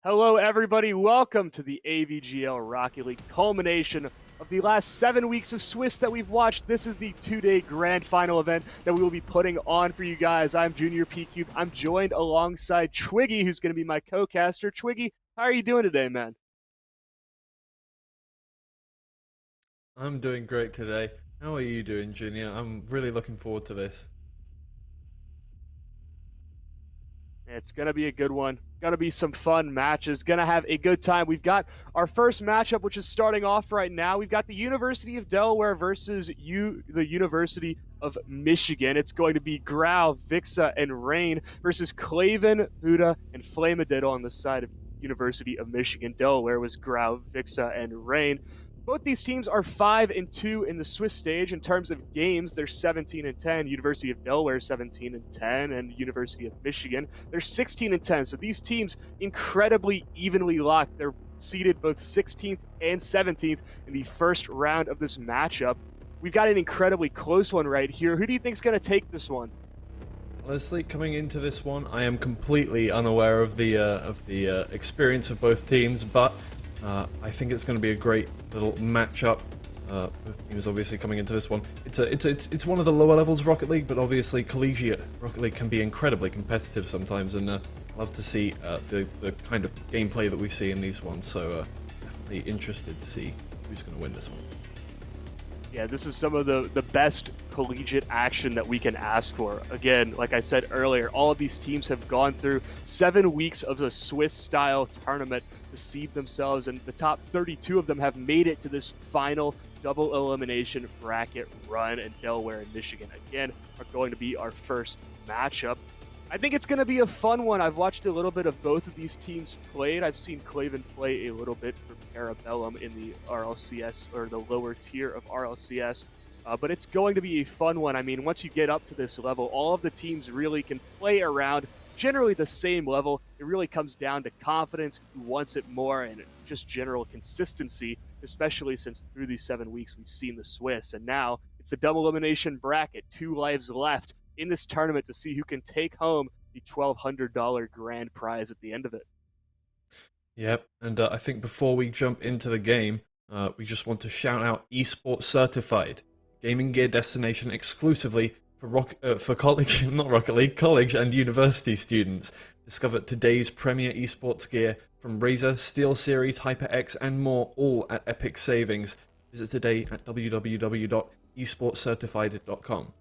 Hello, everybody. Welcome to the AVGL Rocket League culmination of the last 7 weeks of Swiss that we've watched. This is the two-day grand final event that we will be putting on for you guys. I'm Junior P-Cube. I'm joined alongside Twiggy, who's going to be my co-caster. Twiggy, how are you doing today, man? I'm doing great today. How are you doing, Junior? I'm really looking forward to this. It's going to be a good one. Going to be some fun matches. Going to have a good time. We've got our first matchup, which is starting off right now. We've got the University of Delaware versus the University of Michigan. It's going to be Grau, Vixa, and Rain versus Claven, Buddha, and Flamadittle on the side of University of Michigan. Delaware was Grau, Vixa, and Rain. Both these teams are 5-2 in the Swiss stage in terms of games. They're 17-10. University of Delaware 17-10, and University of Michigan they're 16-10. So these teams incredibly evenly locked. They're seeded both 16th and 17th in the first round of this matchup. We've got an incredibly close one right here. Who do you think is going to take this one? Honestly, coming into this one, I am completely unaware of the experience of both teams, but I think it's going to be a great little matchup. Both teams obviously coming into this one. It's one of the lower levels of Rocket League, but obviously Collegiate Rocket League can be incredibly competitive sometimes, and love to see the kind of gameplay that we see in these ones. So definitely interested to see who's going to win this one. Yeah, this is some of the best collegiate action that we can ask for. Again, like I said earlier, all of these teams have gone through 7 weeks of a Swiss-style tournament to seed themselves, and the top 32 of them have made it to this final double elimination bracket run, and Delaware and Michigan, again, are going to be our first matchup. I think it's going to be a fun one. I've watched a little bit of both of these teams played. I've seen Claven play a little bit for Parabellum in the RLCS, or the lower tier of RLCS. But it's going to be a fun one. I mean, once you get up to this level, all of the teams really can play around generally the same level. It really comes down to confidence, who wants it more, and just general consistency, especially since through these 7 weeks we've seen the Swiss. And now it's the double elimination bracket, 2 lives left in this tournament to see who can take home the $1,200 grand prize at the end of it. Yep, and I think before we jump into the game, we just want to shout out Esports Certified, gaming gear destination exclusively for college, not Rocket League, college and university students. Discover today's premier esports gear from Razer, SteelSeries, HyperX, and more, all at epic savings. Visit today at www.esportscertified.com.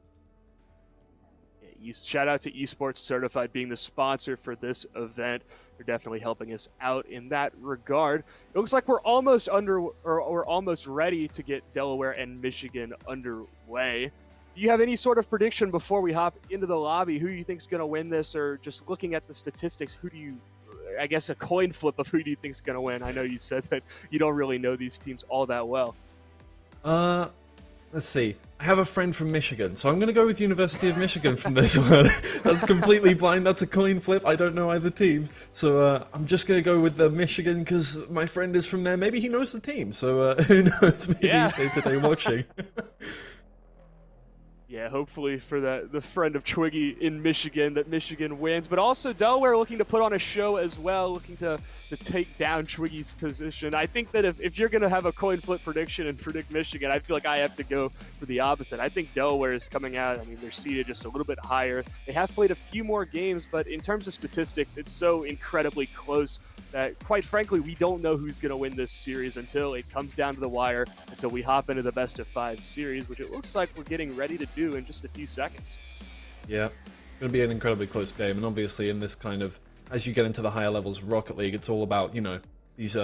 Shout out to Esports Certified being the sponsor for this event. They're definitely helping us out in that regard. It looks like we're almost ready to get Delaware and Michigan underway. Do you have any sort of prediction before we hop into the lobby? Who you think is going to win this, or just looking at the statistics, I guess a coin flip of who do you think is going to win? I know you said that you don't really know these teams all that well. Let's see. I have a friend from Michigan, so I'm going to go with University of Michigan from this one. That's completely blind. That's a coin flip. I don't know either team. So I'm just going to go with Michigan because my friend is from there. Maybe he knows the team. So who knows? Maybe he's here today watching. Yeah, hopefully for the friend of Twiggy in Michigan, that Michigan wins. But also Delaware looking to put on a show as well, looking to take down Twiggy's position. I think that if you're going to have a coin flip prediction and predict Michigan, I feel like I have to go for the opposite. I think Delaware is coming out. I mean, they're seated just a little bit higher. They have played a few more games, but in terms of statistics, it's so incredibly close that, quite frankly, we don't know who's going to win this series until it comes down to the wire, until we hop into the best-of-5 series, which it looks like we're getting ready to do in just a few seconds. Yeah, it's going to be an incredibly close game, and obviously in this kind of, as you get into the higher levels of Rocket League, it's all about, these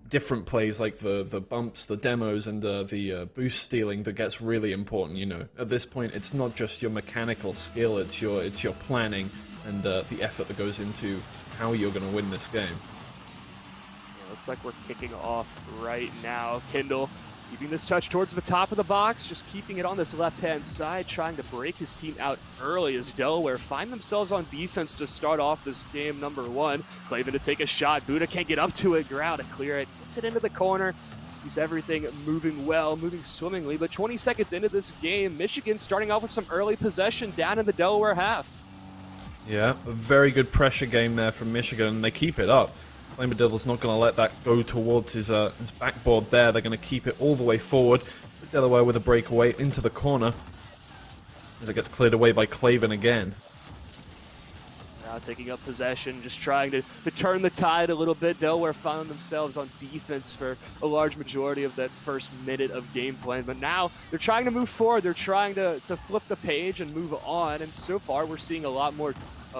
different plays like the bumps, the demos, and the boost stealing that gets really important. At this point, it's not just your mechanical skill, it's your planning and the effort that goes into how you're going to win this game. Looks like we're kicking off right now. Kindle keeping this touch towards the top of the box, just keeping it on this left-hand side, trying to break his team out early as Delaware find themselves on defense to start off this game number 1. Claven to take a shot. Buddha can't get up to it. Grau to clear it. Gets it into the corner. Keeps everything moving well, moving swimmingly. But 20 seconds into this game, Michigan starting off with some early possession down in the Delaware half. Yeah, a very good pressure game there from Michigan, and they keep it up. Flamadiddle's not going to let that go towards his backboard there. They're going to keep it all the way forward. Delaware with a breakaway into the corner as it gets cleared away by Claven again. Now taking up possession, just trying to turn the tide a little bit. Delaware found themselves on defense for a large majority of that first minute of gameplay, but now they're trying to move forward. They're trying to flip the page and move on, and so far we're seeing a lot more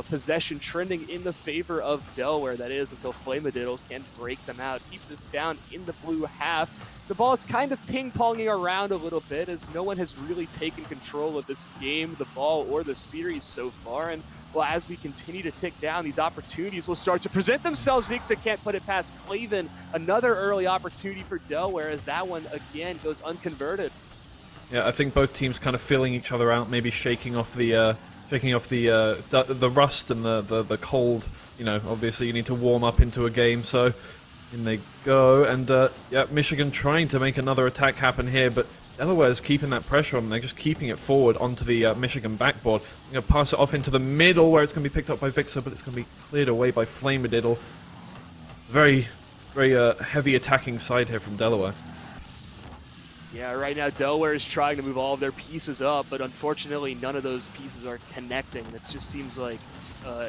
possession trending in the favor of Delaware. That is, until Flamadiddle can break them out, keep this down in the blue half. The ball is kind of ping-ponging around a little bit as no one has really taken control of this game, the ball, or the series so far. And well, as we continue to tick down, these opportunities will start to present themselves. Nixa can't put it past Claven. Another early opportunity for Delaware as that one again goes unconverted. Yeah, I think both teams kind of feeling each other out, maybe shaking off the rust and the cold. You know, obviously you need to warm up into a game, so in they go. And yeah, Michigan trying to make another attack happen here, but Delaware's keeping that pressure on them. They're just keeping it forward onto the Michigan backboard. I'm going to pass it off into the middle where it's going to be picked up by Vixer, but it's going to be cleared away by Flamadiddle. Very, very heavy attacking side here from Delaware. Yeah, right now Delaware is trying to move all of their pieces up, but unfortunately none of those pieces are connecting. It just seems like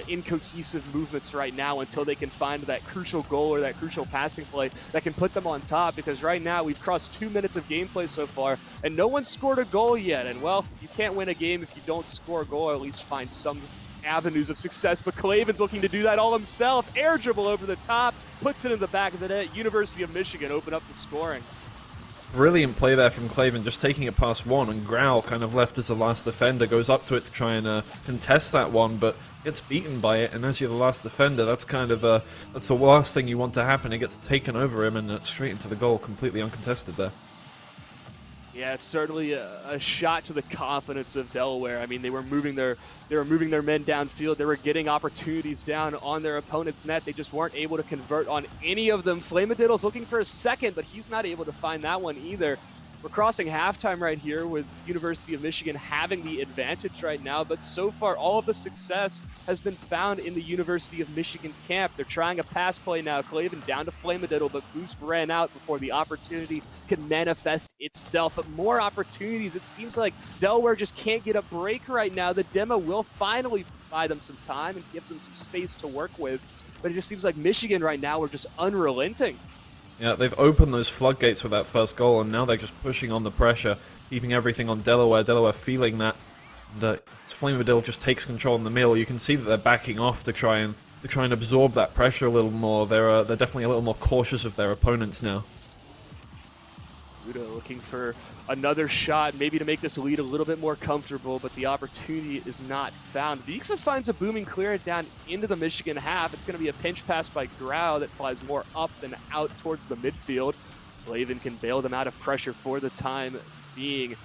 incohesive movements right now until they can find that crucial goal or that crucial passing play that can put them on top, because right now we've crossed 2 minutes of gameplay so far and no one's scored a goal yet. And well, you can't win a game if you don't score a goal, or at least find some avenues of success, but Claven's looking to do that all himself. Air dribble over the top, puts it in the back of the net. University of Michigan open up the scoring. Brilliant play there from Claven, just taking it past one, and Growl kind of left as the last defender, goes up to it to try and contest that one, but gets beaten by it. And as you're the last defender, that's kind of that's the last thing you want to happen. It gets taken over him and straight into the goal, completely uncontested there. Yeah, it's certainly a shot to the confidence of Delaware. I mean, they were moving their men downfield. They were getting opportunities down on their opponent's net. They just weren't able to convert on any of them. Flamadiddle's looking for a second, but he's not able to find that one either. We're crossing halftime right here with University of Michigan having the advantage right now, but so far all of the success has been found in the University of Michigan camp. They're trying a pass play now. Claven down to Flamadiddle, but Boost ran out before the opportunity could manifest itself. But more opportunities. It seems like Delaware just can't get a break right now. The demo will finally buy them some time and gives them some space to work with, but it just seems like Michigan right now are just unrelenting. Yeah, they've opened those floodgates with that first goal, and now they're just pushing on the pressure, keeping everything on Delaware. Delaware feeling that, and Flamadiddle just takes control in the middle. You can see that they're backing off to try and absorb that pressure a little more. They're definitely a little more cautious of their opponents now. Buda looking for another shot, maybe to make this lead a little bit more comfortable, but the opportunity is not found. Vixa finds a booming clear down into the Michigan half. It's going to be a pinch pass by Grau that flies more up than out towards the midfield. Claven can bail them out of pressure for the time being.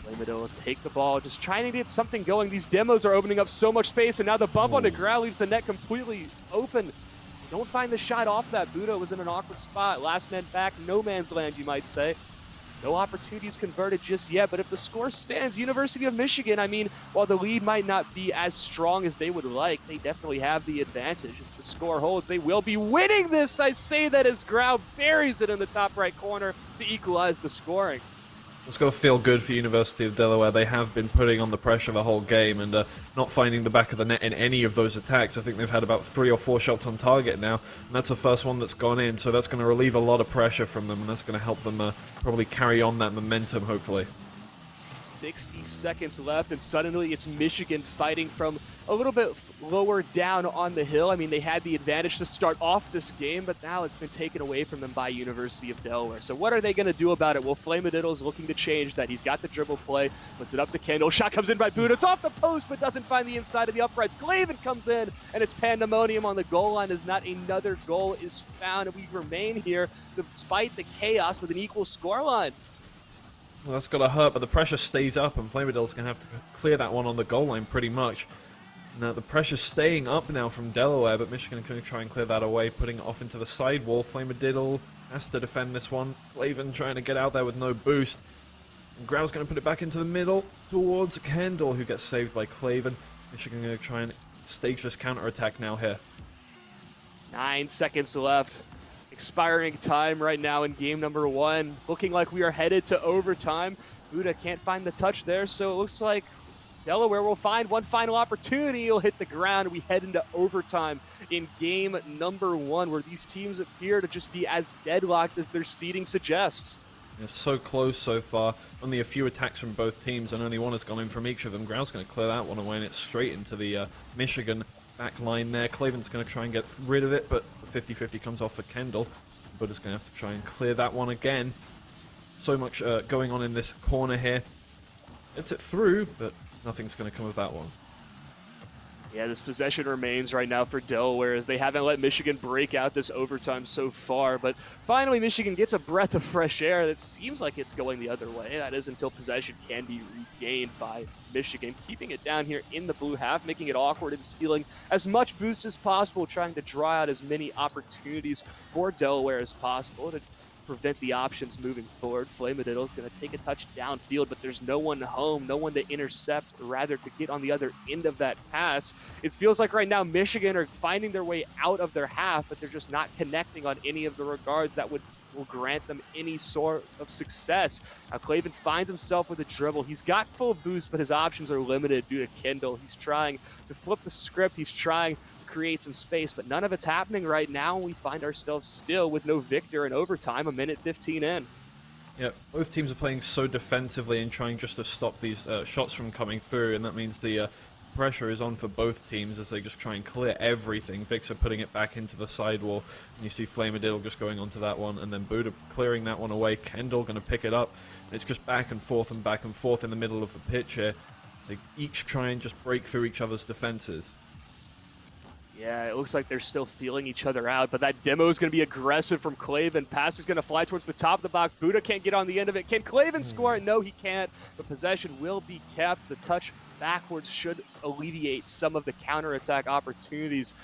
Flamadiddle will take the ball, just trying to get something going. These demos are opening up so much space, and now the bump onto Grau leaves the net completely open. Don't find the shot off that. Buda was in an awkward spot. Last man back, no man's land, you might say. No opportunities converted just yet, but if the score stands, University of Michigan, I mean, while the lead might not be as strong as they would like, they definitely have the advantage. If the score holds, they will be winning this. I say that as Grau buries it in the top right corner to equalize the scoring. It's got to feel good for University of Delaware. They have been putting on the pressure the whole game and not finding the back of the net in any of those attacks. I think they've had about 3 or 4 shots on target now, and that's the first one that's gone in, so that's going to relieve a lot of pressure from them, and that's going to help them probably carry on that momentum, hopefully. 60 seconds left, and suddenly it's Michigan fighting from a little bit lower down on the hill. I mean, they had the advantage to start off this game, but now it's been taken away from them by University of Delaware. So what are they going to do about it? Well, Flamadiddle's looking to change that. He's got the dribble play, puts it up to Kendall. Shot comes in by Buda. It's off the post, but doesn't find the inside of the uprights. Claven comes in, and it's pandemonium on the goal line as not another goal is found, and we remain here despite the chaos with an equal scoreline. Well, that's got to hurt, but the pressure stays up, and Flamadiddle's going to have to clear that one on the goal line pretty much. Now, the pressure's staying up now from Delaware, but Michigan can try and clear that away, putting it off into the sidewall. Flamadiddle has to defend this one. Claven trying to get out there with no boost. And Grau's going to put it back into the middle towards Kendall, who gets saved by Claven. Michigan going to try and stage this counter-attack now here. 9 seconds left. Expiring time right now in game number 1. Looking like we are headed to overtime. Buddha can't find the touch there, so it looks like Delaware will find one final opportunity. He'll hit the ground. We head into overtime in game number 1, where these teams appear to just be as deadlocked as their seeding suggests. It's so close so far. Only a few attacks from both teams, and only one has gone in from each of them. Grau's going to clear that one away, and it's straight into the Michigan back line there. Claven's going to try and get rid of it, but the 50-50 comes off for Kendall. Buddha's going to have to try and clear that one again. So much going on in this corner here. It's it through, but nothing's going to come of that one. Yeah, this possession remains right now for Delaware, as they haven't let Michigan break out this overtime so far. But finally, Michigan gets a breath of fresh air that seems like it's going the other way. That is until possession can be regained by Michigan, keeping it down here in the blue half, making it awkward and stealing as much boost as possible, trying to draw out as many opportunities for Delaware as possible to prevent the options moving forward. Flamadiddle is going to take a touch downfield, but there's no one home, no one to intercept, or rather to get on the other end of that pass. It feels like right now Michigan are finding their way out of their half, but they're just not connecting on any of the regards that will grant them any sort of success. Now Claven finds himself with a dribble. He's got full boost, but his options are limited due to Kendall. He's trying to flip the script. He's trying create some space, but none of it's happening right now. We find ourselves still with no victor in overtime, a minute 15 in. Yeah, both teams are playing so defensively and trying just to stop these shots from coming through, and that means the pressure is on for both teams as they just try and clear everything. Vix are putting it back into the sidewall, and you see Flamadiddle just going onto that one, and then Buddha clearing that one away. Kendall going to pick it up, and it's just back and forth in the middle of the pitch here. So they each try and just break through each other's defenses. Yeah, it looks like they're still feeling each other out, but that demo is going to be aggressive from Claven. Pass is going to fly towards the top of the box. Buddha can't get on the end of it. Can Claven score? No, he can't. The possession will be kept. The touch backwards should alleviate some of the counterattack opportunities.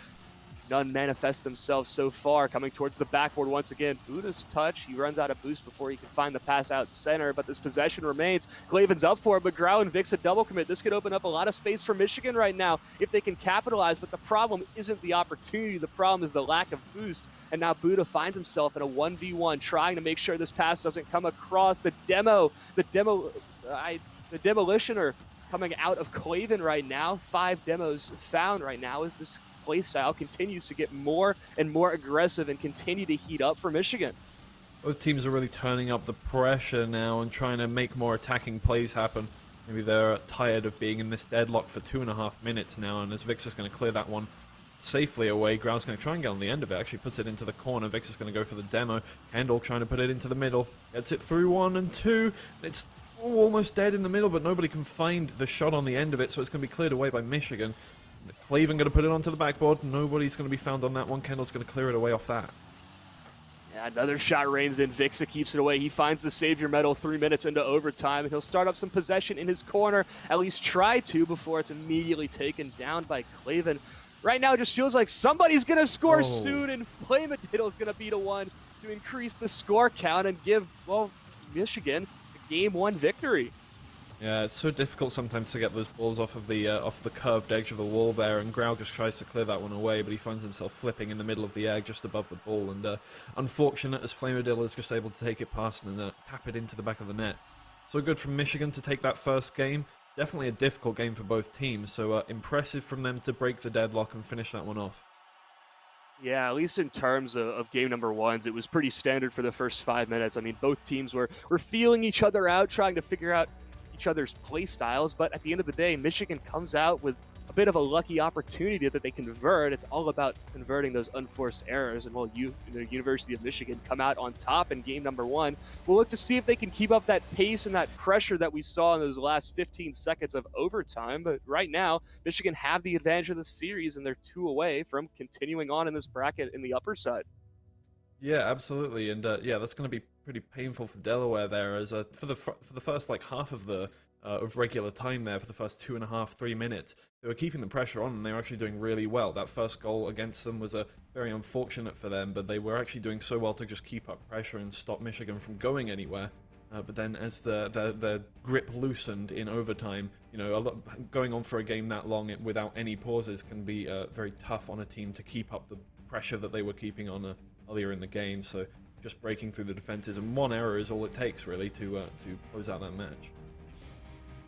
None manifest themselves so far. Coming towards the backboard once again. Buddha's touch. He runs out of boost before he can find the pass out center, but this possession remains. Claven's up for it, but Grau and Vix a double commit. This could open up a lot of space for Michigan right now if they can capitalize, but the problem isn't the opportunity. The problem is the lack of boost, and now Buddha finds himself in a 1v1, trying to make sure this pass doesn't come across. The demolitioner coming out of Claven right now. 5 demos found right now as this playstyle continues to get more and more aggressive and continue to heat up for Michigan. Both teams are really turning up the pressure now and trying to make more attacking plays happen. Maybe they're tired of being in this deadlock for 2.5 minutes now, and as Vix is going to clear that one safely away, Grau's going to try and get on the end of it, actually puts it into the corner. Vix is going to go for the demo. Kendall trying to put it into the middle, gets it through 1 and 2. It's almost dead in the middle, but nobody can find the shot on the end of it, so it's going to be cleared away by Michigan. Claven going to put it onto the backboard. Nobody's going to be found on that one. Kendall's going to clear it away off that. Yeah, another shot rains in. Vixa keeps it away. He finds the Savior medal 3 minutes into overtime, and he'll start up some possession in his corner, at least try to, before it's immediately taken down by Claven. Right now, it just feels like somebody's going to score soon, and Flamadiddle's going to be the one to increase the score count and give, well, Michigan a Game 1 victory. Yeah, it's so difficult sometimes to get those balls off of the curved edge of the wall there, and Grau just tries to clear that one away, but he finds himself flipping in the middle of the egg just above the ball, and unfortunate as Flamadiddle is just able to take it past and tap it into the back of the net. So good from Michigan to take that first game. Definitely a difficult game for both teams, so impressive from them to break the deadlock and finish that one off. Yeah, at least in terms of game number 1s, it was pretty standard for the first 5 minutes. I mean, both teams were feeling each other out, trying to figure out each other's play styles, but at the end of the day, Michigan comes out with a bit of a lucky opportunity that they convert. It's all about converting those unforced errors, and while the University of Michigan come out on top in game number 1, we'll look to see if they can keep up that pace and that pressure that we saw in those last 15 seconds of overtime. But right now, Michigan have the advantage of the series, and they're 2 away from continuing on in this bracket in the upper side. Yeah, absolutely, and yeah, that's going to be pretty painful for Delaware there, as for the first like half of the of regular time there, for the first 2.5-3 minutes, they were keeping the pressure on, and they were actually doing really well. That first goal against them was very unfortunate for them, but they were actually doing so well to just keep up pressure and stop Michigan from going anywhere. But then as the grip loosened in overtime, you know, going on for a game that long without any pauses can be very tough on a team to keep up the pressure that they were keeping on earlier in the game. So just breaking through the defenses, and one error is all it takes really to close out that match.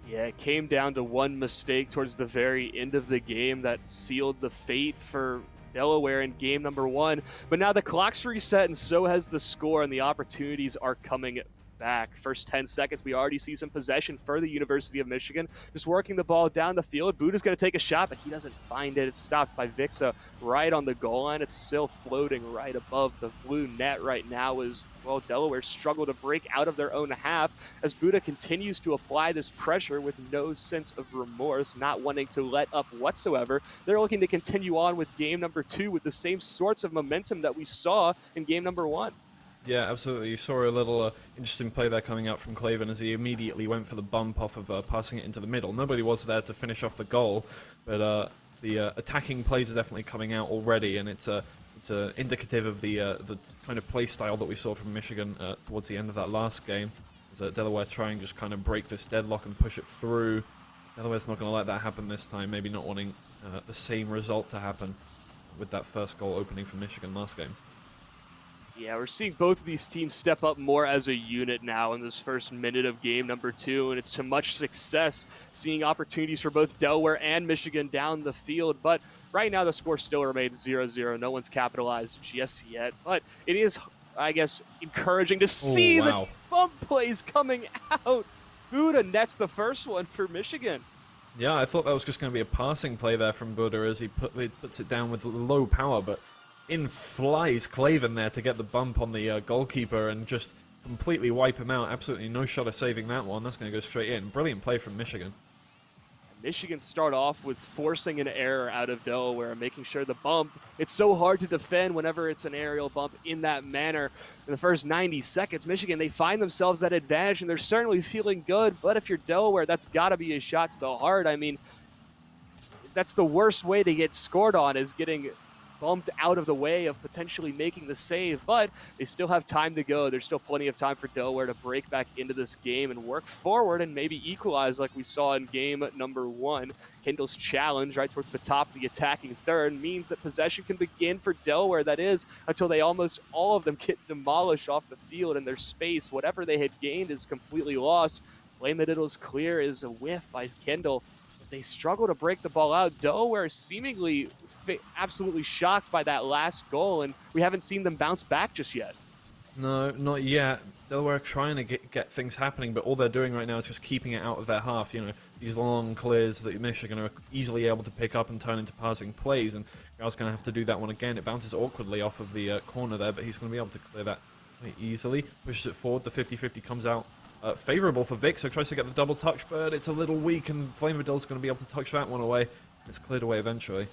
Yeah, it came down to one mistake towards the very end of the game that sealed the fate for Delaware in game number 1. But now the clock's reset, and so has the score, and the opportunities are coming back. First 10 seconds, we already see some possession for the University of Michigan. Just working the ball down the field. Buddha's going to take a shot, but he doesn't find it. It's stopped by Vixa right on the goal line. It's still floating right above the blue net right now as, well, Delaware struggle to break out of their own half as Buddha continues to apply this pressure with no sense of remorse, not wanting to let up whatsoever. They're looking to continue on with game number 2 with the same sorts of momentum that we saw in game number 1. Yeah, absolutely. You saw a little interesting play there coming out from Claven as he immediately went for the bump off of passing it into the middle. Nobody was there to finish off the goal, but the attacking plays are definitely coming out already, and it's indicative of the kind of play style that we saw from Michigan towards the end of that last game. As Delaware trying just kind of break this deadlock and push it through. Delaware's not going to let that happen this time, maybe not wanting the same result to happen with that first goal opening for Michigan last game. Yeah, we're seeing both of these teams step up more as a unit now in this first minute of game number 2, and it's to much success seeing opportunities for both Delaware and Michigan down the field. But right now the score still remains 0-0. No one's capitalized just yet, but it is, I guess, encouraging to see the bump plays coming out. Buddha nets the first one for Michigan. Yeah, I thought that was just going to be a passing play there from Buddha as he puts it down with low power, but in flies Claven there to get the bump on the goalkeeper and just completely wipe him out. Absolutely no shot of saving that one. That's going to go straight in. Brilliant play from Michigan. Michigan start off with forcing an error out of Delaware, making sure the bump, it's so hard to defend whenever it's an aerial bump in that manner. In the first 90 seconds, Michigan, they find themselves that advantage, and they're certainly feeling good, but if you're Delaware, that's got to be a shot to the heart. I mean, that's the worst way to get scored on, is getting bumped out of the way of potentially making the save, but they still have time to go. There's still plenty of time for Delaware to break back into this game and work forward and maybe equalize like we saw in game number 1. Kendall's challenge right towards the top of the attacking third means that possession can begin for Delaware, that is, until they almost all of them get demolished off the field and their space. Whatever they had gained is completely lost. Flamadiddle's clear is a whiff by Kendall. They struggle to break the ball out. Delaware seemingly absolutely shocked by that last goal, and we haven't seen them bounce back just yet. No, not yet. Delaware are trying to get things happening, but all they're doing right now is just keeping it out of their half. You know, these long clears that Michigan are easily able to pick up and turn into passing plays, and Grau's going to have to do that one again. It bounces awkwardly off of the corner there, but he's going to be able to clear that quite easily. Pushes it forward. The 50-50 comes out. Favorable for Vic, so tries to get the double touch, but it's a little weak, and Flamadill's going to be able to touch that one away. It's cleared away eventually.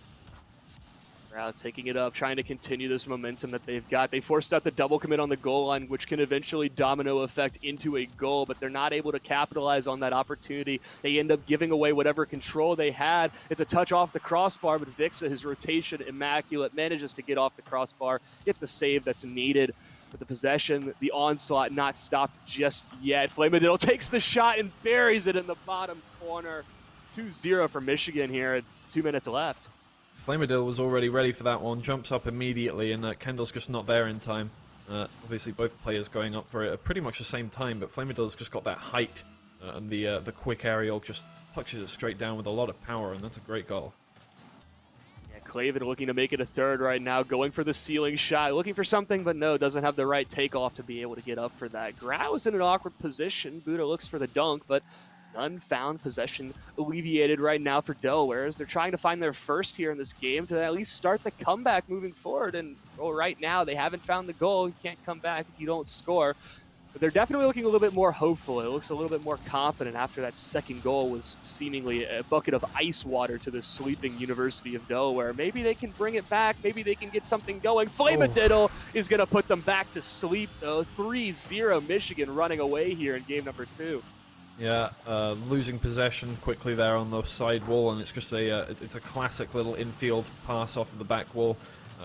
Grau taking it up, trying to continue this momentum that they've got. They forced out the double commit on the goal line, which can eventually domino effect into a goal, but they're not able to capitalize on that opportunity. They end up giving away whatever control they had. It's a touch off the crossbar, but Vixa, his rotation immaculate, manages to get off the crossbar, get the save that's needed. But the possession, the onslaught, not stopped just yet. Flamadiddle takes the shot and buries it in the bottom corner. 2-0 for Michigan here at 2 minutes left. Flamadiddle was already ready for that one, jumps up immediately, and Kendall's just not there in time. Obviously, both players going up for it at pretty much the same time, but Flamadiddle's just got that height, and the quick aerial just touches it straight down with a lot of power, and that's a great goal. Claven looking to make it a third right now, going for the ceiling shot, looking for something, but no, doesn't have the right takeoff to be able to get up for that. Grau is in an awkward position. Buddha looks for the dunk, but none found. Possession alleviated right now for Delaware as they're trying to find their first here in this game to at least start the comeback moving forward. And well, right now they haven't found the goal. You can't come back if you don't score. But they're definitely looking a little bit more hopeful. It looks a little bit more confident after that second goal was seemingly a bucket of ice water to the sleeping University of Delaware. Maybe they can bring it back. Maybe they can get something going. Flamadiddle is going to put them back to sleep, though. 3-0 Michigan running away here in game number 2. Yeah, losing possession quickly there on the side wall, and it's just it's a classic little infield pass off of the back wall.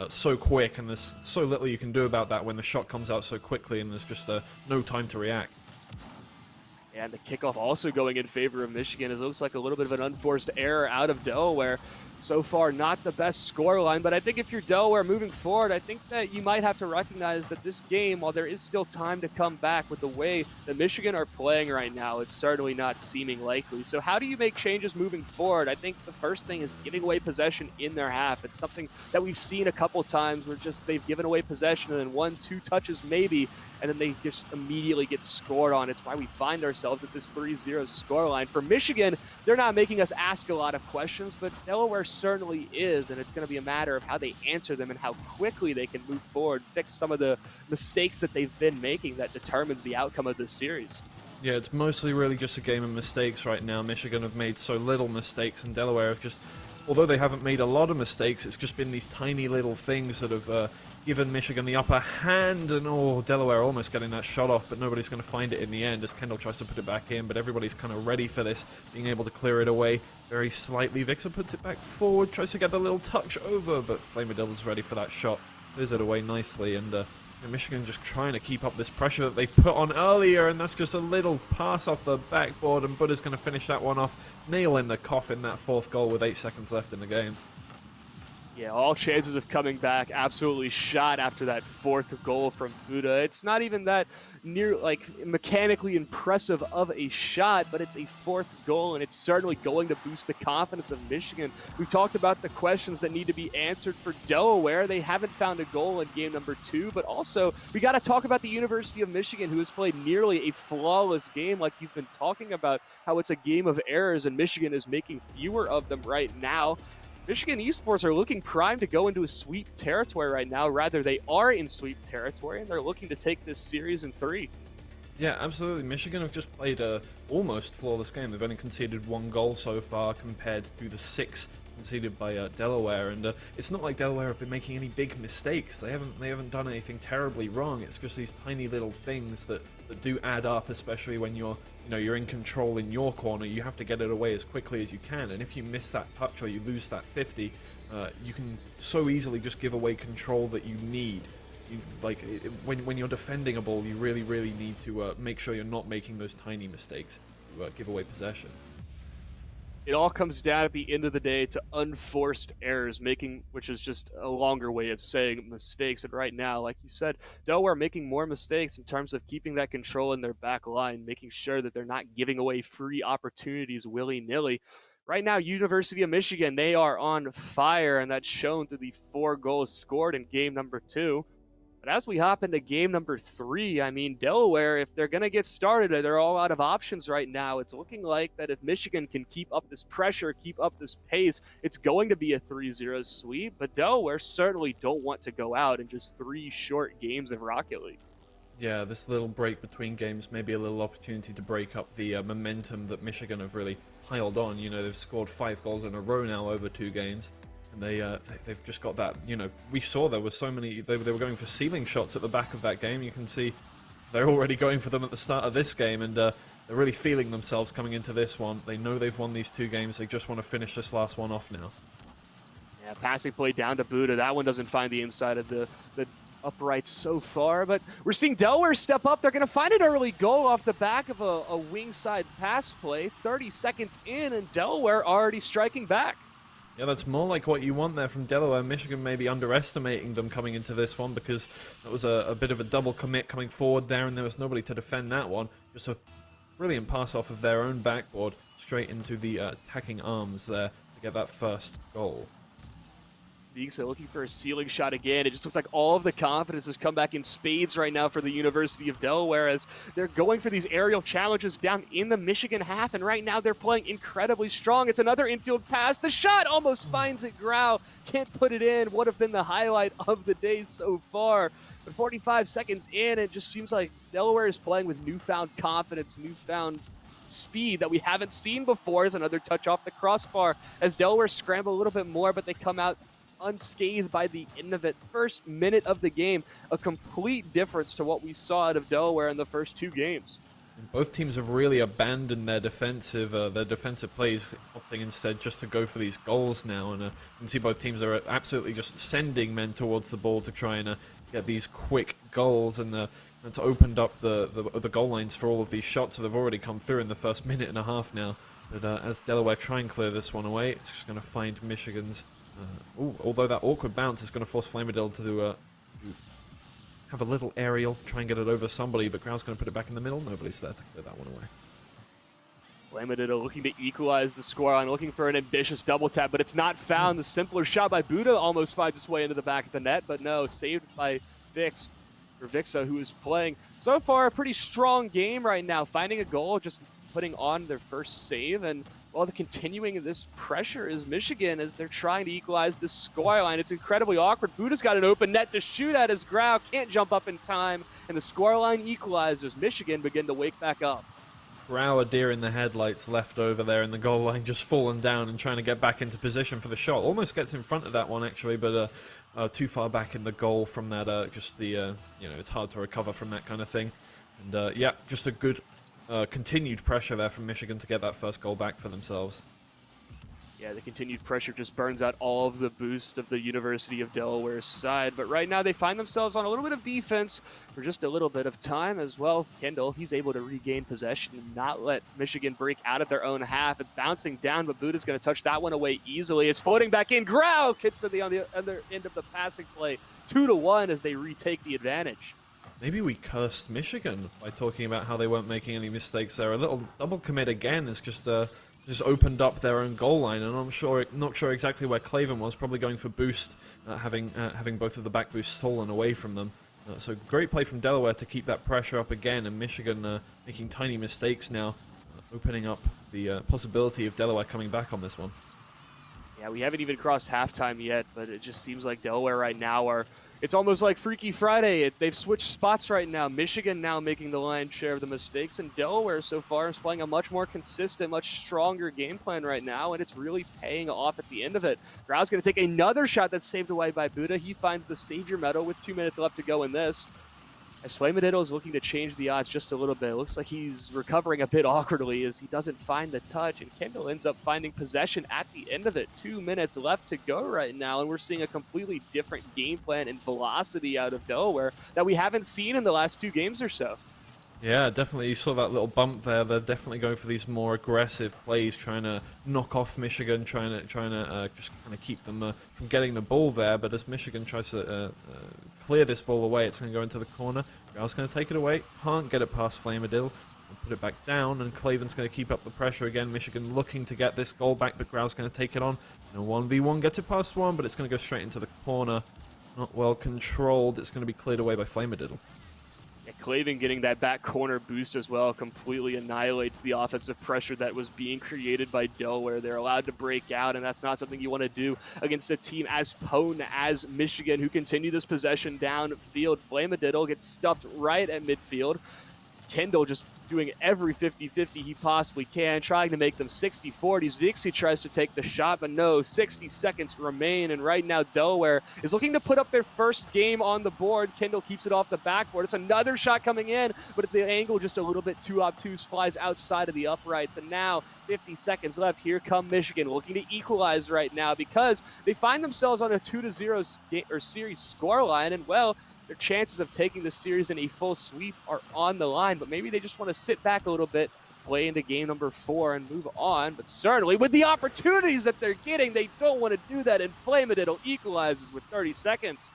So quick, and there's so little you can do about that when the shot comes out so quickly, and there's just no time to react. And the kickoff also going in favor of Michigan. It looks like a little bit of an unforced error out of Delaware. So far, not the best scoreline, but I think if you're Delaware moving forward, I think that you might have to recognize that this game, while there is still time to come back with the way that Michigan are playing right now, it's certainly not seeming likely. So how do you make changes moving forward? I think the first thing is giving away possession in their half. It's something that we've seen a couple times where just they've given away possession and then 1-2 touches maybe, and then they just immediately get scored on. It's why we find ourselves at this 3-0 scoreline. For Michigan, they're not making us ask a lot of questions, but Delaware certainly is, and it's going to be a matter of how they answer them and how quickly they can move forward, fix some of the mistakes that they've been making that determines the outcome of this series. Yeah, it's mostly really just a game of mistakes right now. Michigan have made so little mistakes, and Delaware have just, although they haven't made a lot of mistakes, it's just been these tiny little things that have given Michigan the upper hand, and Delaware almost getting that shot off, but nobody's going to find it in the end as Kendall tries to put it back in, but everybody's kind of ready for this, being able to clear it away very slightly. Vixen puts it back forward, tries to get the little touch over, but Flamadill's ready for that shot, clears it away nicely, and Michigan just trying to keep up this pressure that they've put on earlier, and that's just a little pass off the backboard, and Buddha's going to finish that one off, nail in the coffin, that fourth goal with 8 seconds left in the game. Yeah, all chances of coming back absolutely shot after that fourth goal from Buddha. It's not even that near, like, mechanically impressive of a shot, but it's a fourth goal, and it's certainly going to boost the confidence of Michigan. We talked about the questions that need to be answered for Delaware. They haven't found a goal in game number 2, but also we got to talk about the University of Michigan, who has played nearly a flawless game, like you've been talking about, how it's a game of errors, and Michigan is making fewer of them right now. Michigan esports are looking primed to go into a sweep territory right now. Rather, they are in sweep territory, and they're looking to take this series in 3. Yeah, absolutely. Michigan have just played a almost flawless game. They've only conceded 1 goal so far compared to the 6 conceded by Delaware, and it's not like Delaware have been making any big mistakes. They haven't done anything terribly wrong. It's just these tiny little things that do add up, especially when you're in control in your corner. You have to get it away as quickly as you can, and if you miss that touch or you lose that 50, you can so easily just give away control that you need. When you're defending a ball, you really need to make sure you're not making those tiny mistakes to give away possession. It all comes down at the end of the day to unforced errors, which is just a longer way of saying mistakes. And right now, like you said, Delaware making more mistakes in terms of keeping that control in their back line, making sure that they're not giving away free opportunities willy-nilly. Right now, University of Michigan, they are on fire, and that's shown through the 4 goals scored in game number 2. But as we hop into game number 3, I mean, Delaware, if they're going to get started, they're all out of options right now. It's looking like that if Michigan can keep up this pressure, keep up this pace, it's going to be a 3-0 sweep. But Delaware certainly don't want to go out in just 3 short games of Rocket League. Yeah, this little break between games may be a little opportunity to break up the momentum that Michigan have really piled on. They've scored 5 goals in a row now over 2 games. And they've just got that, we saw there were so many, they were going for ceiling shots at the back of that game. You can see they're already going for them at the start of this game, and they're really feeling themselves coming into this one. They know they've won these 2 games. They just want to finish this last one off now. Yeah, passing play down to Buddha. That one doesn't find the inside of the uprights so far, but we're seeing Delaware step up. They're going to find an early goal off the back of a wing side pass play. 30 seconds in, and Delaware already striking back. Yeah, that's more like what you want there from Delaware. Michigan may be underestimating them coming into this one because that was a bit of a double commit coming forward there, and there was nobody to defend that one. Just a brilliant pass off of their own backboard straight into the attacking arms there to get that first goal. Are looking for a ceiling shot again. It just looks like all of the confidence has come back in spades right now for the University of Delaware as they're going for these aerial challenges down in the Michigan half, and right now they're playing incredibly strong. It's another infield pass. The shot almost finds it. Grau can't put it in. Would have been the highlight of the day so far. But 45 seconds in, it just seems like Delaware is playing with newfound confidence, newfound speed that we haven't seen before. As another touch off the crossbar as Delaware scramble a little bit more, but they come out unscathed by the end of it. First minute of the game, a complete difference to what we saw out of Delaware in the first 2 games. Both teams have really abandoned their defensive plays, opting instead just to go for these goals now. And you can see both teams are absolutely just sending men towards the ball to try and get these quick goals. And it's opened up the goal lines for all of these shots that have already come through in the first minute and a half now. But as Delaware try and clear this one away, it's just going to find Michigan's... although that awkward bounce is going to force Flamadil to have a little aerial, try and get it over somebody, but Grau's going to put it back in the middle. Nobody's there to clear that one away. Flamadil looking to equalize the scoreline, looking for an ambitious double tap, but it's not found. The simpler shot by Buddha almost finds its way into the back of the net, but no, saved by Vixa, who is playing so far a pretty strong game right now, finding a goal, just putting on their first save, and while the continuing this pressure is Michigan as they're trying to equalize this scoreline. It's incredibly awkward. Buddha's got an open net to shoot at as Grau can't jump up in time, and the scoreline equalizes. Michigan begin to wake back up. Grau, a deer in the headlights, left over there in the goal line, just fallen down and trying to get back into position for the shot. Almost gets in front of that one, actually, but too far back in the goal from that, it's hard to recover from that kind of thing. And, yeah, just a good continued pressure there from Michigan to get that first goal back for themselves. Yeah, the continued pressure just burns out all of the boost of the University of Delaware's side. But right now they find themselves on a little bit of defense for just a little bit of time as well. Kendall, he's able to regain possession and not let Michigan break out of their own half. It's bouncing down, but Buddha's going to touch that one away easily. It's floating back in. Grau hits on the other end of the passing play. 2-1 as they retake the advantage. Maybe we cursed Michigan by talking about how they weren't making any mistakes there. A little double commit again is just opened up their own goal line, and I'm not sure exactly where Claven was. Probably going for boost, having both of the back boosts stolen away from them. So great play from Delaware to keep that pressure up again, and Michigan making tiny mistakes now, opening up the possibility of Delaware coming back on this one. Yeah, we haven't even crossed halftime yet, but it just seems like Delaware right now are... It's almost like Freaky Friday. They've switched spots right now. Michigan now making the lion's share of the mistakes, and Delaware so far is playing a much more consistent, much stronger game plan right now, and it's really paying off at the end of it. Grau's going to take another shot that's saved away by Buddha. He finds the Savior medal with 2 minutes left to go in this. As Flamadil is looking to change the odds just a little bit. It looks like he's recovering a bit awkwardly as he doesn't find the touch, and Kendall ends up finding possession at the end of it. 2 minutes left to go right now, and we're seeing a completely different game plan and velocity out of Delaware that we haven't seen in the last 2 games or so. Yeah, definitely. You saw that little bump there. They're definitely going for these more aggressive plays, trying to knock off Michigan, trying to just kind of keep them from getting the ball there. But as Michigan tries to clear this ball away, it's going to go into the corner. Grau's going to take it away. Can't get it past Flamadil. Put it back down, and Claven's going to keep up the pressure again. Michigan looking to get this goal back, but Grau's going to take it on. And a 1v1 gets it past one, but it's going to go straight into the corner. Not well controlled. It's going to be cleared away by Flamadil. Yeah, Claven getting that back corner boost as well completely annihilates the offensive pressure that was being created by Delaware. They're allowed to break out, and that's not something you want to do against a team as potent as Michigan, who continue this possession downfield. Flamadil gets stuffed right at midfield. Kendall just doing every 50-50 he possibly can, trying to make them 60-40s. Vixie tries to take the shot, but no, 60 seconds remain, and right now Delaware is looking to put up their first game on the board. Kendall keeps it off the backboard. It's another shot coming in, but at the angle just a little bit too obtuse, flies outside of the uprights, and now 50 seconds left. Here come Michigan looking to equalize right now because they find themselves on a 2-0 series scoreline, and well, their chances of taking the series in a full sweep are on the line, but maybe they just want to sit back a little bit, play into game number 4, and move on. But certainly, with the opportunities that they're getting, they don't want to do that, and Flamadil equalizes with 30 seconds.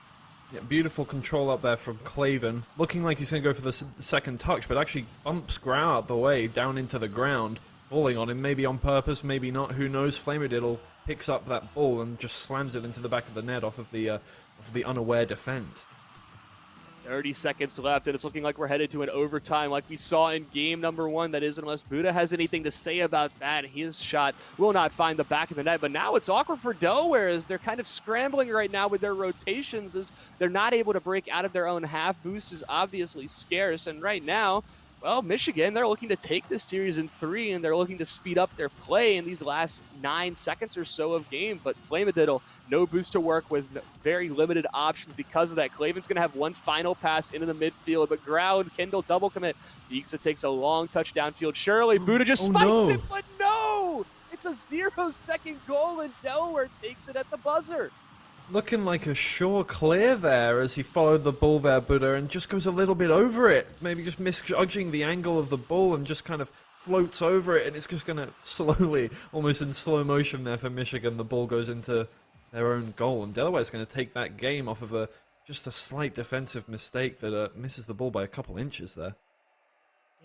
Yeah, beautiful control up there from Claven. Looking like he's going to go for the second touch, but actually bumps Grau out the way, down into the ground, falling on him, maybe on purpose, maybe not, who knows. Flamadil picks up that ball and just slams it into the back of the net off of the unaware defense. 30 seconds left, and it's looking like we're headed to an overtime like we saw in game number 1. That is, unless Buddha has anything to say about that. His shot will not find the back of the net, but now it's awkward for Delaware as they're kind of scrambling right now with their rotations as they're not able to break out of their own half. Boost is obviously scarce, and right now, well, Michigan, they're looking to take this series in 3, and they're looking to speed up their play in these last 9 seconds or so of game. But Flamadil, no boost to work with, very limited options because of that. Claven's going to have one final pass into the midfield, but Grau and Kendall double commit. Vixa takes a long touch downfield. Surely Buddha just spikes it, but no! It's a 0-second goal, and Delaware takes it at the buzzer. Looking like a sure clear there as he followed the ball there, Buddha, and just goes a little bit over it. Maybe just misjudging the angle of the ball and just kind of floats over it, and it's just going to slowly, almost in slow motion there for Michigan, the ball goes into their own goal. And Delaware's going to take that game off of just a slight defensive mistake that misses the ball by a couple inches there.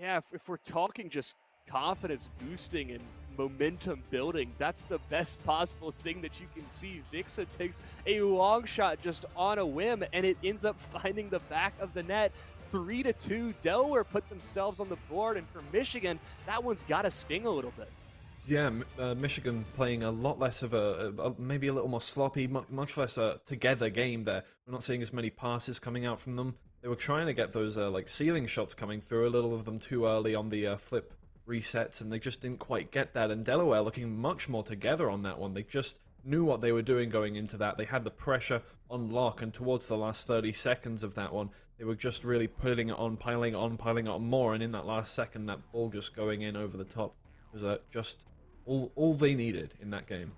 Yeah, if we're talking just confidence boosting and momentum building, that's the best possible thing that you can see. Vixa takes a long shot just on a whim, and it ends up finding the back of the net. 3-2, Delaware put themselves on the board, and for Michigan, that one's got to sting a little bit. Yeah, Michigan playing a lot less of maybe a little more sloppy, much less a together game there. We're not seeing as many passes coming out from them. They were trying to get those like ceiling shots coming through, a little of them too early on the flip resets, and they just didn't quite get that. And Delaware looking much more together on that one. They just knew what they were doing going into that. They had the pressure on lock, and towards the last 30 seconds of that one, they were just really putting it on, piling on more, and in that last second, that ball just going in over the top was just all they needed in that game.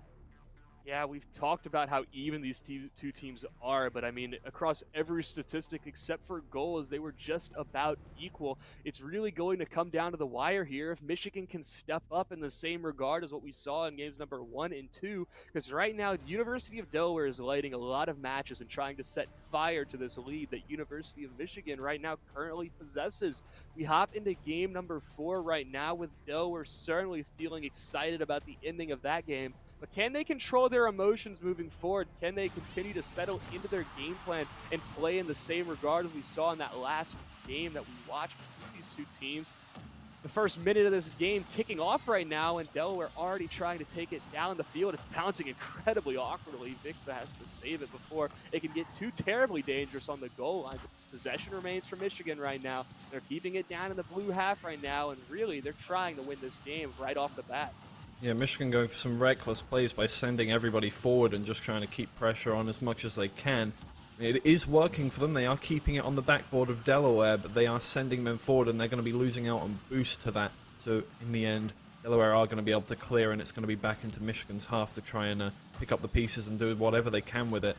Yeah, we've talked about how even these two teams are, but I mean, across every statistic except for goals, they were just about equal. It's really going to come down to the wire here if Michigan can step up in the same regard as what we saw in games number 1 and 2, because right now, University of Delaware is lighting a lot of matches and trying to set fire to this lead that University of Michigan right now currently possesses. We hop into game number 4 right now with Delaware certainly feeling excited about the ending of that game. But can they control their emotions moving forward? Can they continue to settle into their game plan and play in the same regard as we saw in that last game that we watched between these two teams? The first minute of this game kicking off right now, and Delaware already trying to take it down the field. It's bouncing incredibly awkwardly. Vixa has to save it before it can get too terribly dangerous on the goal line. Possession remains for Michigan right now. They're keeping it down in the blue half right now, and really they're trying to win this game right off the bat. Yeah, Michigan going for some reckless plays by sending everybody forward and just trying to keep pressure on as much as they can. It is working for them. They are keeping it on the backboard of Delaware, but they are sending them forward, and they're going to be losing out on boost to that. So in the end, Delaware are going to be able to clear, and it's going to be back into Michigan's half to try and pick up the pieces and do whatever they can with it.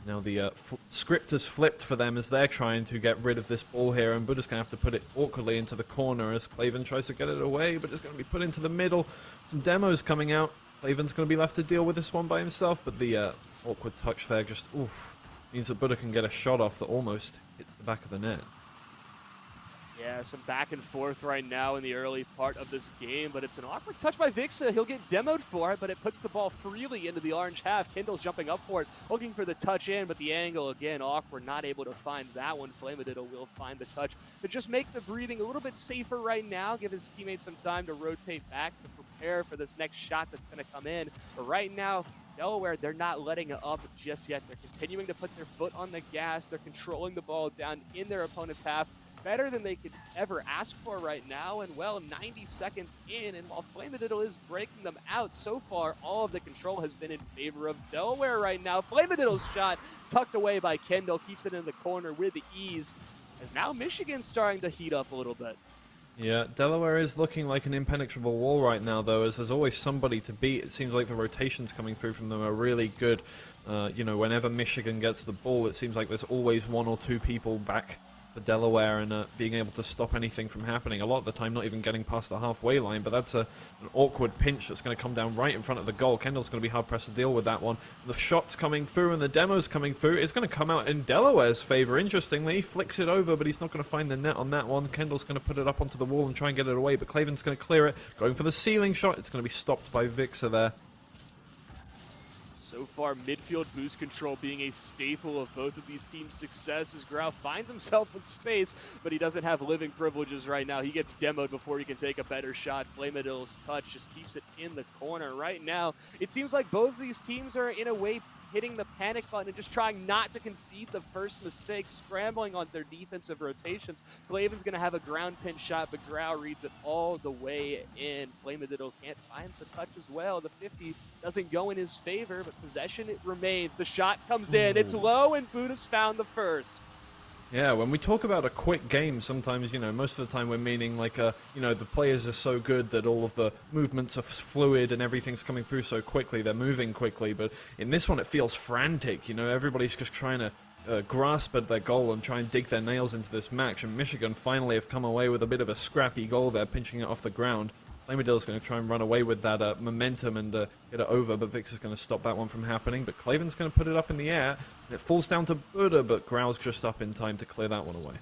Now the script has flipped for them as they're trying to get rid of this ball here, and Buddha's going to have to put it awkwardly into the corner as Clavin tries to get it away, but it's going to be put into the middle. Some demos coming out. Clavin's going to be left to deal with this one by himself, but the awkward touch there just means that Buddha can get a shot off that almost hits the back of the net. Yeah, some back and forth right now in the early part of this game, but it's an awkward touch by Vixa. He'll get demoed for it, but it puts the ball freely into the orange half. Kendall's jumping up for it, looking for the touch in, but the angle, again, awkward, not able to find that one. Flamadiddle will find the touch to just make the breathing a little bit safer right now, give his teammates some time to rotate back to prepare for this next shot that's going to come in. But right now, Delaware, they're not letting it up just yet. They're continuing to put their foot on the gas. They're controlling the ball down in their opponent's half better than they could ever ask for right now. And, well, 90 seconds in, and while Flamadiddle is breaking them out, so far all of the control has been in favor of Delaware right now. Flamadiddle's shot tucked away by Kendall keeps it in the corner with ease, as now Michigan's starting to heat up a little bit. Yeah, Delaware is looking like an impenetrable wall right now, though, as there's always somebody to beat. It seems like the rotations coming through from them are really good. Whenever Michigan gets the ball, it seems like there's always one or two people back for Delaware and being able to stop anything from happening. A lot of the time not even getting past the halfway line, but that's an awkward pinch that's going to come down right in front of the goal. Kendall's going to be hard-pressed to deal with that one. The shots coming through and the demos coming through. It's going to come out in Delaware's favor, interestingly. He flicks it over, but he's not going to find the net on that one. Kendall's going to put it up onto the wall and try and get it away, but Clavin's going to clear it. Going for the ceiling shot. It's going to be stopped by Vixa there. So far, midfield boost control being a staple of both of these teams' success as Grau finds himself with space, but he doesn't have living privileges right now. He gets demoed before he can take a better shot. Flamadiddle's touch just keeps it in the corner. Right now, it seems like both of these teams are, in a way, hitting the panic button and just trying not to concede the first mistake, scrambling on their defensive rotations. Clavin's going to have a ground pin shot, but Grau reads it all the way in. Flamadiddle can't find the touch as well. The 50 doesn't go in his favor, but possession it remains. The shot comes in. It's low, and Buddha's found the first. Yeah, when we talk about a quick game, sometimes, most of the time we're meaning like, the players are so good that all of the movements are fluid and everything's coming through so quickly, they're moving quickly, but in this one it feels frantic, everybody's just trying to grasp at their goal and try and dig their nails into this match. And Michigan finally have come away with a bit of a scrappy goal there, pinching it off the ground. Flamadill's going to try and run away with that momentum and get it over, but Vix is going to stop that one from happening. But Claven's going to put it up in the air, and it falls down to Buddha, but Grau's just up in time to clear that one away.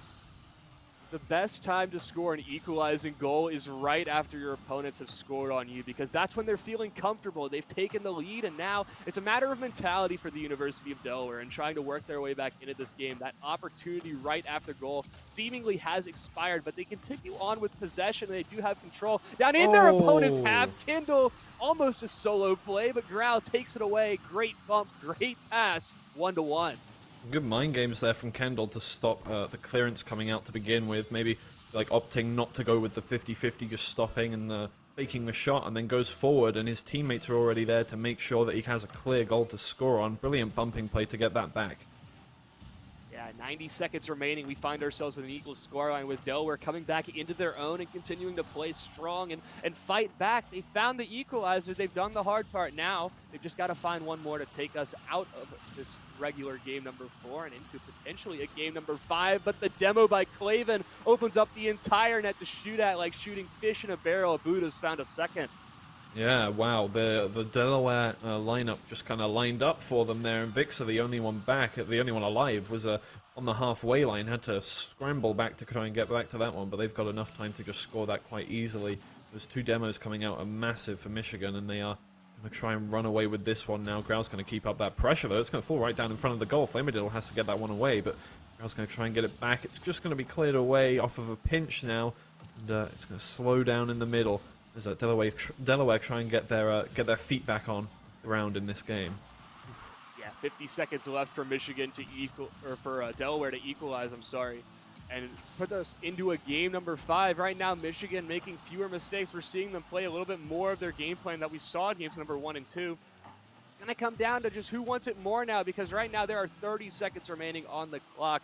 The best time to score an equalizing goal is right after your opponents have scored on you, because that's when they're feeling comfortable. They've taken the lead, and now it's a matter of mentality for the University of Delaware and trying to work their way back into this game. That opportunity right after goal seemingly has expired, but they continue on with possession. They do have control. Down in their opponent's half, Kindle, almost a solo play, but Grau takes it away. Great bump, great pass, 1-1. Good mind games there from Kendall to stop the clearance coming out to begin with. Maybe like opting not to go with the 50-50, just stopping and faking the shot, and then goes forward, and his teammates are already there to make sure that he has a clear goal to score on. Brilliant bumping play to get that back. Yeah, 90 seconds remaining. We find ourselves with an equal scoreline, with Delaware coming back into their own and continuing to play strong and fight back. They found the equalizer. They've done the hard part. Now they've just got to find one more to take us out of this regular game number 4 and into potentially a game number 5. But the demo by Claven opens up the entire net to shoot at, like shooting fish in a barrel. Buddha's found a second. Yeah, wow, the Delaware lineup just kind of lined up for them there, and Vix, the only one back, the only one alive, was on the halfway line, had to scramble back to try and get back to that one, but they've got enough time to just score that quite easily. Those two demos coming out are massive for Michigan, and they are going to try and run away with this one now. Grau's going to keep up that pressure, though. It's going to fall right down in front of the goal. Flamadil has to get that one away, but Grau's going to try and get it back. It's just going to be cleared away off of a pinch now, and it's going to slow down in the middle. As Delaware try and get their feet back on the ground in this game. Yeah, 50 seconds left for Michigan to for Delaware to equalize. I'm sorry, and put us into a game number 5. Right now, Michigan making fewer mistakes. We're seeing them play a little bit more of their game plan that we saw in games number 1 and 2. It's going to come down to just who wants it more now, because right now there are 30 seconds remaining on the clock.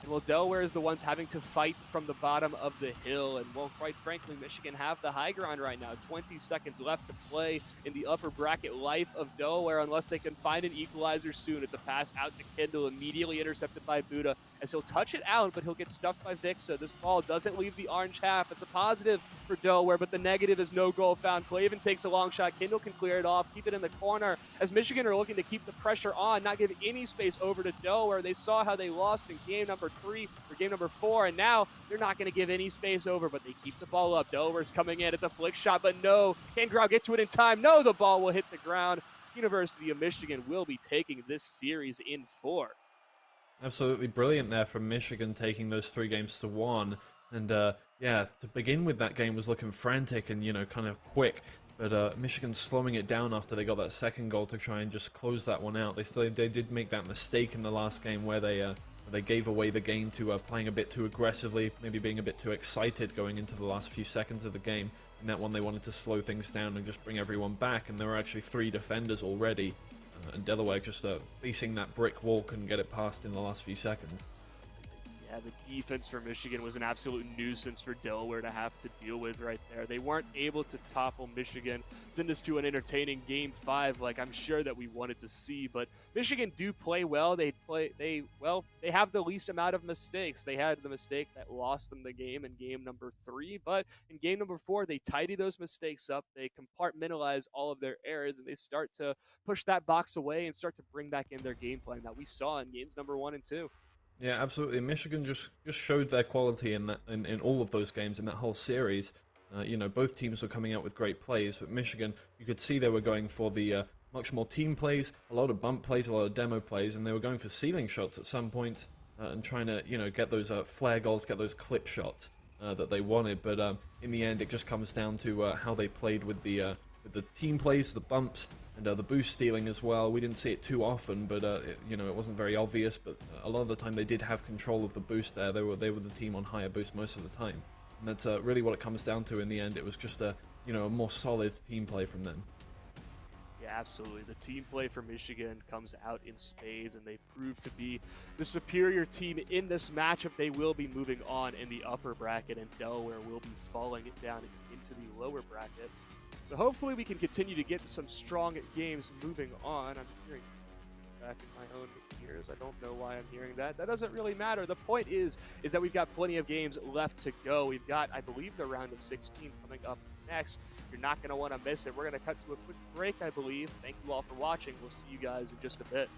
And well, Delaware is the ones having to fight from the bottom of the hill. And well, quite frankly, Michigan have the high ground right now. 20 seconds left to play in the upper bracket life of Delaware, unless they can find an equalizer soon. It's a pass out to Kindle, immediately intercepted by Buddha, as he'll touch it out, but he'll get stuffed by Vix. So this ball doesn't leave the orange half. It's a positive for Delaware, but the negative is no goal found. Claven takes a long shot. Kindle can clear it off, keep it in the corner, as Michigan are looking to keep the pressure on, not give any space over to Delaware. They saw how they lost in game number 3 or game number 4, and now they're not going to give any space over, but they keep the ball up. Delaware's coming in. It's a flick shot, but no. Can Grau get to it in time? No, the ball will hit the ground. University of Michigan will be taking this series in 4. Absolutely brilliant there from Michigan, taking those 3 games to 1. And yeah, to begin with, that game was looking frantic and, kind of quick. But Michigan slowing it down after they got that second goal to try and just close that one out. They did make that mistake in the last game where they gave away the game to playing a bit too aggressively, maybe being a bit too excited going into the last few seconds of the game. In that one, they wanted to slow things down and just bring everyone back, and there were actually 3 defenders already. And Delaware just facing that brick wall, couldn't get it past in the last few seconds. Yeah, the defense for Michigan was an absolute nuisance for Delaware to have to deal with right there. They weren't able to topple Michigan, send us to an entertaining game 5 like I'm sure that we wanted to see. But Michigan do play well. They have the least amount of mistakes. They had the mistake that lost them the game in game number 3, but in game number 4, they tidy those mistakes up. They compartmentalize all of their errors, and they start to push that box away and start to bring back in their game plan that we saw in games number 1 and 2. Yeah, absolutely. Michigan just showed their quality in all of those games in that whole series. Both teams were coming out with great plays, but Michigan, you could see they were going for the much more team plays, a lot of bump plays, a lot of demo plays, and they were going for ceiling shots at some points and trying to get those flare goals, get those clip shots that they wanted. But in the end, it just comes down to how they played with the team plays, the bumps, and the boost stealing as well. We didn't see it too often, but it wasn't very obvious. But a lot of the time, they did have control of the boost there. They were the team on higher boost most of the time, and that's really what it comes down to in the end. It was just a more solid team play from them. Yeah, absolutely. The team play for Michigan comes out in spades, and they prove to be the superior team in this matchup. They will be moving on in the upper bracket, and Delaware will be falling down into the lower bracket. So hopefully we can continue to get some strong games moving on. I'm hearing back in my own ears. I don't know why I'm hearing that. That doesn't really matter. The point is that we've got plenty of games left to go. We've got, I believe, the round of 16 coming up next. You're not going to want to miss it. We're going to cut to a quick break, I believe. Thank you all for watching. We'll see you guys in just a bit.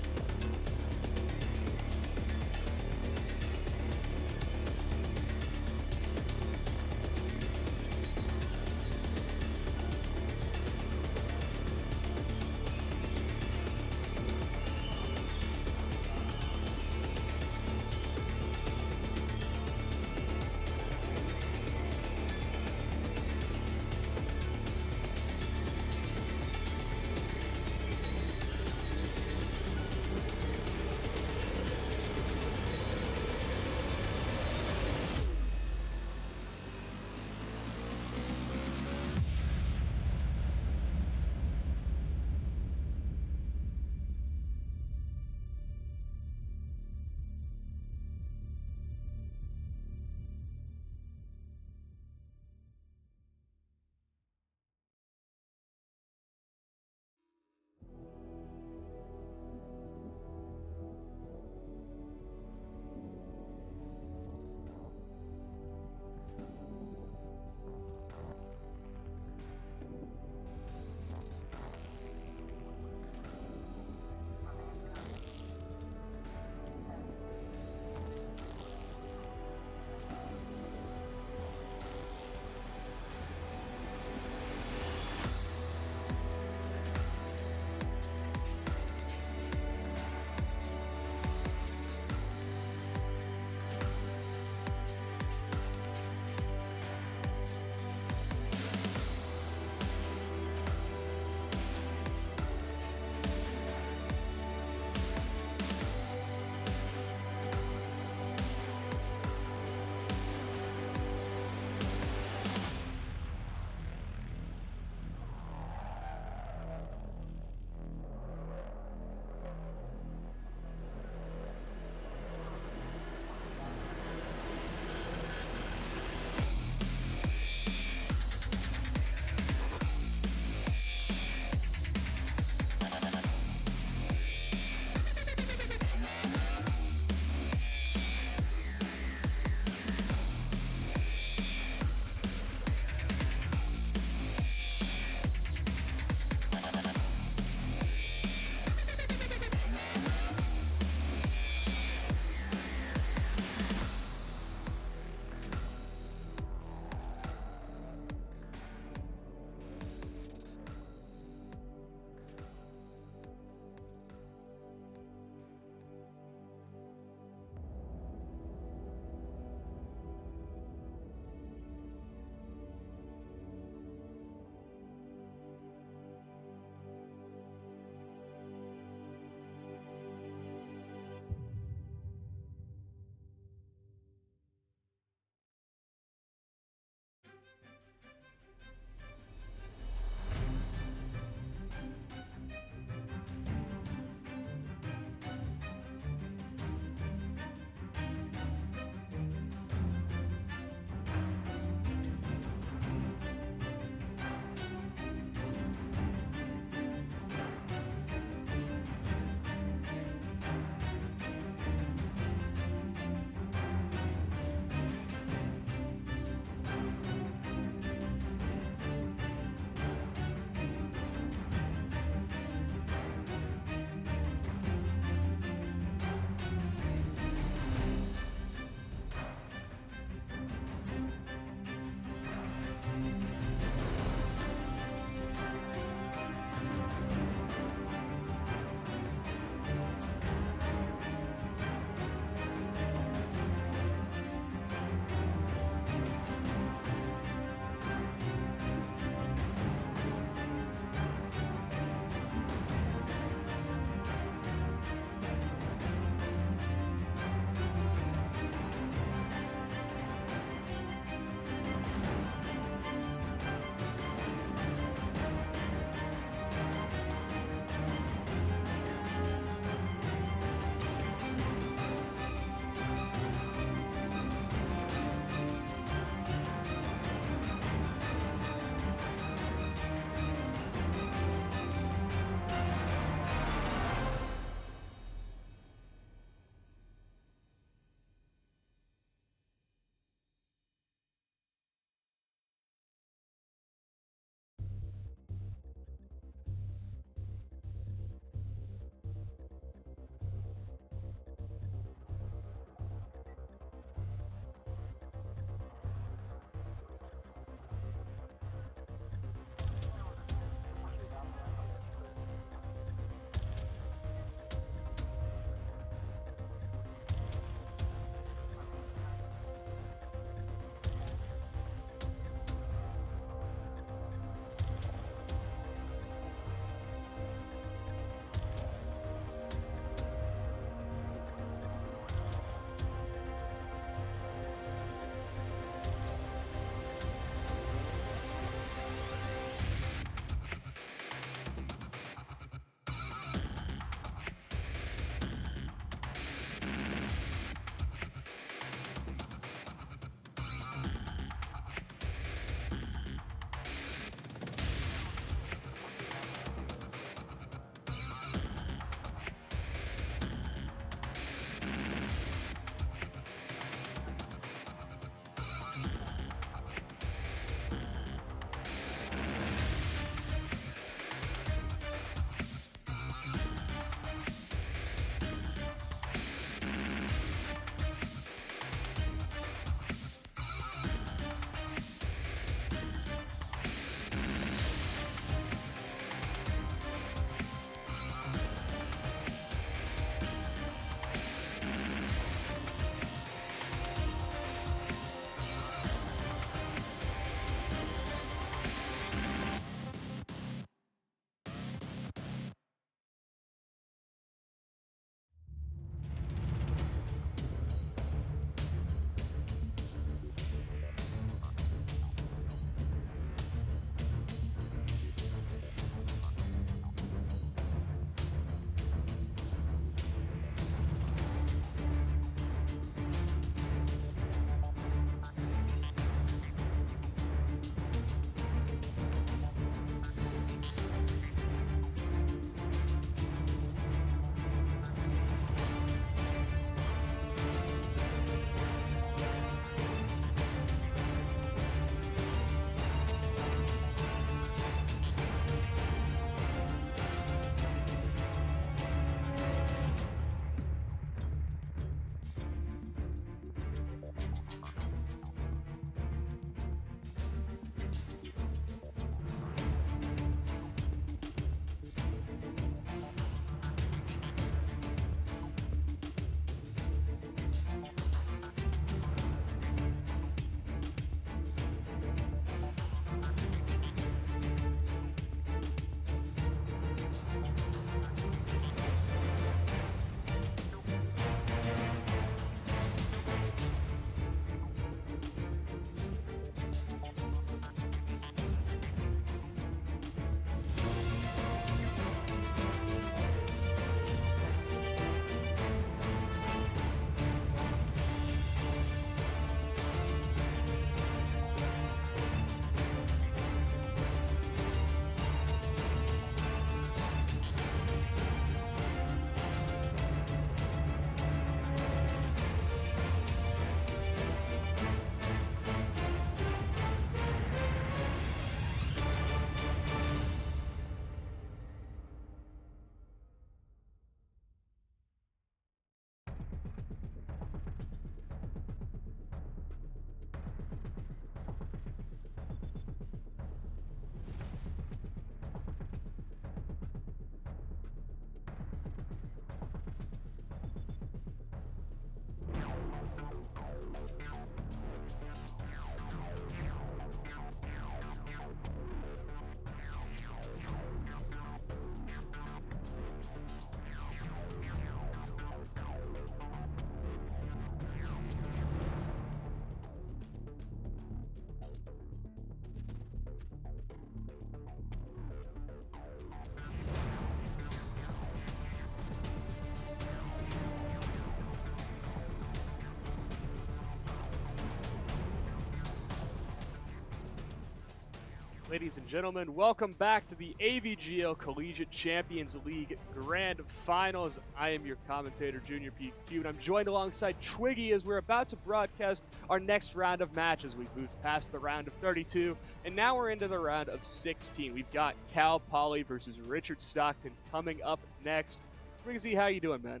Ladies and gentlemen, welcome back to the AVGL Collegiate Champions League Grand Finals. I am your commentator, Junior PQ, and I'm joined alongside Twiggy as we're about to broadcast our next round of matches. We've moved past the round of 32, and now we're into the round of 16. We've got Cal Poly versus Richard Stockton coming up next. Twiggy, how you doing, man?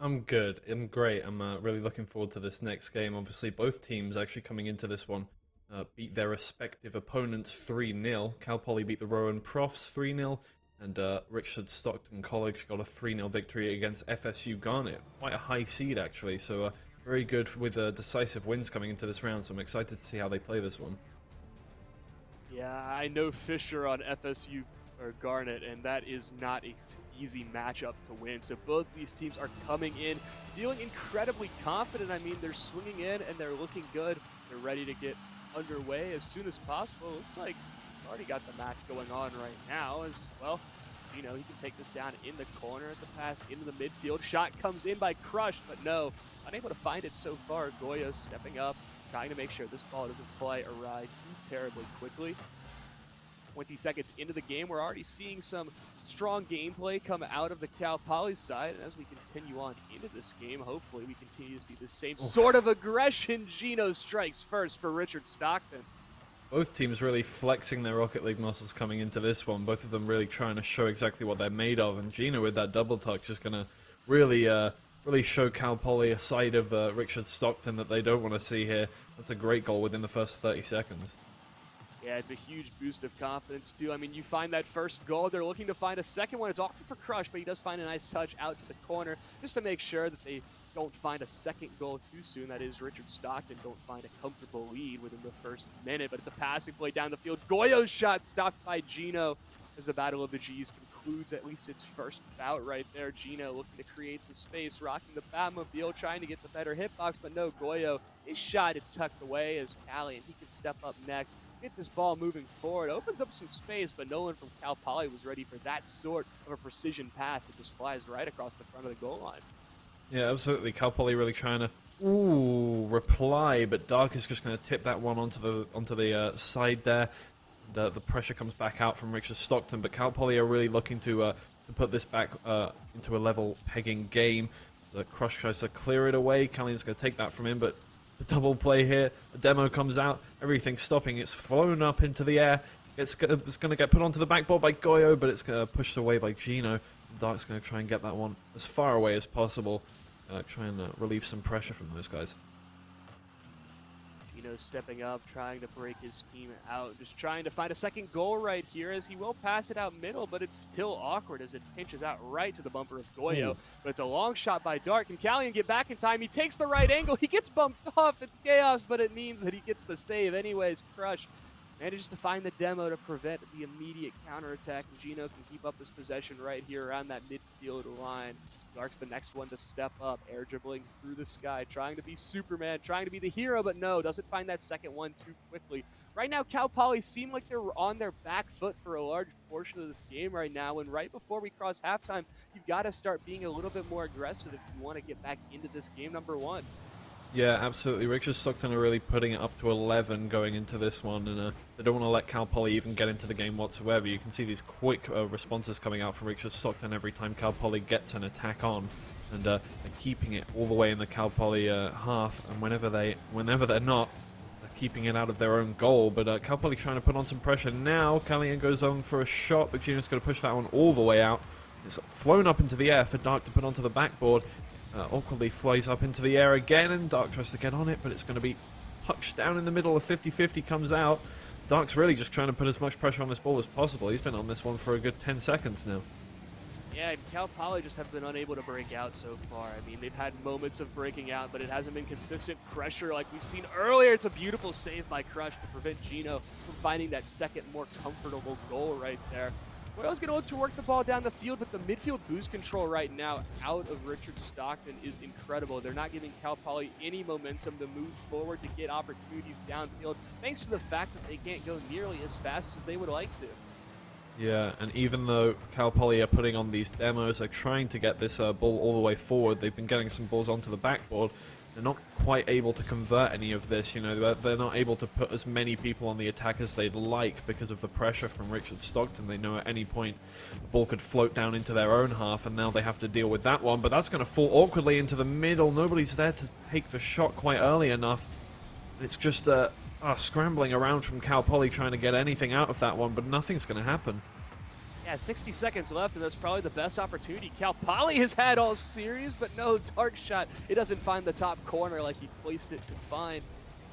I'm good. I'm great. I'm really looking forward to this next game. Obviously, both teams actually coming into this one beat their respective opponents 3-0. Cal Poly beat the Rowan Profs 3-0, and Richard Stockton College got a 3-0 victory against FSU Garnet. Quite a high seed, actually, so very good with decisive wins coming into this round, so I'm excited to see how they play this one. Yeah, I know Fisher on FSU or Garnet, and that is not an easy matchup to win. So both these teams are coming in feeling incredibly confident. I mean, they're swinging in and they're looking good. They're ready to get underway as soon as possible. Looks like we've already got the match going on right now as well. You know, he can take this down in the corner at the pass into the midfield. Shot comes in by Crush, but no, unable to find it so far. Goya stepping up, trying to make sure this ball doesn't fly awry too terribly quickly. 20 seconds into the game, we're already seeing some strong gameplay come out of the Cal Poly side, and as we continue on into this game, hopefully we continue to see the same sort of aggression. Gino strikes first for Richard Stockton. Both teams really flexing their Rocket League muscles coming into this one. Both of them really trying to show exactly what they're made of, and Gino with that double touch is going to really show Cal Poly a side of Richard Stockton that they don't want to see here. That's a great goal within the first 30 seconds. Yeah, it's a huge boost of confidence, too. I mean, you find that first goal, they're looking to find a second one. It's awkward for Crush, but he does find a nice touch out to the corner just to make sure that they don't find a second goal too soon. That is, Richard Stockton don't find a comfortable lead within the first minute, but it's a passing play down the field. Goyo's shot stopped by Gino as the Battle of the G's concludes at least its first bout right there. Gino looking to create some space, rocking the Batmobile, trying to get the better hitbox, but no, Goyo, his shot is tucked away as Callie, and he can step up next, get this ball moving forward, opens up some space, but no one from Cal Poly was ready for that sort of a precision pass that just flies right across the front of the goal line. Yeah, absolutely. Cal Poly really trying to reply, but Dark is just going to tip that one onto the side there. And, the pressure comes back out from Richard Stockton, but Cal Poly are really looking to put this back into a level pegging game. The Crush tries to clear it away. Callian's going to take that from him, but the double play here, the demo comes out, everything's stopping, it's flown up into the air, it's going to get put onto the backboard by Goyo, but it's pushed away by Gino. Dark's going to try and get that one as far away as possible, try and relieve some pressure from those guys. Gino stepping up, trying to break his team out, just trying to find a second goal right here as he will pass it out middle, but it's still awkward as it pinches out right to the bumper of Goyo. Ooh. But it's a long shot by Dark. Can Callian get back in time? He takes the right angle. He gets bumped off. It's chaos, but it means that he gets the save anyways. Crush manages to find the demo to prevent the immediate counterattack. Gino can keep up his possession right here around that midfield line. Dark's the next one to step up, air dribbling through the sky, trying to be Superman, trying to be the hero, but no, doesn't find that second one too quickly. Right now, Cal Poly seem like they're on their back foot for a large portion of this game right now, and right before we cross halftime, you've got to start being a little bit more aggressive if you want to get back into this game number one. Yeah, absolutely. Richard Stockton are really putting it up to 11 going into this one, and they don't want to let Cal Poly even get into the game whatsoever. You can see these quick responses coming out from Richard Stockton every time Cal Poly gets an attack on, and they're keeping it all the way in the Cal Poly half, and whenever they're not, they're keeping it out of their own goal. But Cal Poly trying to put on some pressure now. Callian goes on for a shot, but Gino's going to push that one all the way out. It's flown up into the air for Dark to put onto the backboard. Awkwardly flies up into the air again, and Dark tries to get on it, but it's going to be punched down in the middle. A 50-50 comes out. Dark's really just trying to put as much pressure on this ball as possible. He's been on this one for a good 10 seconds now. Yeah, Cal Poly just have been unable to break out so far. I mean, they've had moments of breaking out, but it hasn't been consistent pressure like we've seen earlier. It's a beautiful save by Crush to prevent Gino from finding that second, more comfortable goal right there. Goyo's going to look to work the ball down the field, but the midfield boost control right now out of Richard Stockton is incredible. They're not giving Cal Poly any momentum to move forward to get opportunities downfield, thanks to the fact that they can't go nearly as fast as they would like to. Yeah, and even though Cal Poly are putting on these demos, they're trying to get this ball all the way forward. They've been getting some balls onto the backboard. They're not quite able to convert any of this. You know, they're not able to put as many people on the attack as they'd like because of the pressure from Richard Stockton. They know at any point the ball could float down into their own half, and now they have to deal with that one. But that's going to fall awkwardly into the middle. Nobody's there to take the shot quite early enough. It's just scrambling around from Cal Poly trying to get anything out of that one, but nothing's going to happen. Yeah, 60 seconds left, and that's probably the best opportunity Cal Poly has had all series, but no dark shot. It doesn't find the top corner like he placed it to find.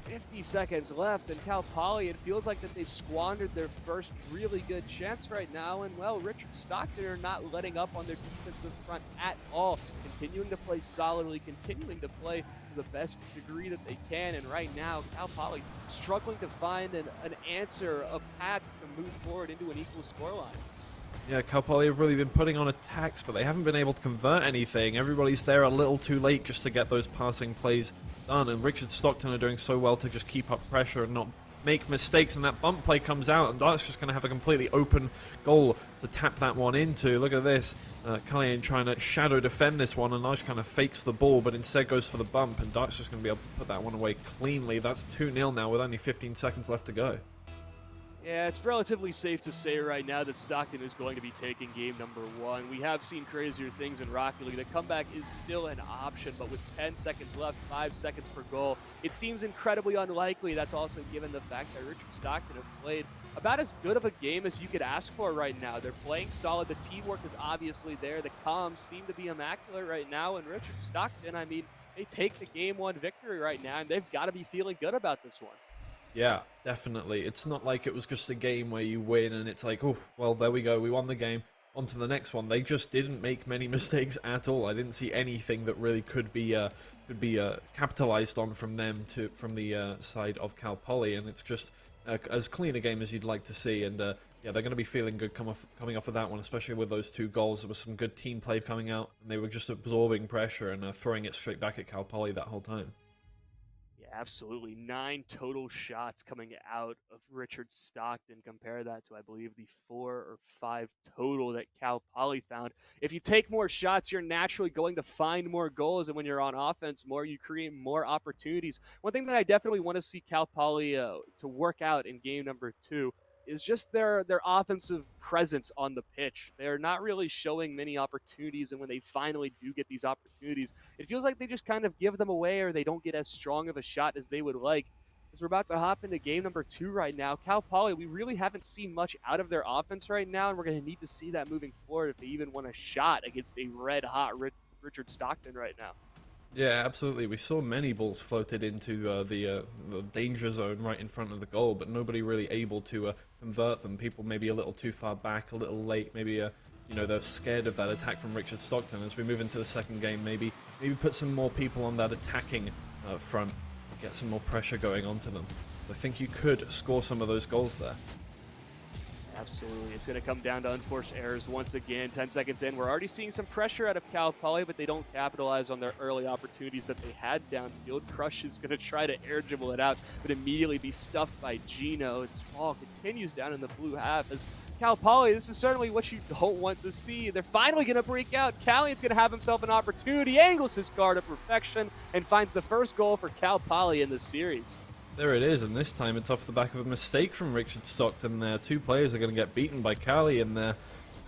50 seconds left, and Cal Poly, it feels like that they've squandered their first really good chance right now, and well, Richard Stockton are not letting up on their defensive front at all, continuing to play solidly, continuing to play to the best degree that they can, and right now, Cal Poly struggling to find an answer, a path to move forward into an equal scoreline. Yeah, Cal Poly have really been putting on attacks, but they haven't been able to convert anything. Everybody's there a little too late just to get those passing plays done, and Richard Stockton are doing so well to just keep up pressure and not make mistakes, and that bump play comes out, and Dark's just going to have a completely open goal to tap that one into. Look at this. Collegiate trying to shadow defend this one, and Dark kind of fakes the ball, but instead goes for the bump, and Dark's just going to be able to put that one away cleanly. That's 2-0 now with only 15 seconds left to go. Yeah, it's relatively safe to say right now that Stockton is going to be taking game number 1. We have seen crazier things in Rocket League. The comeback is still an option, but with 10 seconds left, 5 seconds per goal, it seems incredibly unlikely. That's also given the fact that Richard Stockton have played about as good of a game as you could ask for right now. They're playing solid. The teamwork is obviously there. The comms seem to be immaculate right now, and Richard Stockton, I mean, they take the game 1 victory right now, and they've got to be feeling good about this one. Yeah, definitely. It's not like it was just a game where you win and it's like, oh, well, there we go, we won the game. On to the next one. They just didn't make many mistakes at all. I didn't see anything that really could be capitalized on from the side of Cal Poly, and it's just as clean a game as you'd like to see. And yeah, they're going to be feeling good coming off of that one, especially with those 2 goals. There was some good team play coming out, and they were just absorbing pressure and throwing it straight back at Cal Poly that whole time. Absolutely. 9 total shots coming out of Richard Stockton. Compare that to, I believe, the 4 or 5 total that Cal Poly found. If you take more shots, you're naturally going to find more goals. And when you're on offense more, you create more opportunities. One thing that I definitely want to see Cal Poly to work out in game number 2 is just their offensive presence on the pitch. They're not really showing many opportunities, and when they finally do get these opportunities, it feels like they just kind of give them away, or they don't get as strong of a shot as they would like. As we're about to hop into game number 2 right now, Cal Poly, we really haven't seen much out of their offense right now, and we're going to need to see that moving forward if they even want a shot against a red-hot Richard Stockton right now. Yeah, absolutely. We saw many balls floated into the danger zone right in front of the goal, but nobody really able to convert them. People maybe a little too far back, a little late. Maybe they're scared of that attack from Richard Stockton. As we move into the second game, maybe put some more people on that attacking front, get some more pressure going onto them. So I think you could score some of those goals there. Absolutely. It's going to come down to unforced errors once again. 10 seconds in, we're already seeing some pressure out of Cal Poly, but they don't capitalize on their early opportunities that they had downfield. Crush is going to try to air dribble it out, but immediately be stuffed by Gino. Its ball continues down in the blue half as Cal Poly, this is certainly what you don't want to see. They're finally going to break out. Callian's going to have himself an opportunity, angles his guard to perfection, and finds the first goal for Cal Poly in the series. There it is, and this time it's off the back of a mistake from Richard Stockton there. 2 players are going to get beaten by Cali in there.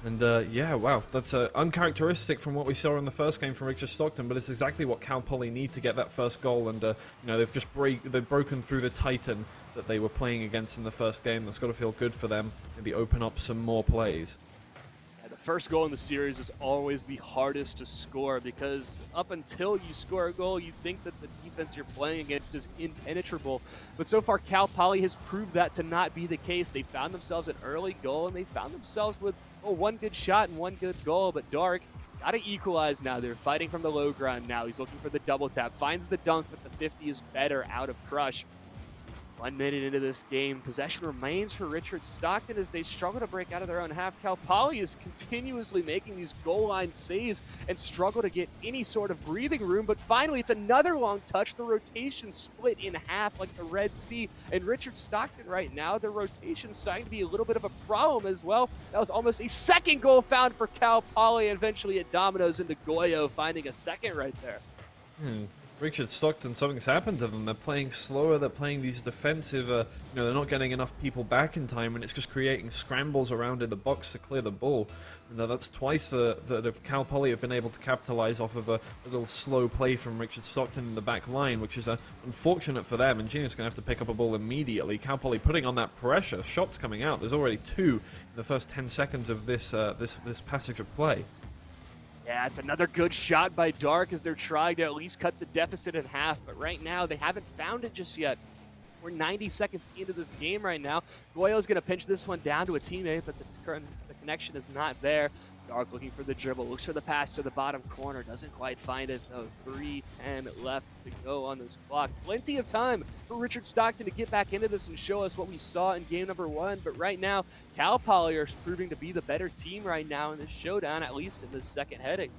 And yeah, wow, that's uncharacteristic from what we saw in the first game from Richard Stockton, but it's exactly what Cal Poly need to get that first goal. And they've broken through the Titan that they were playing against in the first game. That's got to feel good for them. Maybe open up some more plays. The first goal in the series is always the hardest to score because up until you score a goal, you think that the defense you're playing against is impenetrable. But so far, Cal Poly has proved that to not be the case. They found themselves an early goal, and they found themselves with 1 good shot and 1 good goal. But Dark got to equalize now. They're fighting from the low ground now. He's looking for the double tap, finds the dunk, but the 50 is better out of Crush. 1 minute into this game, possession remains for Richard Stockton as they struggle to break out of their own half. Cal Poly is continuously making these goal line saves and struggle to get any sort of breathing room. But finally, it's another long touch. The rotation split in half like the Red Sea. And Richard Stockton right now, their rotation starting to be a little bit of a problem as well. That was almost a second goal found for Cal Poly. And eventually it dominoes into Goyo finding a second right there. Richard Stockton, something's happened to them. They're playing slower, they're playing these defensive, they're not getting enough people back in time, and it's just creating scrambles around in the box to clear the ball. And that's twice that Cal Poly have been able to capitalize off of a little slow play from Richard Stockton in the back line, which is unfortunate for them, and Gino's going to have to pick up a ball immediately. Cal Poly putting on that pressure, shots coming out. There's already 2 in the first 10 seconds of this passage of play. Yeah, it's another good shot by Dark as they're trying to at least cut the deficit in half. But right now, they haven't found it just yet. We're 90 seconds into this game right now. Goyo's going to pinch this one down to a teammate, but the connection is not there. Dark looking for the dribble, looks for the pass to the bottom corner, doesn't quite find it though. 3:10 left to go on this clock. Plenty of time for Richard Stockton to get back into this and show us what we saw in game number 1. But right now, Cal Poly are proving to be the better team right now in this showdown, at least in this second heading.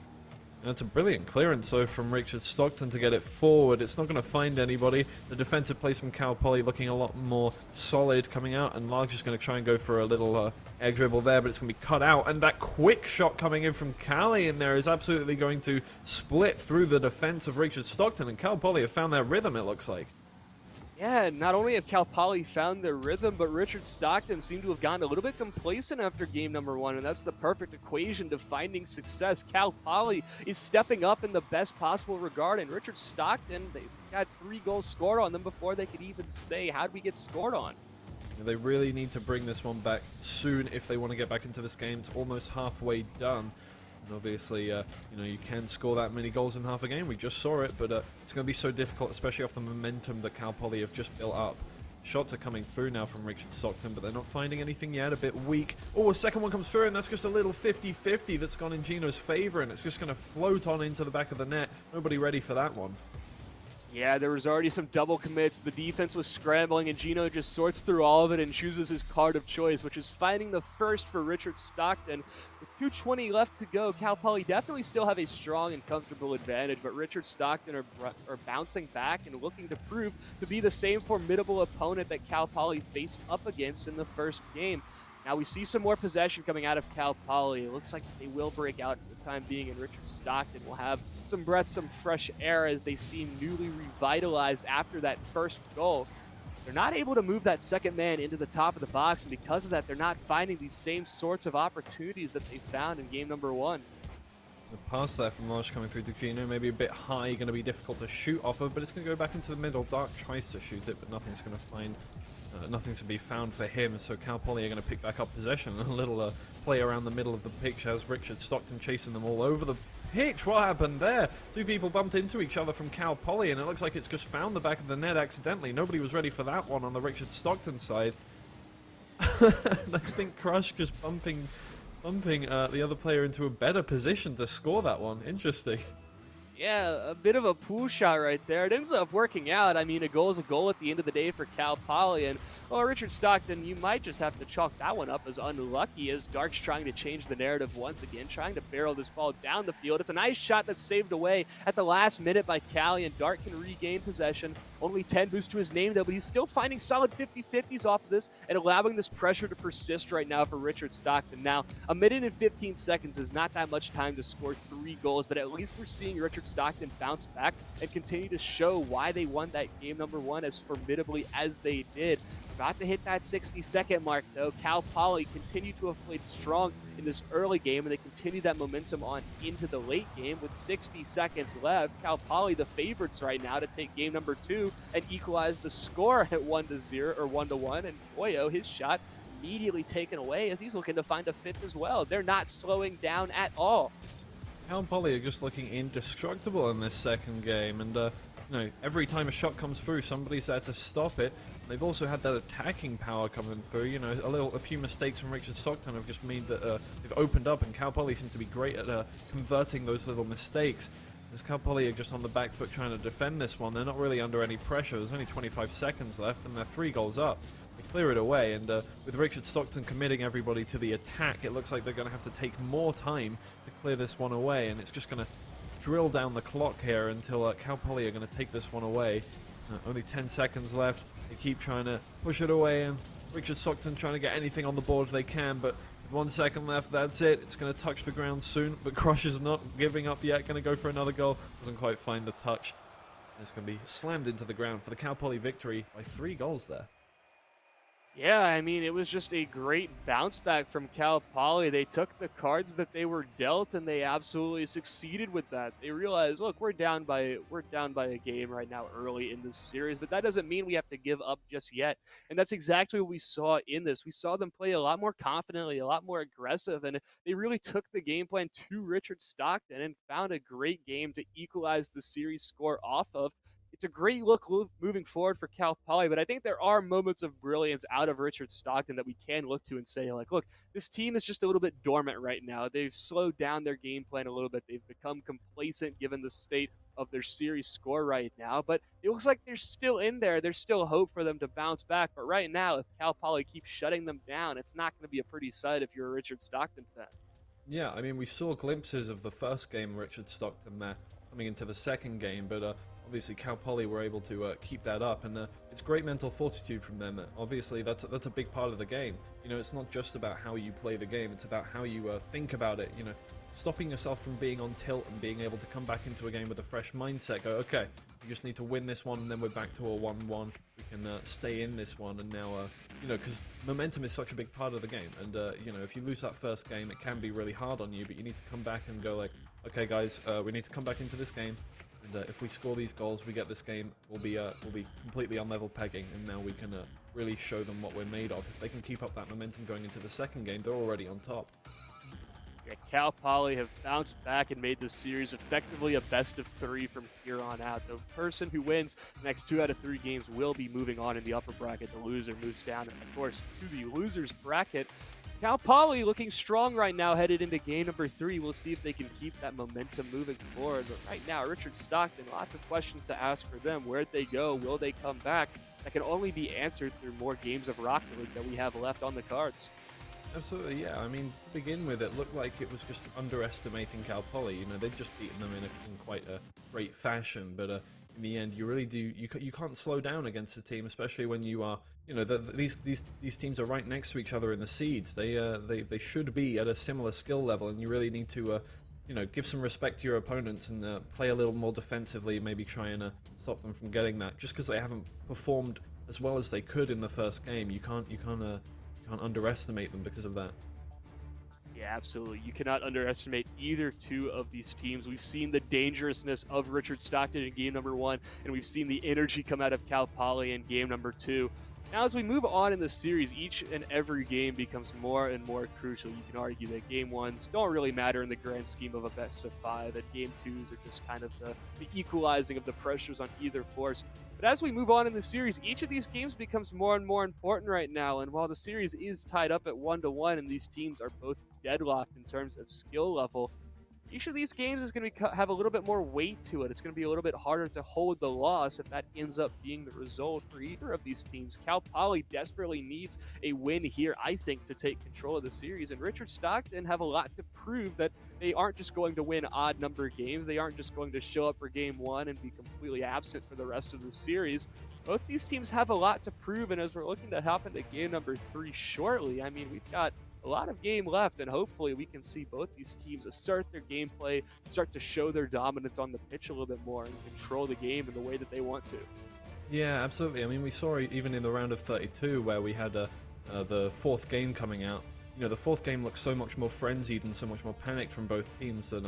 That's a brilliant clearance, though, from Richard Stockton to get it forward. It's not going to find anybody. The defensive plays from Cal Poly looking a lot more solid coming out, and Larg's just going to try and go for a little air dribble there, but it's going to be cut out. And that quick shot coming in from Cali in there is absolutely going to split through the defense of Richard Stockton, and Cal Poly have found their rhythm, it looks like. Yeah, not only have Cal Poly found their rhythm, but Richard Stockton seemed to have gotten a little bit complacent after game number 1, and that's the perfect equation to finding success. Cal Poly is stepping up in the best possible regard, and Richard Stockton, they got 3 goals scored on them before they could even say, how did we get scored on? They really need to bring this one back soon if they want to get back into this game. It's almost halfway done. And obviously, you can score that many goals in half a game. We just saw it, but it's going to be so difficult, especially off the momentum that Cal Poly have just built up. Shots are coming through now from Richard Stockton, but they're not finding anything yet. A bit weak. Oh, a second one comes through, and that's just a little 50-50 that's gone in Gino's favor, and it's just going to float on into the back of the net. Nobody ready for that one. Yeah, there was already some double commits. The defense was scrambling, and Gino just sorts through all of it and chooses his card of choice, which is finding the first for Richard Stockton. With 2:20 left to go, Cal Poly definitely still have a strong and comfortable advantage, but Richard Stockton are bouncing back and looking to prove to be the same formidable opponent that Cal Poly faced up against in the first game. Now we see some more possession coming out of Cal Poly. It looks like they will break out for the time being, and Richard Stockton will have some breath, some fresh air as they seem newly revitalized after that first goal. They're not able to move that second man into the top of the box, and because of that, they're not finding these same sorts of opportunities that they found in game number 1. The pass there from Large coming through to Gino, maybe a bit high, going to be difficult to shoot off of, but it's going to go back into the middle. Dark tries to shoot it, but nothing's going to find... nothing's to be found for him, so Cal Poly are going to pick back up possession. A little play around the middle of the pitch as Richard Stockton chasing them all over the pitch. What happened there? 2 people bumped into each other from Cal Poly, and it looks like it's just found the back of the net accidentally. Nobody was ready for that one on the Richard Stockton side. And I think Crush just bumping the other player into a better position to score that one. Interesting. Yeah, a bit of a pool shot right there. It ends up working out. I mean, a goal is a goal at the end of the day for Cal Poly. And, well, Richard Stockton, you might just have to chalk that one up as unlucky as Dark's trying to change the narrative once again, trying to barrel this ball down the field. It's a nice shot that's saved away at the last minute by Cali, and Dark can regain possession. Only 10 boosts to his name, though, but he's still finding solid 50-50s off of this and allowing this pressure to persist right now for Richard Stockton. Now, a minute and 15 seconds is not that much time to score 3 goals, but at least we're seeing Richard Stockton bounce back and continue to show why they won that game number 1 as formidably as they did. About to hit that 60-second mark, though. Cal Poly continued to have played strong in this early game, and they continued that momentum on into the late game with 60 seconds left. Cal Poly, the favorites right now to take game number 2 and equalize the score at 1-0 or 1-1. And Goyo, his shot immediately taken away as he's looking to find a fifth as well. They're not slowing down at all. Cal Poly are just looking indestructible in this second game, and every time a shot comes through, somebody's there to stop it. And they've also had that attacking power coming through. A few mistakes from Richard Stockton have just meant that they've opened up, and Cal Poly seem to be great at converting those little mistakes. As Cal Poly are just on the back foot trying to defend this one, they're not really under any pressure. There's only 25 seconds left, and they're 3 goals up. They clear it away, and with Richard Stockton committing everybody to the attack, it looks like they're going to have to take more time to clear this one away, and it's just going to drill down the clock here until Cal Poly are going to take this one away. Only 10 seconds left. They keep trying to push it away, and Richard Stockton trying to get anything on the board they can, but with 1 second left, that's it. It's going to touch the ground soon, but Crush is not giving up yet. Going to go for another goal. Doesn't quite find the touch. And it's going to be slammed into the ground for the Cal Poly victory by 3 goals there. Yeah, I mean, it was just a great bounce back from Cal Poly. They took the cards that they were dealt, and they absolutely succeeded with that. They realized, look, we're down by a game right now early in this series, but that doesn't mean we have to give up just yet. And that's exactly what we saw in this. We saw them play a lot more confidently, a lot more aggressive, and they really took the game plan to Richard Stockton and found a great game to equalize the series score off of. It's a great look moving forward for Cal Poly, but I think there are moments of brilliance out of Richard Stockton that we can look to and say, like, look, this team is just a little bit dormant right now. They've slowed down their game plan a little bit. They've become complacent given the state of their series score right now, but it looks like they're still in there. There's still hope for them to bounce back, but right now, if Cal Poly keeps shutting them down, it's not going to be a pretty sight if you're a Richard Stockton fan. Yeah, I mean, we saw glimpses of the first game, Richard Stockton there, coming into the second game, but obviously Cal Poly were able to keep that up, and it's great mental fortitude from them. Obviously, that's a big part of the game. You know, it's not just about how you play the game; it's about how you think about it. You know, stopping yourself from being on tilt and being able to come back into a game with a fresh mindset. Go, okay, we just need to win this one, and then we're back to a 1-1. We can stay in this one, and now, you know, because momentum is such a big part of the game, and you know, if you lose that first game, it can be really hard on you. But you need to come back and go like, okay, guys, we need to come back into this game. And if we score these goals, we get this game. We'll be completely on level pegging, and now we can really show them what we're made of. If they can keep up that momentum going into the second game, they're already on top. Yeah, Cal Poly have bounced back and made this series effectively a best of 3 from here on out. The person who wins the next 2 out of 3 games will be moving on in the upper bracket. The loser moves down, of course, to the losers bracket. Cal Poly looking strong right now headed into game number 3. We'll see if they can keep that momentum moving forward. But right now, Richard Stockton, lots of questions to ask for them. Where'd they go? Will they come back? That can only be answered through more games of Rocket League that we have left on the cards. Absolutely, yeah. I mean, to begin with, it looked like it was just underestimating Cal Poly. You know, they'd just beaten them in quite a great fashion, but in the end, you really do you can't slow down against a team, especially when you are, you know, these teams are right next to each other in the seeds. They should be at a similar skill level, and you really need to you know, give some respect to your opponents and play a little more defensively. Maybe try and stop them from getting that. Just because they haven't performed as well as they could in the first game, you can't underestimate them because of that. Yeah, absolutely. You cannot underestimate either two of these teams. We've seen the dangerousness of Richard Stockton in game number 1, and we've seen the energy come out of Cal Poly in game number 2. Now, as we move on in the series, each and every game becomes more and more crucial. You can argue that game 1s don't really matter in the grand scheme of a best of 5, that game 2s are just kind of the equalizing of the pressures on either force. But as we move on in the series, each of these games becomes more and more important right now. And while the series is tied up at 1-1 and these teams are both deadlocked in terms of skill level, each of these games is going to have a little bit more weight to it. It's going to be a little bit harder to hold the loss if that ends up being the result for either of these teams. Cal Poly desperately needs a win here, I think, to take control of the series. And Richard Stockton have a lot to prove that they aren't just going to win odd number games. They aren't just going to show up for game 1 and be completely absent for the rest of the series. Both these teams have a lot to prove, and as we're looking to hop into game number 3 shortly, I mean, we've got a lot of game left, and hopefully we can see both these teams assert their gameplay, start to show their dominance on the pitch a little bit more, and control the game in the way that they want to. Yeah, absolutely. I mean, we saw even in the round of 32 where we had the fourth game coming out. You know, the fourth game looked so much more frenzied and so much more panicked from both teams than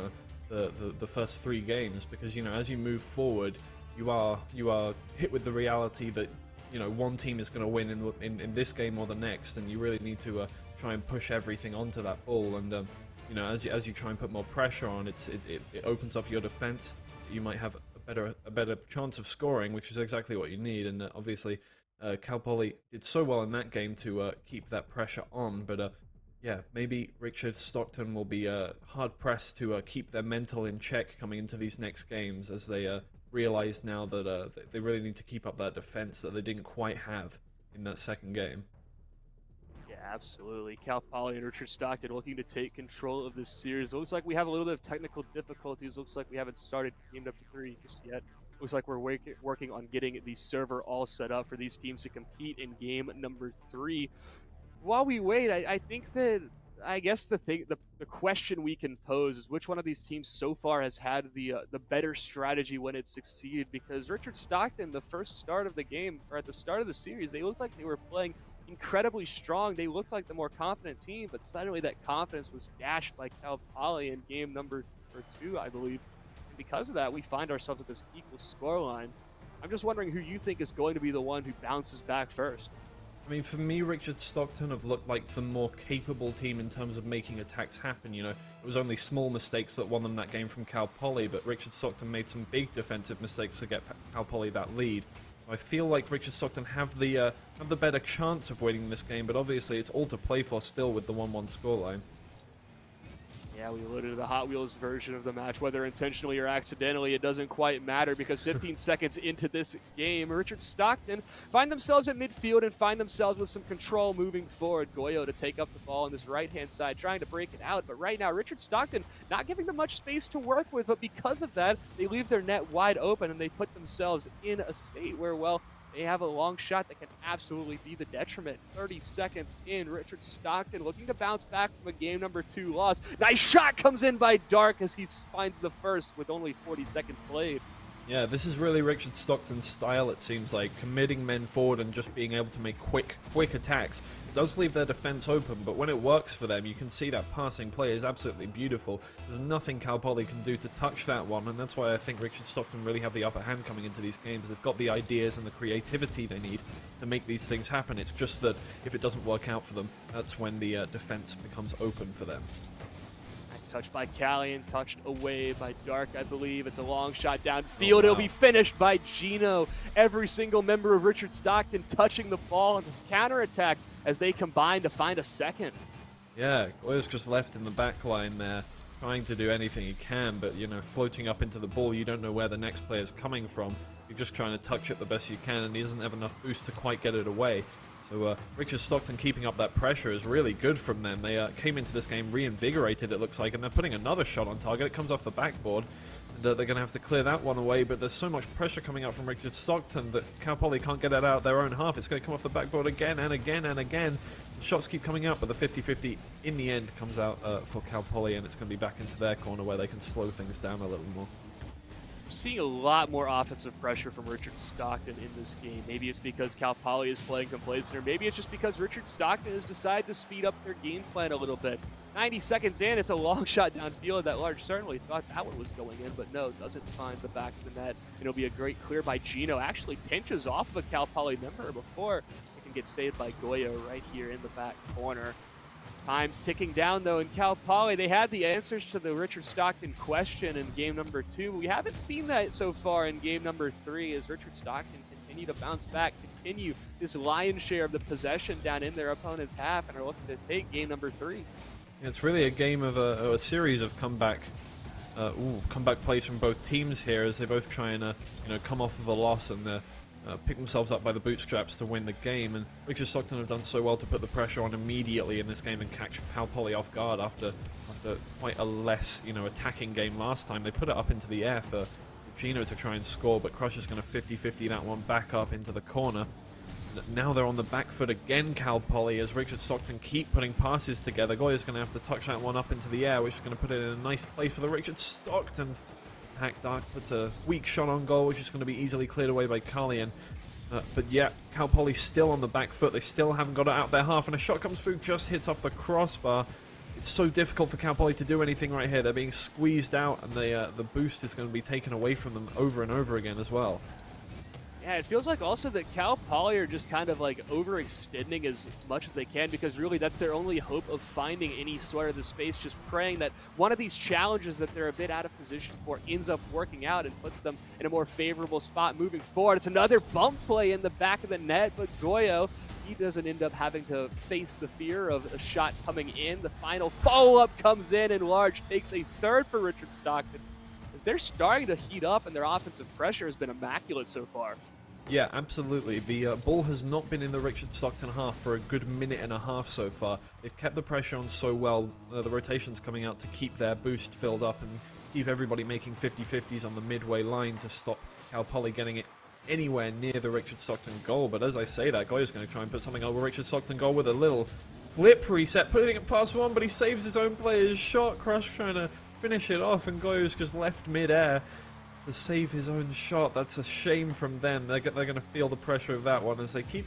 the first 3 games, because, you know, as you move forward, you are hit with the reality that, you know, one team is going to win in this game or the next, and you really need to try and push everything onto that ball. And you know, as you try and put more pressure on, it opens up your defense. You might have a better chance of scoring, which is exactly what you need. And obviously, Cal Poly did so well in that game to keep that pressure on. But Yeah, maybe Richard Stockton will be hard pressed to keep their mental in check coming into these next games as they realize now that they really need to keep up that defense that they didn't quite have in that second game. Yeah, absolutely. Cal Poly and Richard Stockton looking to take control of this series. Looks like we have a little bit of technical difficulties. Looks like we haven't started game number 3 just yet. Looks like we're working on getting the server all set up for these teams to compete in game number 3. While we wait, I think that I guess the question we can pose is which one of these teams so far has had the better strategy when it succeeded? Because Richard Stockton, the first start of the game or at the start of the series, they looked like they were playing incredibly strong. They looked like the more confident team, but suddenly that confidence was dashed by Cal Poly in game number or 2, I believe. And because of that, we find ourselves at this equal scoreline. I'm just wondering who you think is going to be the one who bounces back first. I mean, for me, Richard Stockton have looked like the more capable team in terms of making attacks happen. You know, it was only small mistakes that won them that game from Cal Poly, but Richard Stockton made some big defensive mistakes to get Cal Poly that lead. I feel like Richard Stockton have the better chance of winning this game, but obviously it's all to play for still with the 1-1 scoreline. Yeah, we alluded to the Hot Wheels version of the match, whether intentionally or accidentally, it doesn't quite matter because 15 seconds into this game, Richard Stockton find themselves at midfield and find themselves with some control moving forward. Goyo to take up the ball on this right-hand side, trying to break it out, but right now, Richard Stockton not giving them much space to work with, but because of that, they leave their net wide open and they put themselves in a state where, well, they have a long shot that can absolutely be the detriment. 30 seconds in, Richard Stockton looking to bounce back from a game number 2 loss. Nice shot comes in by Dark as he finds the first with only 40 seconds played. Yeah, this is really Richard Stockton's style, it seems like, committing men forward and just being able to make quick attacks. It does leave their defense open, but when it works for them, you can see that passing play is absolutely beautiful. There's nothing Cal Poly can do to touch that one, and that's why I think Richard Stockton really have the upper hand coming into these games. They've got the ideas and the creativity they need to make these things happen. It's just that if it doesn't work out for them, that's when the defense becomes open for them. Touched by Callian, touched away by Dark, I believe. It's a long shot downfield. It'll be finished by Gino. Every single member of Richard Stockton touching the ball on this counterattack as they combine to find a second. Yeah, Goyo's just left in the back line there, trying to do anything he can, but, you know, floating up into the ball, you don't know where the next player's coming from. You're just trying to touch it the best you can, and he doesn't have enough boost to quite get it away. So Richard Stockton keeping up that pressure is really good from them. They came into this game reinvigorated, it looks like, and they're putting another shot on target. It comes off the backboard, and they're going to have to clear that one away, but there's so much pressure coming out from Richard Stockton that Cal Poly can't get it out their own half. It's going to come off the backboard again and again and again. The shots keep coming out, but the 50-50 in the end comes out for Cal Poly, and it's going to be back into their corner where they can slow things down a little more. Seeing a lot more offensive pressure from Richard Stockton in this game. Maybe it's because Cal Poly is playing complacent, or maybe it's just because Richard Stockton has decided to speed up their game plan a little bit. 90 seconds in, it's a long shot downfield that Large certainly thought that one was going in, but no, doesn't find the back of the net. It'll be a great clear by Gino. Actually pinches off of a Cal Poly member before it can get saved by Goyo right here in the back corner. Time's ticking down, though, in Cal Poly. They had the answers to the Richard Stockton question in game number 2. We haven't seen that so far in game number 3 as Richard Stockton continue to bounce back, continue this lion's share of the possession down in their opponent's half, and are looking to take game number 3. It's really a game of a series of comeback plays from both teams here as they both try and come off of a loss and pick themselves up by the bootstraps to win the game. And Richard Stockton have done so well to put the pressure on immediately in this game and catch Cal Poly off guard after quite a less attacking game last time. They put it up into the air for Gino to try and score, but Crusher's going to 50-50 that one back up into the corner. And now they're on the back foot again, Cal Poly, as Richard Stockton keep putting passes together. Goya's going to have to touch that one up into the air, which is going to put it in a nice place for the Richard Stockton attack. Dark puts a weak shot on goal, which is going to be easily cleared away by Carlian. But yeah, Cal Poly still on the back foot. They still haven't got it out their half, and a shot comes through, just hits off the crossbar. It's so difficult for Cal Poly to do anything right here. They're being squeezed out, and the boost is going to be taken away from them over and over again as well. Yeah, it feels like also that Cal Poly are just kind of like overextending as much as they can, because really that's their only hope of finding any sort of the space, just praying that one of these challenges that they're a bit out of position for ends up working out and puts them in a more favorable spot moving forward. It's another bump play in the back of the net, but Goyo, he doesn't end up having to face the fear of a shot coming in. The final follow-up comes in, and Large takes a third for Richard Stockton, as they're starting to heat up, and their offensive pressure has been immaculate so far. Yeah, absolutely. The ball has not been in the Richard Stockton half for a good minute and a half so far. They've kept the pressure on so well. The rotations coming out to keep their boost filled up and keep everybody making 50-50s on the midway line to stop Cal Poly getting it anywhere near the Richard Stockton goal. But as I say that, Goya's going to try and put something over Richard Stockton goal with a little flip reset, putting it past one, but he saves his own player's shot. Crush trying to finish it off, and Goya's just left mid-air to save his own shot. That's a shame from them. They're going to feel the pressure of that one as they keep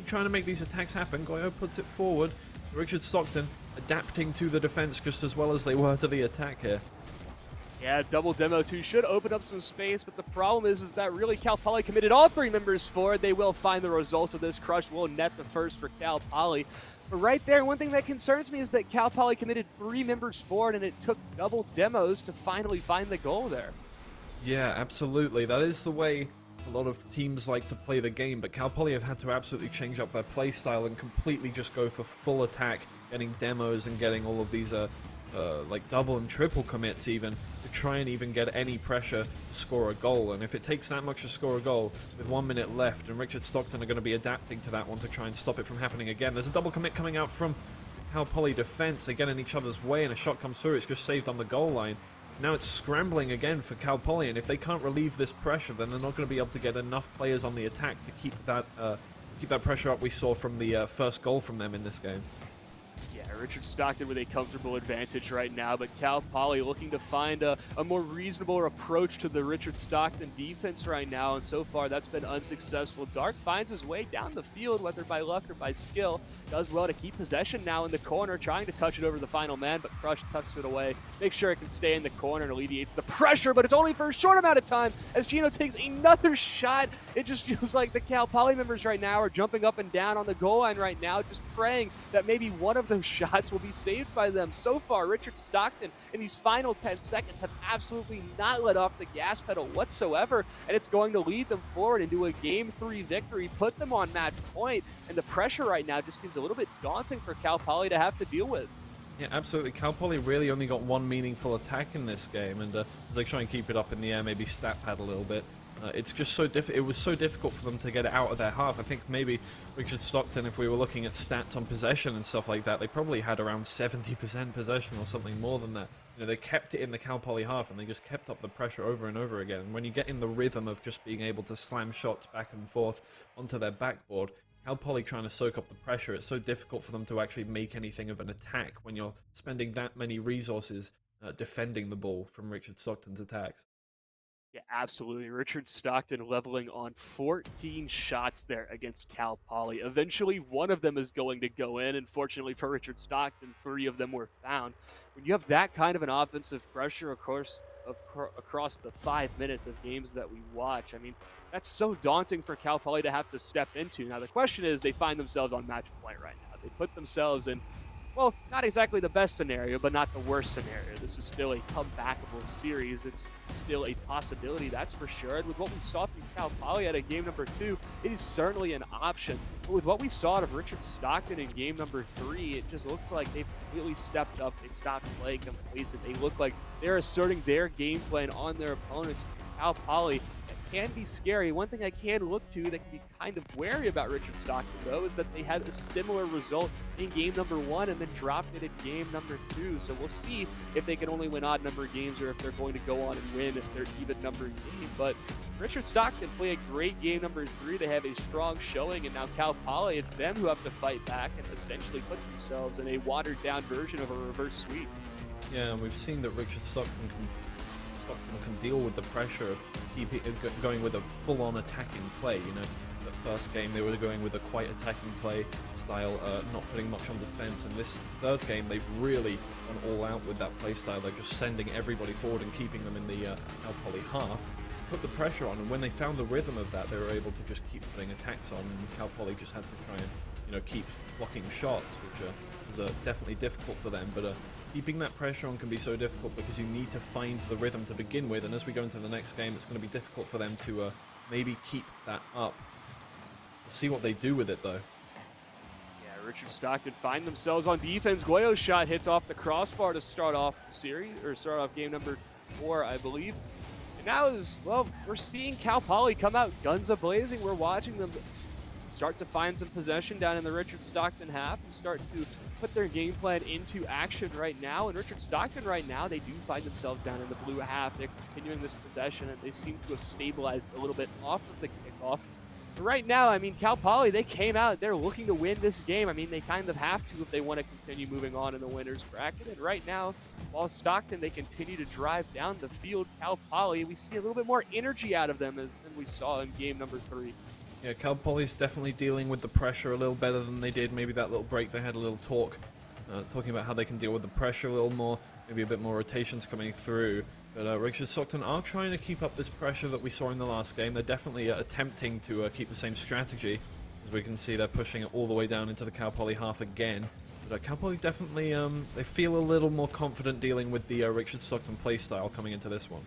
trying to make these attacks happen. Goyo puts it forward. Richard Stockton adapting to the defense just as well as they were to the attack here. Yeah, double demo 2 should open up some space, but the problem is that really Cal Poly committed all 3 members forward. They will find the result of this. Crush will net the first for Cal Poly. But right there, one thing that concerns me is that Cal Poly committed 3 members forward, and it took double demos to finally find the goal there. Yeah, absolutely. That is the way a lot of teams like to play the game, but Cal Poly have had to absolutely change up their play style and completely just go for full attack, getting demos and getting all of these like double and triple commits even, to try and even get any pressure to score a goal. And if it takes that much to score a goal with 1 minute left, and Richard Stockton are going to be adapting to that one to try and stop it from happening again. There's a double commit coming out from Cal Poly defense. They get in each other's way and a shot comes through. It's just saved on the goal line. Now it's scrambling again for Cal Poly, and if they can't relieve this pressure, then they're not going to be able to get enough players on the attack to keep that pressure up we saw from the first goal from them in this game. Yeah, Richard Stockton with a comfortable advantage right now, but Cal Poly looking to find a more reasonable approach to the Richard Stockton defense right now, and so far that's been unsuccessful. Dark finds his way down the field, whether by luck or by skill. Does well to keep possession now in the corner, trying to touch it over the final man, but Crush tucks it away. Make sure it can stay in the corner and alleviates the pressure, but it's only for a short amount of time as Gino takes another shot. It just feels like the Cal Poly members right now are jumping up and down on the goal line right now, just praying that maybe one of those shots will be saved by them. So far, Richard Stockton in these final 10 seconds have absolutely not let off the gas pedal whatsoever, and it's going to lead them forward into a Game 3 victory, put them on match point, and the pressure right now just seems a little bit daunting for Cal Poly to have to deal with. Yeah, absolutely. Cal Poly really only got one meaningful attack in this game, and as they try and keep it up in the air, maybe stat pad a little bit. It's just so it was so difficult for them to get it out of their half. I think maybe Richard Stockton, if we were looking at stats on possession and stuff like that, they probably had around 70% possession or something more than that. You know, they kept it in the Cal Poly half, and they just kept up the pressure over and over again. And when you get in the rhythm of just being able to slam shots back and forth onto their backboard, Cal Poly trying to soak up the pressure, it's so difficult for them to actually make anything of an attack when you're spending that many resources defending the ball from Richard Stockton's attacks. Yeah, absolutely. Richard Stockton leveling on 14 shots there against Cal Poly. Eventually, one of them is going to go in. Unfortunately for Richard Stockton, 3 of them were found. When you have that kind of an offensive pressure, of course, across the 5 minutes of games that we watch, I mean, that's so daunting for Cal Poly to have to step into. Now, the question is, they find themselves on match point right now. They put themselves in, well, not exactly the best scenario, but not the worst scenario. This is still a comebackable series. It's still a possibility, that's for sure. And with what we saw from Cal Poly at game number 2, it is certainly an option. But with what we saw out of Richard Stockton in game number 3, it just looks like they've really stepped up. They stopped playing complacent. They look like they're asserting their game plan on their opponents. Cal Poly, can be scary. One thing I can look to that can be kind of wary about Richard Stockton, though, is that they had a similar result in game number 1 and then dropped it in game number 2. So we'll see if they can only win odd number of games or if they're going to go on and win if they're even numbered game. But Richard Stockton play a great game number 3. They have a strong showing, and now Cal Poly, it's them who have to fight back and essentially put themselves in a watered-down version of a reverse sweep. Yeah, and we've seen that Richard Stockton can deal with the pressure of going with a full-on attacking play. You know, the first game they were going with a quite attacking play style, not putting much on defense, and this third game they've really gone all out with that play style. They're just sending everybody forward and keeping them in the Cal Poly half, put the pressure on, and when they found the rhythm of that, they were able to just keep putting attacks on, and Cal Poly just had to try and, you know, keep blocking shots, which was definitely difficult for them. But keeping that pressure on can be so difficult because you need to find the rhythm to begin with, and as we go into the next game, it's going to be difficult for them to maybe keep that up. We'll see what they do with it, though. Richard Stockton find themselves on defense. Goyo's shot hits off the crossbar to start off the series, or start off game number 4, I believe. And now is, well, we're seeing Cal Poly come out guns a-blazing. We're watching them start to find some possession down in the Richard Stockton half and start to put their game plan into action right now. And Richard Stockton right now, they do find themselves down in the blue half. They're continuing this possession, and they seem to have stabilized a little bit off of the kickoff. But right now, I mean, Cal Poly, they came out, they're looking to win this game. I mean, they kind of have to if they want to continue moving on in the winner's bracket. And right now, while Stockton, they continue to drive down the field, Cal Poly, we see a little bit more energy out of them than we saw in game number 3. Yeah, Cal Poly's definitely dealing with the pressure a little better than they did. Maybe that little break they had a little talk, talking about how they can deal with the pressure a little more. Maybe a bit more rotations coming through. But Richard Stockton are trying to keep up this pressure that we saw in the last game. They're definitely attempting to keep the same strategy. As we can see, they're pushing it all the way down into the Cal Poly half again. But Cal Poly definitely, they feel a little more confident dealing with the Richard Stockton playstyle coming into this one.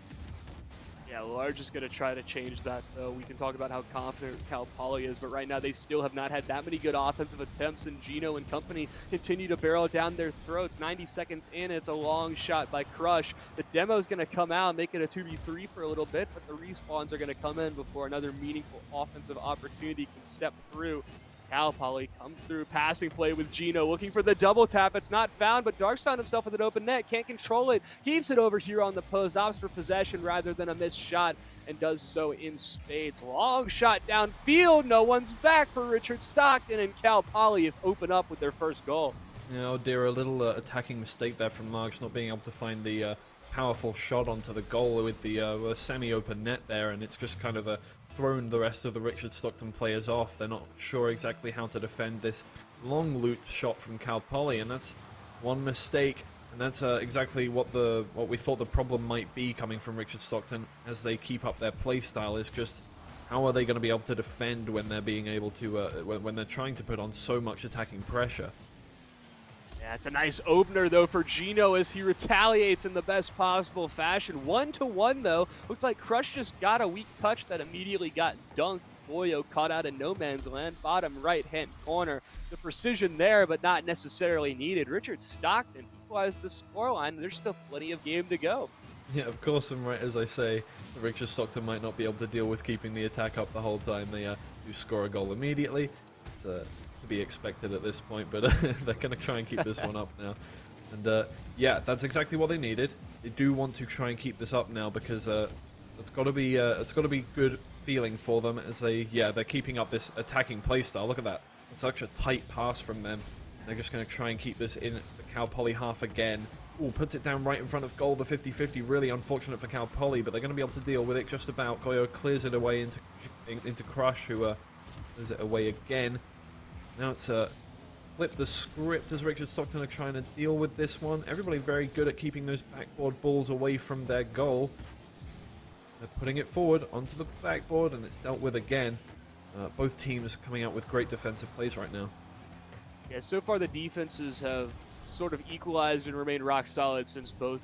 Yeah, Large is going to try to change that, though. We can talk about how confident Cal Poly is, but right now they still have not had that many good offensive attempts, and Gino and company continue to barrel down their throats. 90 seconds in, it's a long shot by Crush. The demo's going to come out, make it a 2v3 for a little bit, but the respawns are going to come in before another meaningful offensive opportunity can step through. Cal Poly comes through, passing play with Gino, looking for the double tap. It's not found, but Dark's found himself with an open net, can't control it, keeps it over here on the post, opts for possession rather than a missed shot, and does so in spades. Long shot downfield, no one's back for Richard Stockton, and Cal Poly have opened up with their first goal. Yeah, oh dear, a little attacking mistake there from Large, not being able to find the powerful shot onto the goal with the semi-open net there, and it's just kind of thrown the rest of the Richard Stockton players off. They're not sure exactly how to defend this long loop shot from Cal Poly, and that's one mistake, and that's exactly what we thought the problem might be coming from Richard Stockton as they keep up their play style. Is just how are they going to be able to defend when they're being able to when they're trying to put on so much attacking pressure. Yeah, it's a nice opener, though, for Gino as he retaliates in the best possible fashion. 1-1, though. Looked like Crush just got a weak touch that immediately got dunked. Goyo caught out in no man's land, bottom right-hand corner. The precision there, but not necessarily needed. Richard Stockton equalized the scoreline. There's still plenty of game to go. Yeah, of course, and right as I say, Richard Stockton might not be able to deal with keeping the attack up the whole time. They do score a goal immediately. It's to be expected at this point, but they're going to try and keep this one up now. And yeah, that's exactly what they needed. They do want to try and keep this up now because it's got to be good feeling for them as they're keeping up this attacking playstyle. Look at that. It's such a tight pass from them. They're just going to try and keep this in the Cal Poly half again. Ooh, puts it down right in front of goal, the 50-50. Really unfortunate for Cal Poly, but they're going to be able to deal with it just about. Goyo clears it away into Crush, who clears it away again. Now it's flip the script as Richard Stockton are trying to deal with this one. Everybody very good at keeping those backboard balls away from their goal. They're putting it forward onto the backboard, and it's dealt with again. Both teams coming out with great defensive plays right now. Yeah, so far the defenses have sort of equalized and remained rock solid since both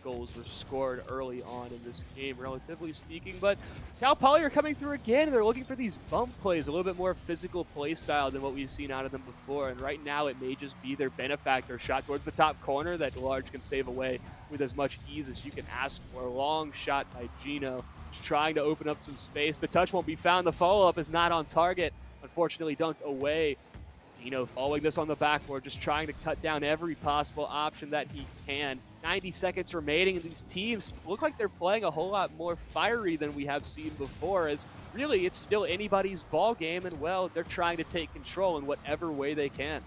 goals were scored early on in this game, relatively speaking. But Cal Poly are coming through again. They're looking for these bump plays, a little bit more physical play style than what we've seen out of them before. And right now it may just be their benefactor shot towards the top corner that Large can save away with as much ease as you can ask for. A long shot by Gino, just trying to open up some space. The touch won't be found. The follow-up is not on target. Unfortunately dunked away. Gino following this on the backboard, just trying to cut down every possible option that he can. 90 seconds remaining, and these teams look like they're playing a whole lot more fiery than we have seen before, as really it's still anybody's ball game, and well, they're trying to take control in whatever way they can.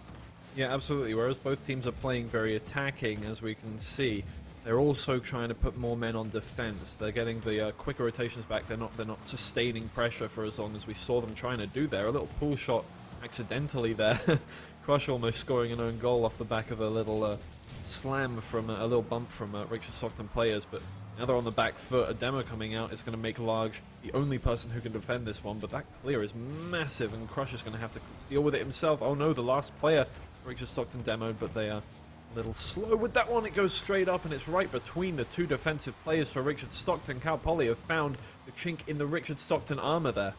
Yeah, absolutely. Whereas both teams are playing very attacking, as we can see, they're also trying to put more men on defense. They're getting the quicker rotations back. They're not sustaining pressure for as long as we saw them trying to do there. A little pull shot accidentally there. Crush almost scoring an own goal off the back of a little slam from a little bump from Richard Stockton players, but now they're on the back foot. A demo coming out is going to make Large the only person who can defend this one, but that clear is massive, and Crush is going to have to deal with it himself. Oh no, the last player Richard Stockton demoed, but they are a little slow with that one. It goes straight up, and it's right between the two defensive players for Richard Stockton. Cal Poly have found the chink in the Richard Stockton armor there.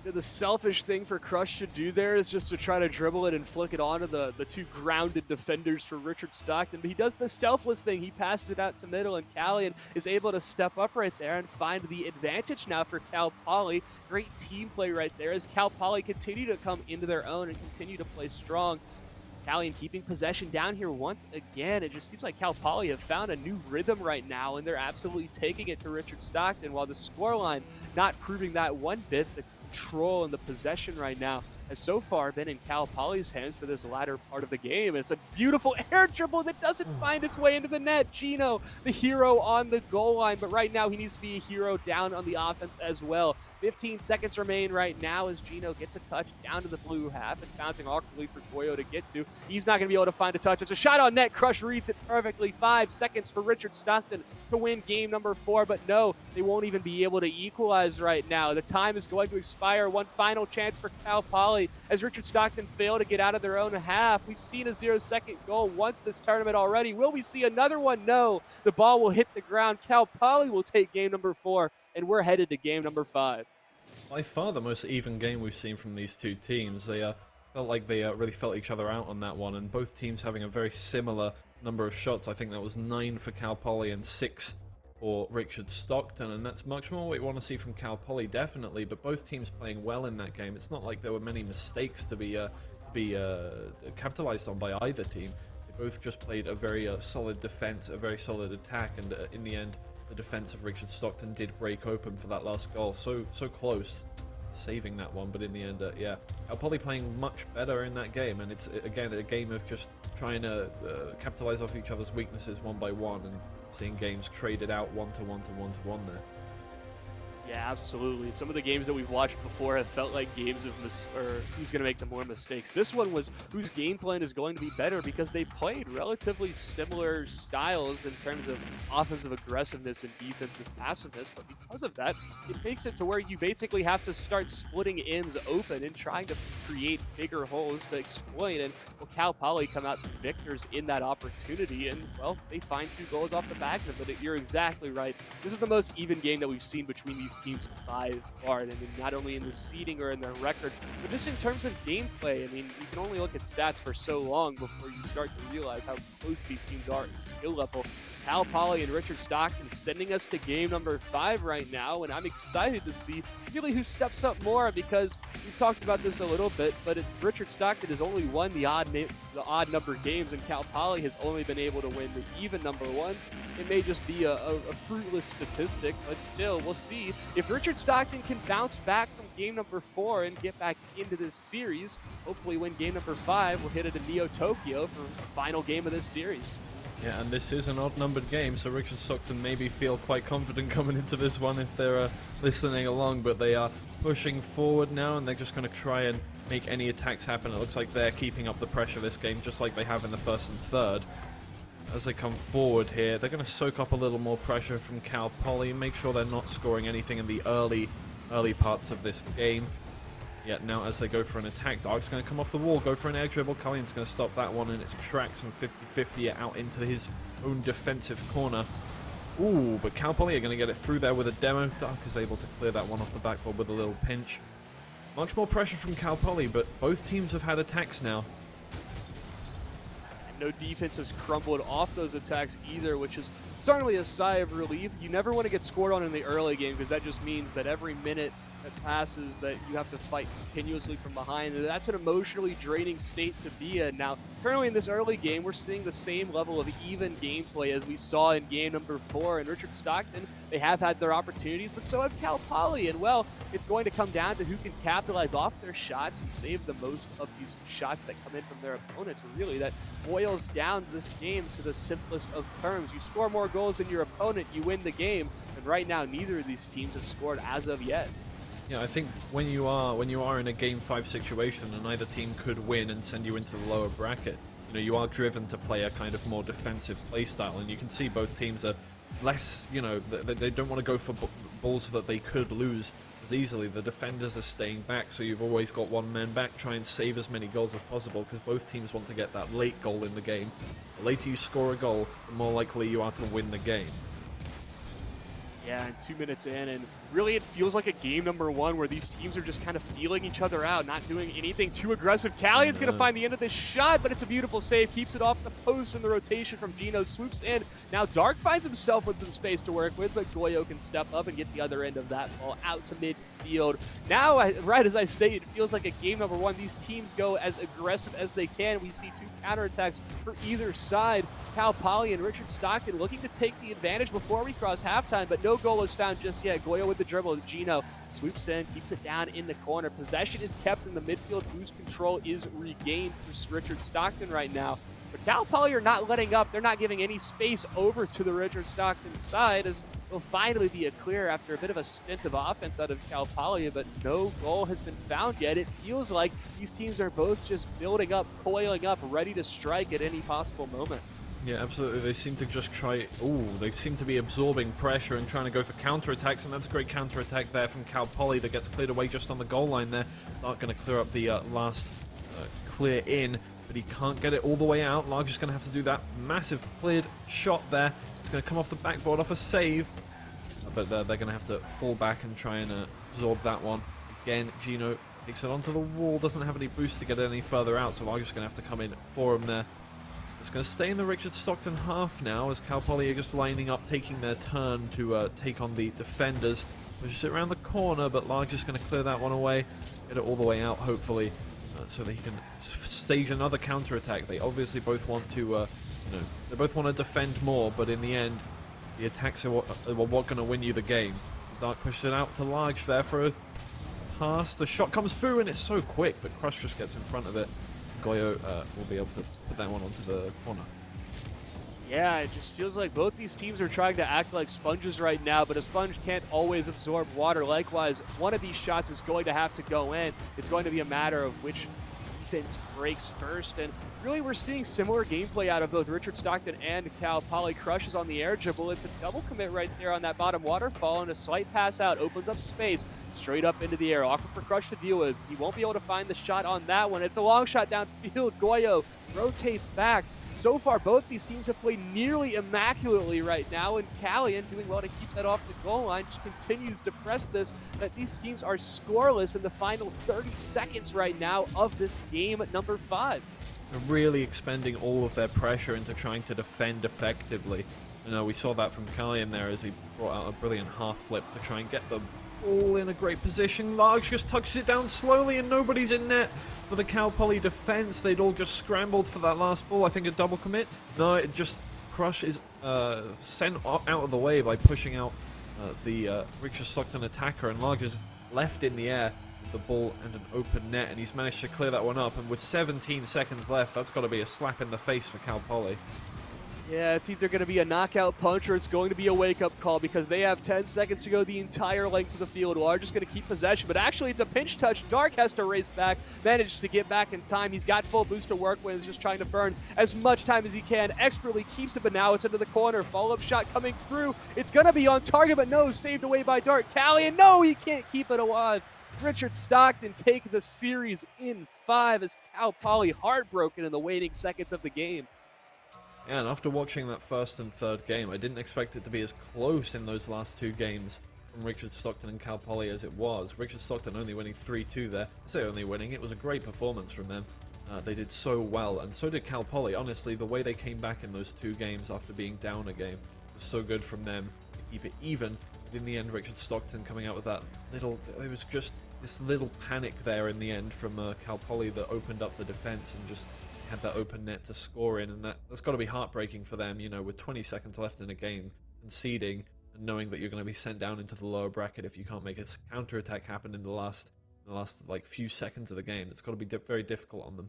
The selfish thing for Crush to do there is just to try to dribble it and flick it onto the two grounded defenders for Richard Stockton. But he does the selfless thing. He passes it out to middle, and Callian is able to step up right there and find the advantage now for Cal Poly. Great team play right there as Cal Poly continue to come into their own and continue to play strong. Callian keeping possession down here once again. It just seems like Cal Poly have found a new rhythm right now, and they're absolutely taking it to Richard Stockton, while the scoreline not proving that one bit. The control and the possession right now has so far been in Cal Poly's hands for this latter part of the game. It's a beautiful air dribble that doesn't find its way into the net. Gino, the hero on the goal line, but right now he needs to be a hero down on the offense as well. 15 seconds remain right now as Gino gets a touch down to the blue half. It's bouncing awkwardly for Goyo to get to. He's not going to be able to find a touch. It's a shot on net. Crush reads it perfectly. 5 seconds for Richard Stockton to win game number 4, but no, they won't even be able to equalize right now. The time is going to expire. One final chance for Cal Poly as Richard Stockton failed to get out of their own half. We've seen a 0-second goal once this tournament already. Will we see another one? No. The ball will hit the ground. Cal Poly will take game number 4, and we're headed to game number 5. By far the most even game we've seen from these two teams. They felt like they really felt each other out on that one, and both teams having a very similar number of shots. I think that was 9 for Cal Poly and 6 for Richard Stockton, and that's much more what we want to see from Cal Poly, definitely, but both teams playing well in that game. It's not like there were many mistakes to be capitalized on by either team. They both just played a very solid defense, a very solid attack, and in the end, the defense of Richard Stockton did break open for that last goal. So close, saving that one, but in the end, yeah, Cal Poly playing much better in that game, and it's again a game of just trying to capitalize off each other's weaknesses one by one, and seeing games traded out 1-to-1 there. Yeah, absolutely. Some of the games that we've watched before have felt like games of who's going to make the more mistakes. This one was whose game plan is going to be better, because they played relatively similar styles in terms of offensive aggressiveness and defensive passiveness, but because of that, it makes it to where you basically have to start splitting ends open and trying to create bigger holes to exploit, and well, Cal Poly come out the victors in that opportunity, and well, they find 2 goals off the back of it. But you're exactly right. This is the most even game that we've seen between these teams by far, and not only in the seeding or in their record, but just in terms of gameplay. I mean, you can only look at stats for so long before you start to realize how close these teams are at skill level. Cal Poly and Richard Stockton sending us to game number 5 right now, and I'm excited to see really who steps up more, because we've talked about this a little bit, but Richard Stockton has only won the odd number games, and Cal Poly has only been able to win the even number ones. It may just be a fruitless statistic, but still, we'll see if Richard Stockton can bounce back from game number 4 and get back into this series. Hopefully win game number 5. We'll hit it in Neo Tokyo for the final game of this series. Yeah, and this is an odd-numbered game, so Richard Stockton maybe feel quite confident coming into this one if they're listening along, but they are pushing forward now, and they're just going to try and make any attacks happen. It looks like they're keeping up the pressure this game, just like they have in the first and third. As they come forward here, they're going to soak up a little more pressure from Cal Poly, make sure they're not scoring anything in the early parts of this game. Yet now as they go for an attack, Dark's going to come off the wall, go for an air dribble. Cullian's going to stop that one in its tracks, and 50-50 out into his own defensive corner. Ooh, but Cal Poly are going to get it through there with a demo. Dark is able to clear that one off the backboard with a little pinch. Much more pressure from Cal Poly, but both teams have had attacks now. No defense has crumbled off those attacks either, which is certainly a sigh of relief. You never want to get scored on in the early game, because that just means that every minute that passes that you have to fight continuously from behind, and that's an emotionally draining state to be in. Now, currently in this early game, we're seeing the same level of even gameplay as we saw in game number 4, and Richard Stockton, they have had their opportunities, but so have Cal Poly, and well, it's going to come down to who can capitalize off their shots and save the most of these shots that come in from their opponents. Really, that boils down this game to the simplest of terms. You score more goals than your opponent, you win the game, and right now, neither of these teams have scored as of yet. Yeah, I think when you are in a Game 5 situation and either team could win and send you into the lower bracket, you are driven to play a kind of more defensive play style, and you can see both teams are less, they don't want to go for balls that they could lose as easily. The defenders are staying back, so you've always got one man back, try and save as many goals as possible, because both teams want to get that late goal in the game. The later you score a goal, the more likely you are to win the game. Yeah, and 2 minutes in, and really, it feels like a game number one where these teams are just kind of feeling each other out, not doing anything too aggressive. Callion's going to find the end of this shot, but it's a beautiful save. Keeps it off the post, and the rotation from Gino swoops in. Now Dark finds himself with some space to work with, but Goyo can step up and get the other end of that ball out to midfield. Now, right as I say, it feels like a game number one. These teams go as aggressive as they can. We see two counterattacks for either side. Cal Poly and Richard Stockton looking to take the advantage before we cross halftime, but no goal is found just yet. Goyo with the dribble. Gino swoops in, keeps it down in the corner. Possession is kept in the midfield. Boost control is regained for Richard Stockton right now. But Cal Poly are not letting up. They're not giving any space over to the Richard Stockton side, as will finally be a clear after a bit of a stint of offense out of Cal Poly, but no goal has been found yet. It feels like these teams are both just building up, coiling up, ready to strike at any possible moment. Yeah, absolutely. They seem to just try... Ooh, they seem to be absorbing pressure and trying to go for counterattacks, and that's a great counterattack there from Cal Poly that gets cleared away just on the goal line there. Not going to clear up the last clear in, but he can't get it all the way out. Large is going to have to do that massive cleared shot there. It's going to come off the backboard off a save, but they're going to have to fall back and try and absorb that one. Again, Gino takes it onto the wall, doesn't have any boost to get it any further out, so Large is going to have to come in for him there. It's going to stay in the Richard Stockton half now, as Cal Poly are just lining up, taking their turn to take on the defenders. Pushes it around the corner, but Large is going to clear that one away, get it all the way out, hopefully, so that he can stage another counter-attack. They obviously both want to, they both want to defend more, but in the end, the attacks are what going to win you the game. Dark pushes it out to Large there for a pass. The shot comes through, and it's so quick, but Crush just gets in front of it. Goyo will be able to put that one onto the corner. Yeah, it just feels like both these teams are trying to act like sponges right now, but a sponge can't always absorb water. Likewise, one of these shots is going to have to go in. It's going to be a matter of which defense breaks first, and really we're seeing similar gameplay out of both Richard Stockton and Cal Poly. Crush is on the air dribble. It's a double commit right there on that bottom waterfall, and a slight pass out opens up space straight up into the air. Awkward for Crush to deal with. He won't be able to find the shot on that one. It's a long shot downfield. Goyo rotates back. So far, both these teams have played nearly immaculately right now, and Callion, doing well to keep that off the goal line, just continues to press this, that these teams are scoreless in the final 30 seconds right now of this game at number 5. They're really expending all of their pressure into trying to defend effectively. We saw that from Callion there as he brought out a brilliant half flip to try and get the ball in a great position. Large just touches it down slowly, and nobody's in net for the Cal Poly defense. They'd all just scrambled for that last ball. I think a double commit. No, it just Crush is sent out of the way by pushing out the Richard Stockton attacker, and Large is left in the air with the ball and an open net, and he's managed to clear that one up. And with 17 seconds left, that's got to be a slap in the face for Cal Poly. Yeah, it's either going to be a knockout punch or it's going to be a wake-up call, because they have 10 seconds to go the entire length of the field. Large is going to keep possession, but actually it's a pinch touch. Dark has to race back, manages to get back in time. He's got full boost to work with. He's just trying to burn as much time as he can. Expertly keeps it, but now it's into the corner. Follow-up shot coming through. It's going to be on target, but no, saved away by Dark. Callion, no, he can't keep it alive. Richard Stockton take the series in 5 as Cal Poly heartbroken in the waning seconds of the game. Yeah, and after watching that first and third game, I didn't expect it to be as close in those last two games from Richard Stockton and Cal Poly as it was. Richard Stockton only winning 3-2 there. I say only winning, it was a great performance from them. They did so well, and so did Cal Poly. Honestly, the way they came back in those two games after being down a game was so good from them to keep it even. But in the end, Richard Stockton coming out with that little... It was just this little panic there in the end from Cal Poly that opened up the defense and just had that open net to score in, and that's got to be heartbreaking for them, with 20 seconds left in a game, conceding and knowing that you're going to be sent down into the lower bracket if you can't make a counter-attack happen in the last like few seconds of the game. It's got to be very difficult on them.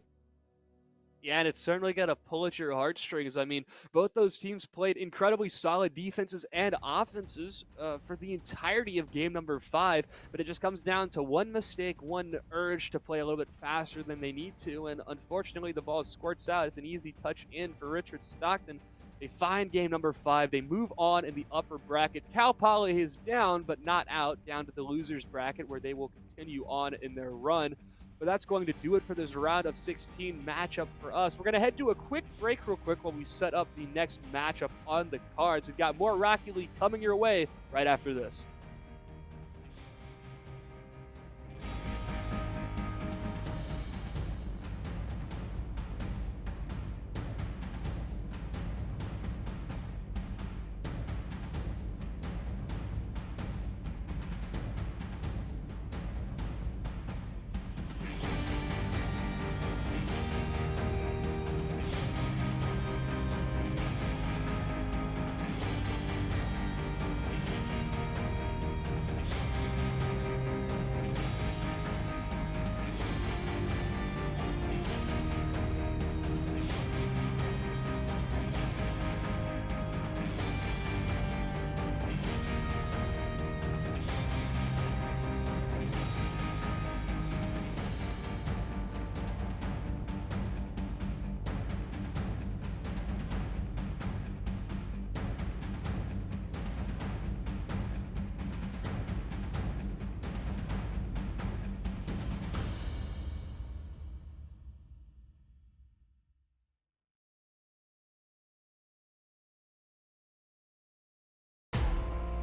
Yeah, and it's certainly got to pull at your heartstrings. I mean, both those teams played incredibly solid defenses and offenses for the entirety of game number 5, but it just comes down to one mistake, one urge to play a little bit faster than they need to, and unfortunately the ball squirts out. It's an easy touch in for Richard Stockton. They find game number 5. They move on in the upper bracket. Cal Poly is down, but not out, down to the losers bracket, where they will continue on in their run. But that's going to do it for this round of 16 matchup for us. We're going to head to a quick break real quick while we set up the next matchup on the cards. We've got more Rocket League coming your way right after this.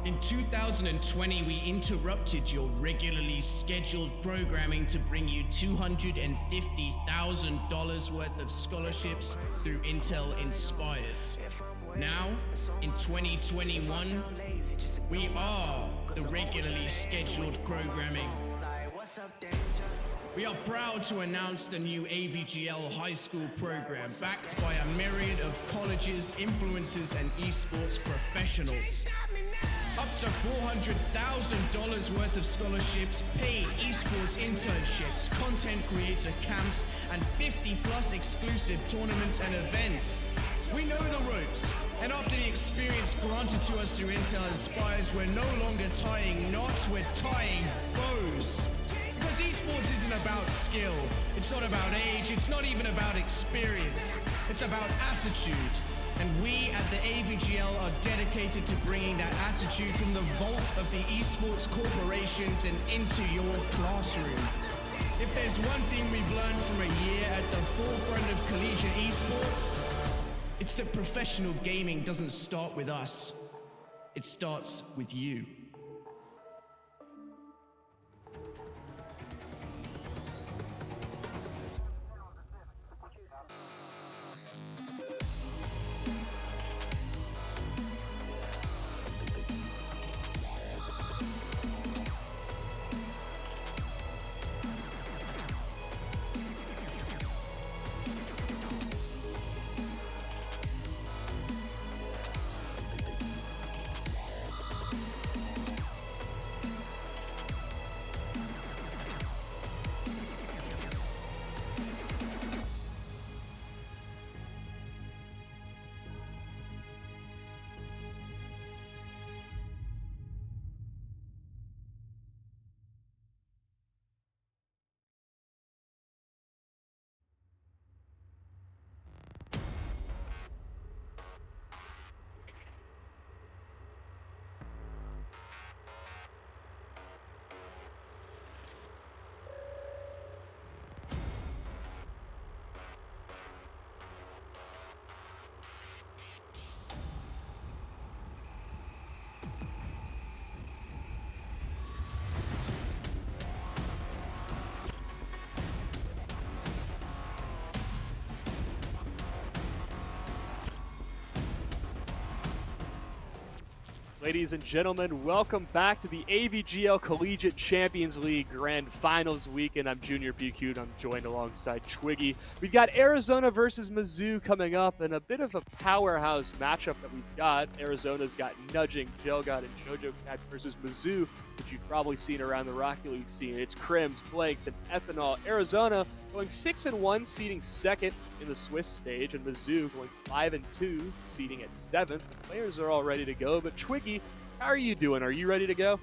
In 2020, we interrupted your regularly scheduled programming to bring you $250,000 worth of scholarships through Intel Inspires. Now, in 2021, we are the regularly scheduled programming. We are proud to announce the new AVGL high school program, backed by a myriad of colleges, influencers, and esports professionals. Up to $400,000 worth of scholarships, paid esports internships, content creator camps, and 50+ exclusive tournaments and events. We know the ropes, and after the experience granted to us through Intel Inspires, we're no longer tying knots, we're tying bows. Because esports isn't about skill, it's not about age, it's not even about experience, it's about attitude. And we at the AVGL are dedicated to bringing that attitude from the vault of the esports corporations and into your classroom. If there's one thing we've learned from a year at the forefront of collegiate esports, it's that professional gaming doesn't start with us. It starts with you. Ladies and gentlemen, welcome back to the AVGL Collegiate Champions League Grand Finals weekend. I'm Junior BQ, and I'm joined alongside Twiggy. We've got Arizona versus Mizzou coming up, and a bit of a powerhouse matchup that we've got. Arizona's got Nudging, Jelgot, and JoJo Cat versus Mizzou, which you've probably seen around the Rocky League scene. It's Crims, Blanks, and Ethanol. Arizona going 6-1, seeding second in the Swiss stage, and Mizzou going 5-2, seeding at 7th. The players are all ready to go, but Twiggy, how are you doing? Are you ready to go?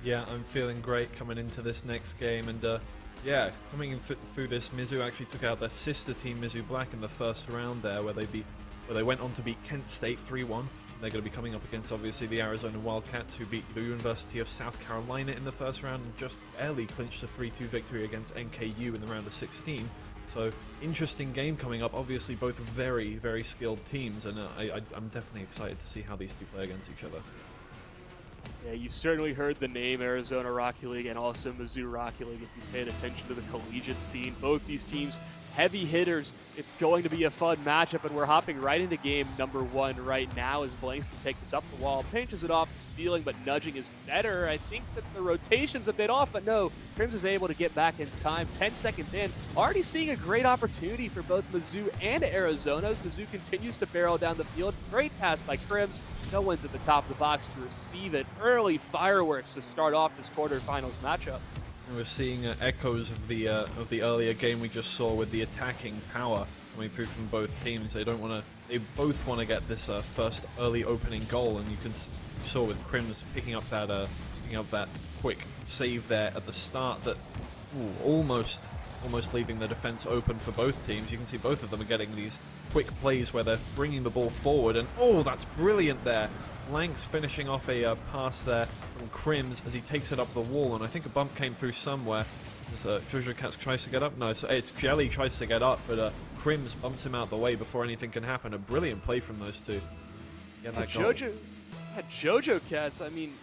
Yeah, I'm feeling great coming into this next game, and yeah, coming in through this, Mizzou actually took out their sister team, Mizzou Black, in the first round there, where they went on to beat Kent State 3-1. They're going to be coming up against, obviously, the Arizona Wildcats, who beat the University of South Carolina in the first round and just barely clinched a 3-2 victory against NKU in the round of 16. So, interesting game coming up. Obviously, both very, very skilled teams, and I'm definitely excited to see how these two play against each other. Yeah, you've certainly heard the name Arizona Rocky League and also Mizzou Rocky League if you paid attention to the collegiate scene. Both these teams, heavy hitters. It's going to be a fun matchup, and we're hopping right into game number 1 right now as Blanks can take this up the wall, pinches it off the ceiling, but Nudging is better. I think that the rotation's a bit off, but no, Crims is able to get back in time. 10 seconds in, already seeing a great opportunity for both Mizzou and Arizona as Mizzou continues to barrel down the field. Great pass by Crims. No one's at the top of the box to receive it. Early fireworks to start off this quarterfinals matchup. And we're seeing echoes of the earlier game we just saw with the attacking power coming through from both teams. They both want to get this first early opening goal, and you saw with Crims picking up that quick save there at the start that almost leaving the defense open for both teams. You can see both of them are getting these quick plays where they're bringing the ball forward, and that's brilliant there. Blanks finishing off a pass there from Crims as he takes it up the wall, and I think a bump came through somewhere as Jojo Cats tries to get up. No, it's Jelly tries to get up, but Crims bumps him out the way before anything can happen. A brilliant play from those two. Get that goal. Yeah, Jojo Cats, I mean,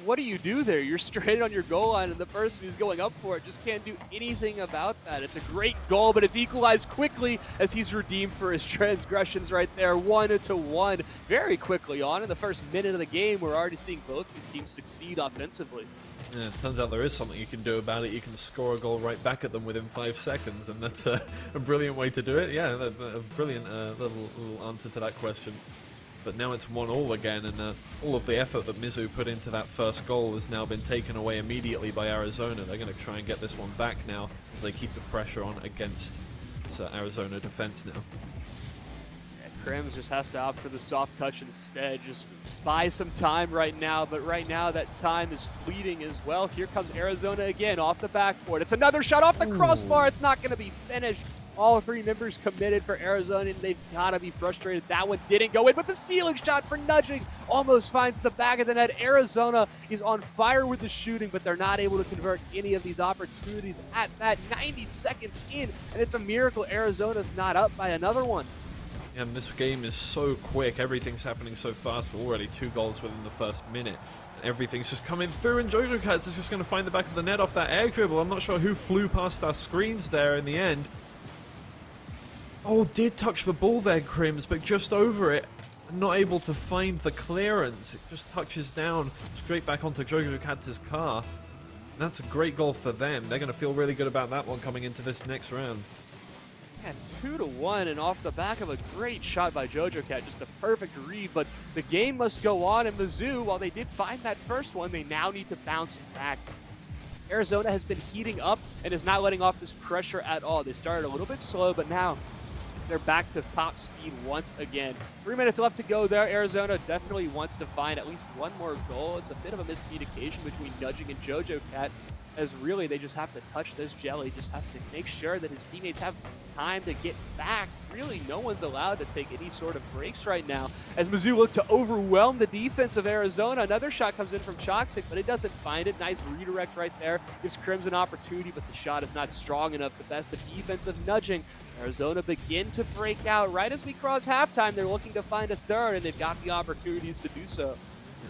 what do you do there? You're straight on your goal line, and the person who's going up for it just can't do anything about that. It's a great goal, but it's equalized quickly as he's redeemed for his transgressions right there. 1-1, very quickly on. In the first minute of the game, we're already seeing both these teams succeed offensively. Yeah, it turns out there is something you can do about it. You can score a goal right back at them within 5 seconds, and that's a brilliant way to do it. Yeah, a brilliant little answer to that question. But now it's 1-1 again, and all of the effort that Mizzou put into that first goal has now been taken away immediately by Arizona. They're going to try and get this one back now as they keep the pressure on against this Arizona defense now. Crims just has to opt for the soft touch instead. Just buy some time right now, but right now that time is fleeting as well. Here comes Arizona again off the backboard. It's another shot off the crossbar. It's not going to be finished. All three members committed for Arizona, and they've got to be frustrated. That one didn't go in, but the ceiling shot for nudging almost finds the back of the net. Arizona is on fire with the shooting, but they're not able to convert any of these opportunities at that 90 seconds in, and it's a miracle Arizona's not up by another one. And this game is so quick. Everything's happening so fast. We're already 2 goals within the first minute. Everything's just coming through, and Jojo Cats is just going to find the back of the net off that air dribble. I'm not sure who flew past our screens there in the end. Oh, did touch the ball there, Crims, but just over it. Not able to find the clearance. It just touches down straight back onto Jojo Cats' car. And that's a great goal for them. They're going to feel really good about that one coming into this next round. Yeah, 2-1, and off the back of a great shot by Jojo Cat, just a perfect read, but the game must go on, and Mizzou, while they did find that first one, they now need to bounce back. Arizona has been heating up and is not letting off this pressure at all. They started a little bit slow, but now they're back to top speed once again. 3 minutes left to go there. Arizona definitely wants to find at least one more goal. It's a bit of a miscommunication between Nudging and Jojo Cat, as really they just have to touch this jelly, just has to make sure that his teammates have time to get back. Really, no one's allowed to take any sort of breaks right now as Mizzou look to overwhelm the defense of Arizona. Another shot comes in from Choxic, but it doesn't find it. Nice redirect right there. Gives Crims an opportunity, but the shot is not strong enough to best the defensive Nudging. Arizona begin to break out. Right as we cross halftime, they're looking to find a third, and they've got the opportunities to do so.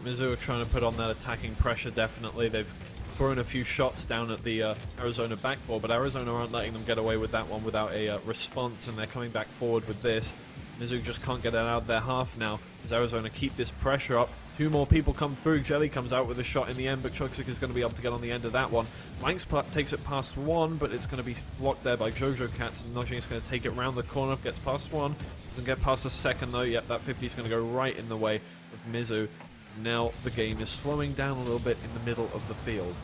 Mizzou are trying to put on that attacking pressure, definitely. They've thrown a few shots down at the Arizona backboard, but Arizona aren't letting them get away with that one without a response, and they're coming back forward with this. Mizzou just can't get it out of their half now as Arizona keep this pressure up. 2 more people come through. Jelly comes out with a shot in the end, but Choxic is going to be able to get on the end of that one. Blanks takes it past one, but it's going to be blocked there by Jojo Cats, and Nudging is going to take it round the corner, gets past one, doesn't get past the second though. Yep, that 50 is going to go right in the way of Mizzou. Now the game is slowing down a little bit in the middle of the field.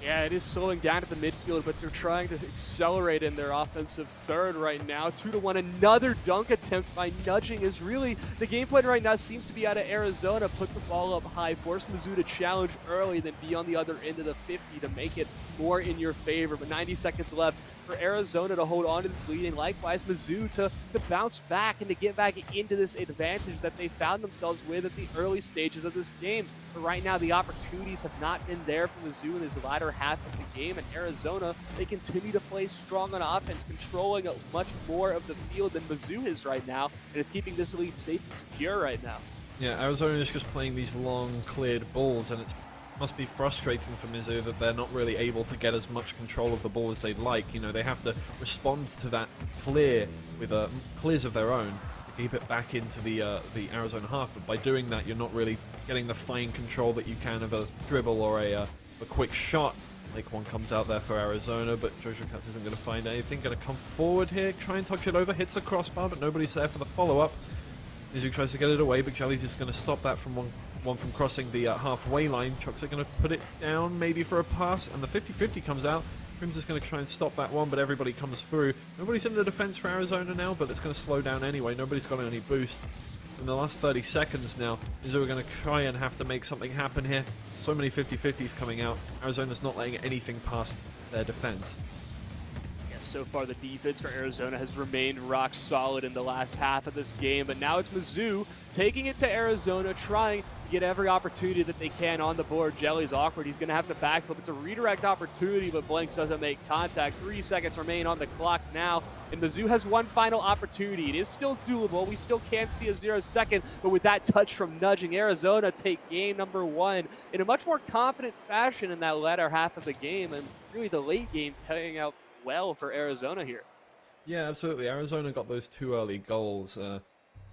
Yeah, it is slowing down at the midfield, but they're trying to accelerate in their offensive third right now. 2-1, another dunk attempt by Nudging is really the game plan right now seems to be out of Arizona. Put the ball up high, force Mizzou to challenge early, then be on the other end of the 50 to make it more in your favor. But 90 seconds left for Arizona to hold on to this lead, and likewise Mizzou to bounce back and to get back into this advantage that they found themselves with at the early stages of this game. But right now the opportunities have not been there for Mizzou in this latter half of the game, and Arizona, they continue to play strong on offense, controlling much more of the field than Mizzou is right now, and it's keeping this lead safe and secure right now. Yeah, Arizona is just playing these long cleared balls, and it must be frustrating for Mizzou that they're not really able to get as much control of the ball as they'd like. You know, they have to respond to that clear with clears of their own to keep it back into the Arizona half, but by doing that you're not really getting the fine control that you can of a dribble or a quick shot. Like one comes out there for Arizona, but Jojo Cats isn't going to find anything. Going to come forward here, try and touch it over, hits the crossbar, but nobody's there for the follow-up. Mizzou tries to get it away, but Jelly's just going to stop that from one from crossing the halfway line. Choxic going to put it down, maybe for a pass, and the 50-50 comes out. Crims is going to try and stop that one, but everybody comes through. Nobody's in the defense for Arizona now, but it's going to slow down anyway. Nobody's got any boost. In the last 30 seconds now, Mizzou are going to try and have to make something happen here. So many 50-50s coming out. Arizona's not letting anything past their defense. Yeah, so far the defense for Arizona has remained rock solid in the last half of this game, but now it's Mizzou taking it to Arizona, trying get every opportunity that they can on the board. Jelly's awkward. He's going to have to backflip. It's a redirect opportunity, but Blanks doesn't make contact. 3 seconds remain on the clock now, and Mizzou has one final opportunity. It is still doable. We still can't see a 0-second, but with that touch from nudging, Arizona take game number 1 in a much more confident fashion in that latter half of the game, and really the late game playing out well for Arizona here. Yeah, absolutely. Arizona got those 2 early goals.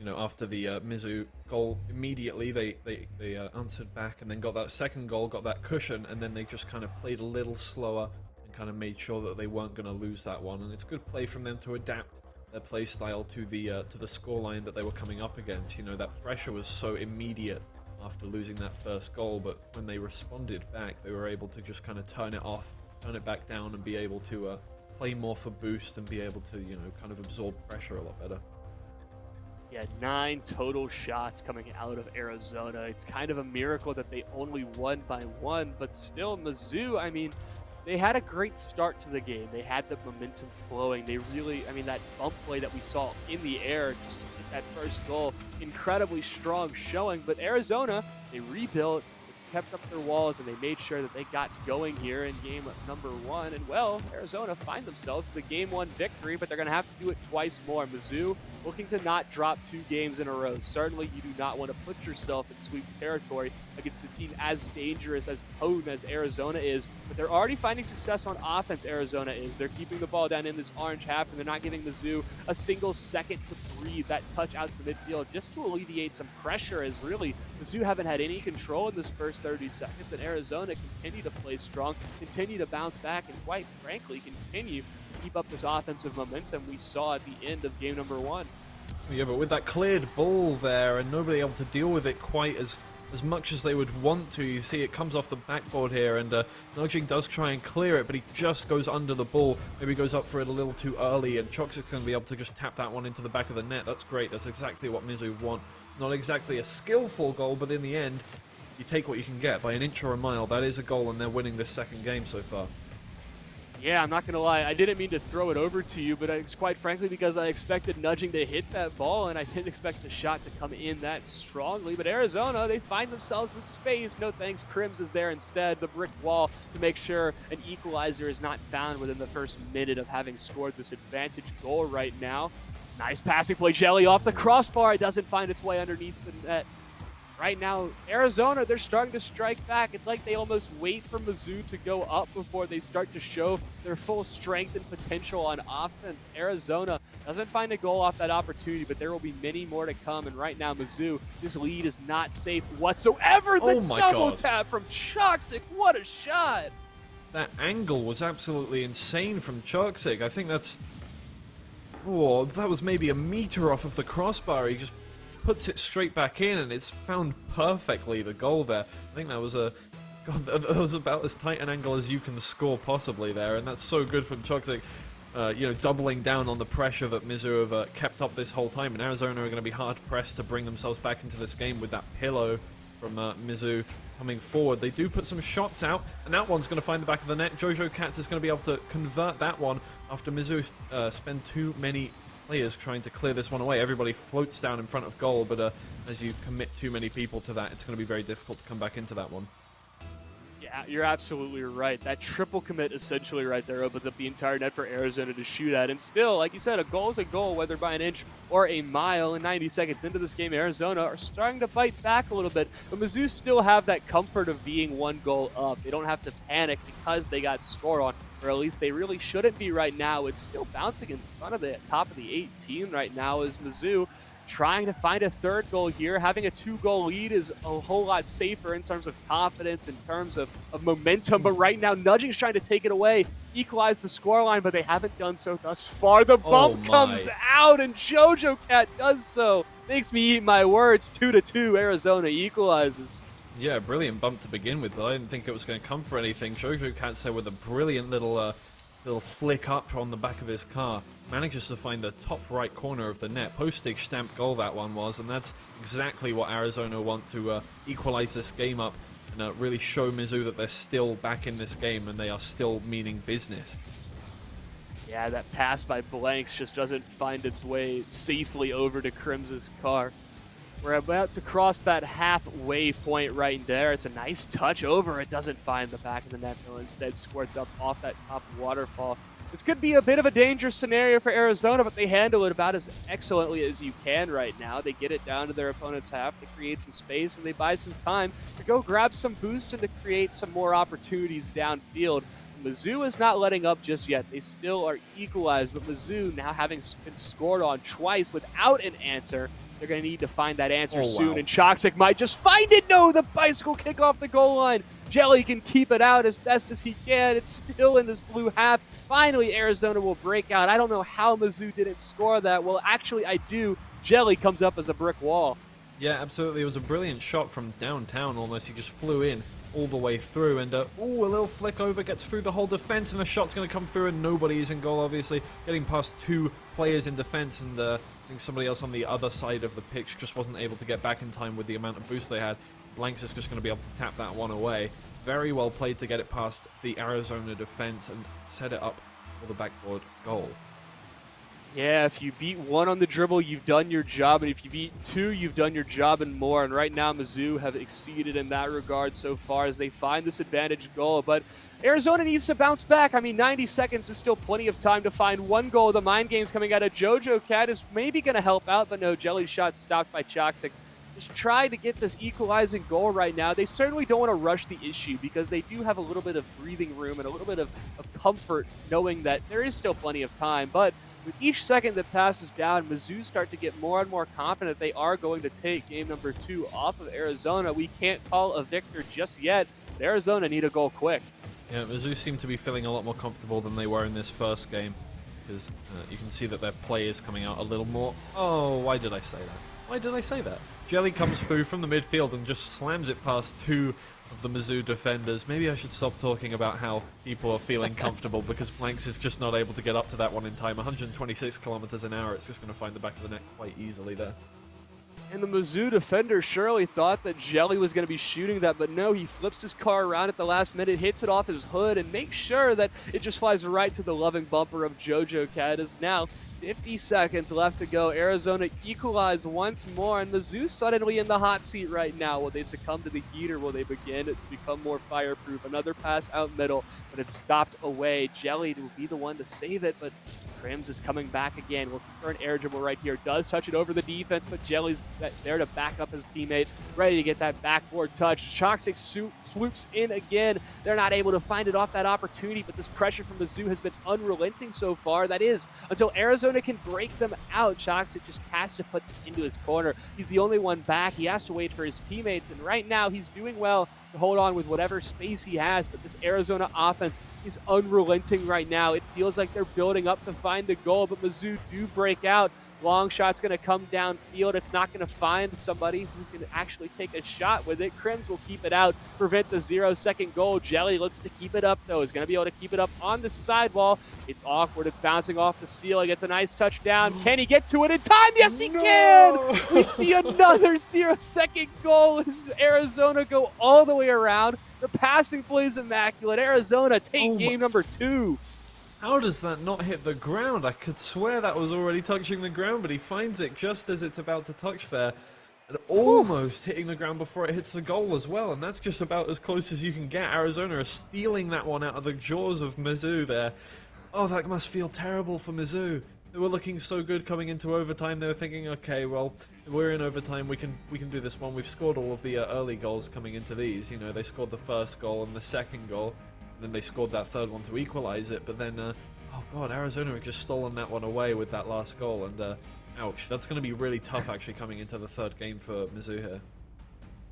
After the Mizzou goal, immediately they answered back and then got that second goal, got that cushion, and then they just kind of played a little slower and kind of made sure that they weren't going to lose that one. And it's good play from them to adapt their play style to the scoreline that they were coming up against. That pressure was so immediate after losing that first goal, but when they responded back, they were able to just kind of turn it off, turn it back down, and be able to play more for boost and be able to kind of absorb pressure a lot better. Yeah, 9 total shots coming out of Arizona. It's kind of a miracle that they only won by 1, but still, Mizzou, I mean, they had a great start to the game. They had the momentum flowing. They really, that bump play that we saw in the air, just to get that first goal, incredibly strong showing. But Arizona, they rebuilt, they kept up their walls, and they made sure that they got going here in game number 1. And, well, Arizona find themselves with a game 1 victory, but they're going to have to do it twice more. Mizzou looking to not drop 2 games in a row. Certainly, you do not want to put yourself in sweep territory against a team as dangerous, as potent as Arizona is. But they're already finding success on offense, Arizona is. They're keeping the ball down in this orange half, and they're not giving Mizzou a single second to breathe. That touch out to midfield just to alleviate some pressure, as really Mizzou haven't had any control in this first 30 seconds, and Arizona continue to play strong, continue to bounce back, and quite frankly, continue keep up this offensive momentum we saw at the end of game number 1. Yeah, but with that cleared ball there and nobody able to deal with it quite as much as they would want to, you see it comes off the backboard here, and Nudging does try and clear it, but he just goes under the ball. Maybe goes up for it a little too early, and Choxic's going to be able to just tap that one into the back of the net. That's great. That's exactly what Mizzou want. Not exactly a skillful goal, but in the end, you take what you can get by an inch or a mile. That is a goal, and they're winning this second game so far. Yeah, I'm not going to lie. I didn't mean to throw it over to you, but it's quite frankly because I expected Nudging to hit that ball, and I didn't expect the shot to come in that strongly. But Arizona, they find themselves with space. No thanks, Crims is there instead, the brick wall, to make sure an equalizer is not found within the first minute of having scored this advantage goal right now. It's nice passing play, Jelly off the crossbar. It doesn't find its way underneath the net. Right now, Arizona, they're starting to strike back. It's like they almost wait for Mizzou to go up before they start to show their full strength and potential on offense. Arizona doesn't find a goal off that opportunity, but there will be many more to come. And right now, Mizzou, this lead is not safe whatsoever. The double tap from Choxic. What a shot. That angle was absolutely insane from Choxic. I think that's... Oh, that was maybe a meter off of the crossbar. He just puts it straight back in, and it's found perfectly, the goal there. I think that was that was about as tight an angle as you can score possibly there, and that's so good from Choxic. Doubling down on the pressure that Mizzou have kept up this whole time, and Arizona are going to be hard pressed to bring themselves back into this game with that pillow from Mizzou coming forward. They do put some shots out, and that one's going to find the back of the net. Jojo Katz is going to be able to convert that one after Mizzou spend too many players trying to clear this one away. Everybody floats down in front of goal, but as you commit too many people to that, it's going to be very difficult to come back into that one. Yeah, you're absolutely right. That triple commit essentially right there opens up the entire net for Arizona to shoot at. And still, like you said, a goal is a goal, whether by an inch or a mile. And 90 seconds into this game, Arizona are starting to bite back a little bit. But Mizzou still have that comfort of being 1 goal up. They don't have to panic because they got scored on, or at least they really shouldn't be right now. It's still bouncing in front of the top of the 18 right now as Mizzou trying to find a third goal here. Having a 2-goal lead is a whole lot safer in terms of confidence, in terms of momentum. But right now, Nudging's trying to take it away, equalize the scoreline, but they haven't done so thus far. The bump comes out, and Jojo Cat does so. Makes me eat my words. 2-2, Arizona equalizes. Yeah, brilliant bump to begin with, but I didn't think it was going to come for anything. Jojo Katz there with a brilliant little flick up on the back of his car. Manages to find the top right corner of the net. Postage stamp goal that one was, and that's exactly what Arizona want to equalize this game up and really show Mizzou that they're still back in this game and they are still meaning business. Yeah, that pass by Blanks just doesn't find its way safely over to Crims's car. We're about to cross that halfway point right there. It's a nice touch over. It doesn't find the back of the net, though. Instead, squirts up off that top waterfall. This could be a bit of a dangerous scenario for Arizona, but they handle it about as excellently as you can right now. They get it down to their opponent's half. They create some space, and they buy some time to go grab some boost and to create some more opportunities downfield. Mizzou is not letting up just yet. They still are equalized, but Mizzou, now having been scored on twice without an answer, they're going to need to find that answer soon, and Choxic might just find it. No, the bicycle kick off the goal line. Jelly can keep it out as best as he can. It's still in this blue half. Finally, Arizona will break out. I don't know how Mizzou didn't score that. Well, actually, I do. Jelly comes up as a brick wall. Yeah, absolutely. It was a brilliant shot from downtown almost. He just flew in all the way through, and a little flick over, gets through the whole defense, and a shot's going to come through, and nobody is in goal, obviously. Getting past two players in defense, and I think somebody else on the other side of the pitch just wasn't able to get back in time with the amount of boost they had. Blanks is just going to be able to tap that one away. Very well played to get it past the Arizona defense and set it up for the backboard goal. Yeah, if you beat one on the dribble, you've done your job, and if you beat two, you've done your job and more. And right now, Mizzou have exceeded in that regard so far as they find this advantage goal. But Arizona needs to bounce back. I mean, 90 seconds is still plenty of time to find one goal. The mind games coming out of Jojo Cat is maybe going to help out, but no, Jelly's shot stopped by Choxic. Just try to get this equalizing goal right now. They certainly don't want to rush the issue because they do have a little bit of breathing room and a little bit of comfort knowing that there is still plenty of time. But with each second that passes down, Mizzou start to get more and more confident they are going to take game number 2 off of Arizona. We can't call a victor just yet. Arizona need a goal quick. Yeah, Mizzou seem to be feeling a lot more comfortable than they were in this first game because you can see that their play is coming out a little more. Oh, why did I say that? Why did I say that? Jelly comes through from the midfield and just slams it past two of the Mizzou defenders. Maybe I should stop talking about how people are feeling comfortable because Blanks is just not able to get up to that one in time. 126 kilometers an hour. It's just going to find the back of the net quite easily there. And the Mizzou defender surely thought that Jelly was going to be shooting that, but no, he flips his car around at the last minute, hits it off his hood, and makes sure that it just flies right to the loving bumper of Jojo Cat. As now 50 seconds left to go. Arizona equalize once more, and Mizzou suddenly in the hot seat right now. Will they succumb to the heat, or will they begin to become more fireproof? Another pass out middle, but it's stopped away. Jelly will be the one to save it, but Crims is coming back again. Looking for an air dribble right here. Does touch it over the defense, but Jelly's there to back up his teammate. Ready to get that backboard touch. Choxic swoops in again. They're not able to find it off that opportunity, but this pressure from Mizzou has been unrelenting so far. That is, until Arizona can break them out. Choxic just has to put this into his corner. He's the only one back. He has to wait for his teammates, and right now he's doing well to hold on with whatever space he has, but this Arizona offense is unrelenting right now. It feels like they're building up to find the goal, but Mizzou do break out. Long shot's going to come downfield. It's not going to find somebody who can actually take a shot with it. Crims will keep it out, prevent the 0-second goal. Jelly looks to keep it up, though. He's going to be able to keep it up on the sidewall. It's awkward. It's bouncing off the ceiling. It's a nice touchdown. Can he get to it in time? Yes, he can! We see another 0-second goal as Arizona go all the way around. The passing play is immaculate. Arizona take game number 2. How does that not hit the ground? I could swear that was already touching the ground, but he finds it just as it's about to touch there. And almost hitting the ground before it hits the goal as well. And that's just about as close as you can get. Arizona is stealing that one out of the jaws of Mizzou there. Oh, that must feel terrible for Mizzou. They were looking so good coming into overtime. They were thinking, okay, well, we're in overtime. We can do this one. We've scored all of the early goals coming into these. You know, they scored the first goal and the second goal. Then they scored that third one to equalize it, but then, oh god, Arizona have just stolen that one away with that last goal, and ouch, that's going to be really tough actually coming into the third game for Mizzou here.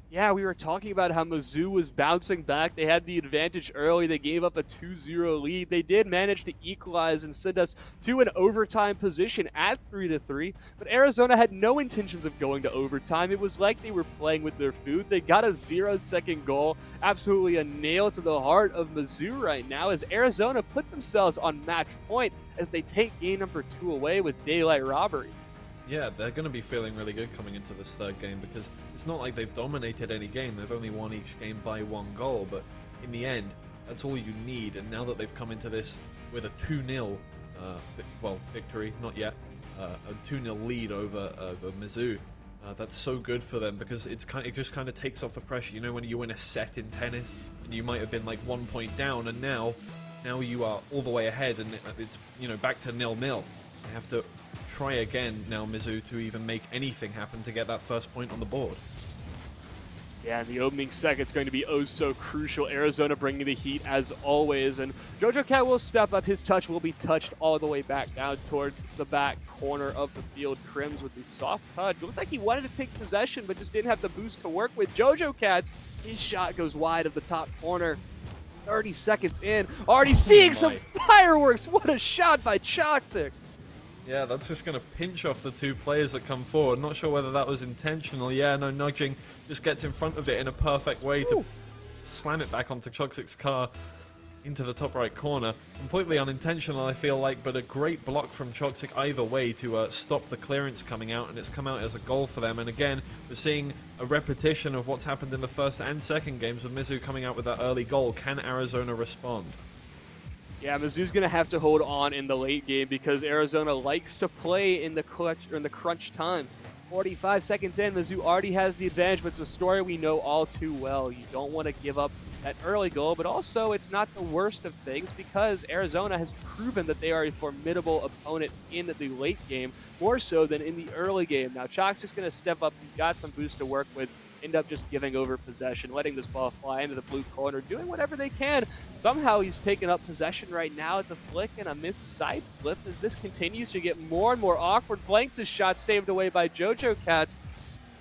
Yeah, we were talking about how Mizzou was bouncing back. They had the advantage early. They gave up a 2-0 lead. They did manage to equalize and send us to an overtime position at 3-3. But Arizona had no intentions of going to overtime. It was like they were playing with their food. They got a 0-second goal. Absolutely a nail to the heart of Mizzou right now as Arizona put themselves on match point as they take game number 2 away with daylight robbery. Yeah, they're going to be feeling really good coming into this third game because it's not like they've dominated any game. They've only won each game by 1 goal, but in the end, that's all you need. And now that they've come into this with a 2-0, victory, not yet, a 2-0 lead over Mizzou, That's so good for them because it just kind of takes off the pressure. You know, when you win a set in tennis and you might have been like 1 point down, and now you are all the way ahead, and it's, you know, back to 0-0. They have to try again now, Mizzou, to even make anything happen to get that first point on the board. Yeah, and the opening set, it's going to be oh so crucial. Arizona bringing the heat as always, and Jojo Cat will step up. His touch will be touched all the way back down towards the back corner of the field. Crims with the soft touch. It looks like he wanted to take possession, but just didn't have the boost to work with. Jojo Cat's, his shot goes wide of the top corner. 30 seconds in, already seeing some fireworks. What a shot by Choxic. Yeah, that's just going to pinch off the two players that come forward. Not sure whether that was intentional. Yeah, no, nudging just gets in front of it in a perfect way to slam it back onto Choxic's car into the top right corner. Completely unintentional, I feel like, but a great block from Choxic either way to stop the clearance coming out, and it's come out as a goal for them. And again, we're seeing a repetition of what's happened in the first and second games with Mizzou coming out with that early goal. Can Arizona respond? Yeah, Mizzou's going to have to hold on in the late game because Arizona likes to play in the clutch or in the crunch time. 45 seconds in, Mizzou already has the advantage, but it's a story we know all too well. You don't want to give up that early goal, but also it's not the worst of things because Arizona has proven that they are a formidable opponent in the late game, more so than in the early game. Now, Choxic's going to step up. He's got some boost to work with. End up just giving over possession, letting this ball fly into the blue corner, doing whatever they can. Somehow he's taken up possession right now. It's a flick and a missed side flip as this continues to get more and more awkward. Blanks' shot saved away by Jojo Cats.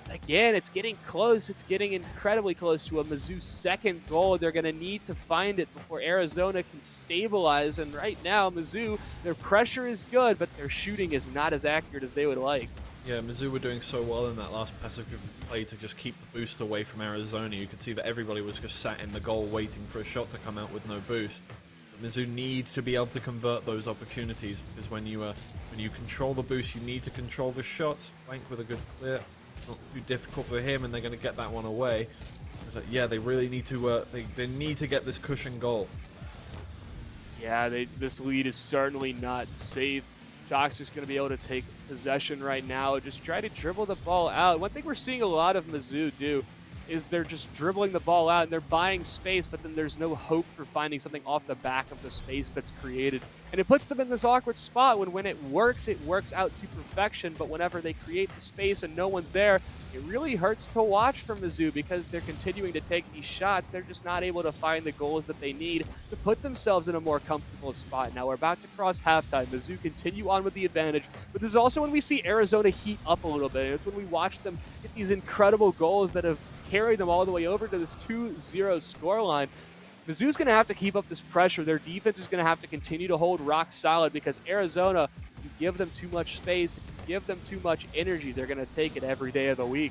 Again, it's getting close. It's getting incredibly close to a Mizzou second goal. They're going to need to find it before Arizona can stabilize. And right now, Mizzou, their pressure is good, but their shooting is not as accurate as they would like. Yeah, Mizzou were doing so well in that last passage of play to just keep the boost away from Arizona. You could see that everybody was just sat in the goal waiting for a shot to come out with no boost. But Mizzou need to be able to convert those opportunities because when you control the boost, you need to control the shot. Blank with a good clear, not too difficult for him, and they're going to get that one away. But, yeah, they really need to they need to get this cushion goal. Yeah, this lead is certainly not safe. Choxic's going to be able to take possession right now. Just try to dribble the ball out. One thing we're seeing a lot of Mizzou do is they're just dribbling the ball out and they're buying space, but then there's no hope for finding something off the back of the space that's created. And it puts them in this awkward spot when it works out to perfection, but whenever they create the space and no one's there, it really hurts to watch for Mizzou because they're continuing to take these shots. They're just not able to find the goals that they need to put themselves in a more comfortable spot. Now we're about to cross halftime. Mizzou continue on with the advantage, but this is also when we see Arizona heat up a little bit. It's when we watch them get these incredible goals that have carried them all the way over to this 2-0 scoreline. Mizzou's going to have to keep up this pressure. Their defense is going to have to continue to hold rock solid because Arizona, if you give them too much space, if you give them too much energy, they're going to take it every day of the week.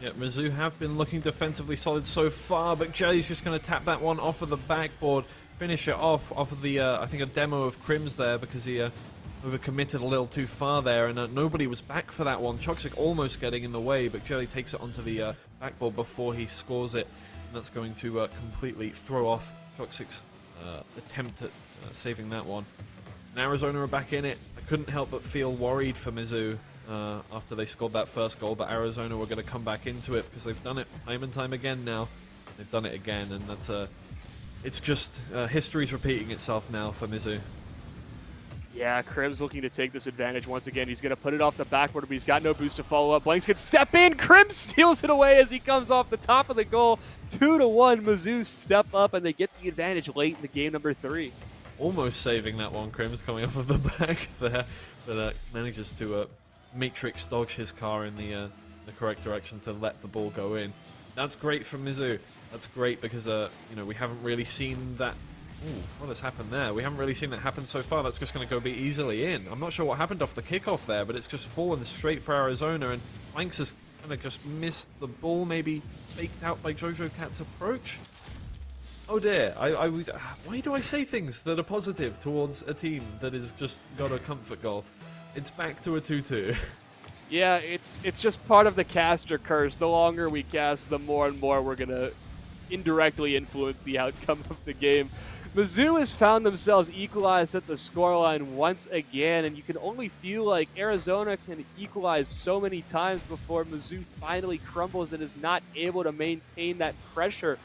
Yeah, Mizzou have been looking defensively solid so far, but Jelly's just going to tap that one off of the backboard, finish it off of the, I think, a demo of Crims there because he overcommitted a little too far there, and nobody was back for that one. Choxic almost getting in the way, but Jelly takes it onto the backboard before he scores it, and that's going to completely throw off Choxic's attempt at saving that one. And Arizona are back in it. I couldn't help but feel worried for Mizzou after they scored that first goal, but Arizona were going to come back into it because they've done it time and time again now. They've done it again, and that's it's just history's repeating itself now for Mizzou. Yeah, Crims looking to take this advantage once again. He's going to put it off the backboard, but he's got no boost to follow up. Blanks can step in. Crims steals it away as he comes off the top of the goal. 2-1. Mizzou step up, and they get the advantage late in the game number 3. Almost saving that one. Crims coming off of the back there, but manages to matrix dodge his car in the correct direction to let the ball go in. That's great from Mizzou. That's great because we haven't really seen that. Ooh, what has happened there? We haven't really seen that happen so far. That's just going to go be easily in. I'm not sure what happened off the kickoff there, but it's just fallen straight for Arizona, and Blanks has kind of just missed the ball, maybe faked out by Jojo Cat's approach. Oh dear, why do I say things that are positive towards a team that has just got a comfort goal? It's back to a 2-2. Yeah, it's just part of the caster curse. The longer we cast, the more and more we're going to indirectly influence the outcome of the game. Mizzou has found themselves equalized at the scoreline once again, and you can only feel like Arizona can equalize so many times before Mizzou finally crumbles and is not able to maintain that pressure.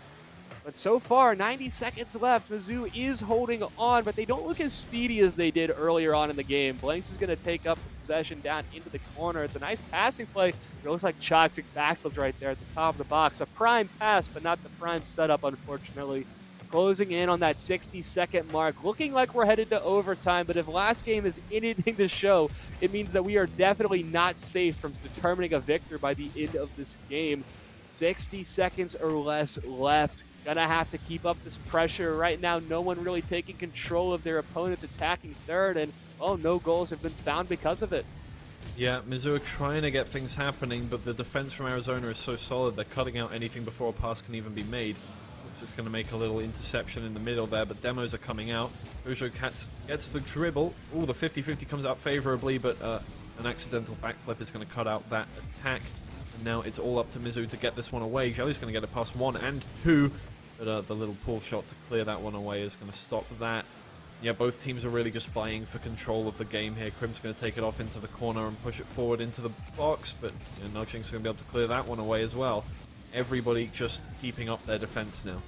But so far, 90 seconds left. Mizzou is holding on, but they don't look as speedy as they did earlier on in the game. Blanks is going to take up possession down into the corner. It's a nice passing play. It looks like Choxic backflipped right there at the top of the box. A prime pass, but not the prime setup, unfortunately. Closing in on that 60-second mark, looking like we're headed to overtime, but if last game is anything to show, it means that we are definitely not safe from determining a victor by the end of this game. 60 seconds or less left. Gonna have to keep up this pressure. Right now, no one really taking control of their opponent's attacking third, and, oh, no goals have been found because of it. Yeah, Mizzou are trying to get things happening, but the defense from Arizona is so solid, they're cutting out anything before a pass can even be made. Looks just going to make a little interception in the middle there, but demos are coming out. Hojo Katz gets the dribble. Ooh, the 50-50 comes out favorably, but an accidental backflip is going to cut out that attack. And now it's all up to Mizzou to get this one away. Jelly's going to get it past 1 and 2, but the little pull shot to clear that one away is going to stop that. Yeah, both teams are really just vying for control of the game here. Crim's going to take it off into the corner and push it forward into the box, but Nudging's going to be able to clear that one away as well. Everybody just keeping up their defense now.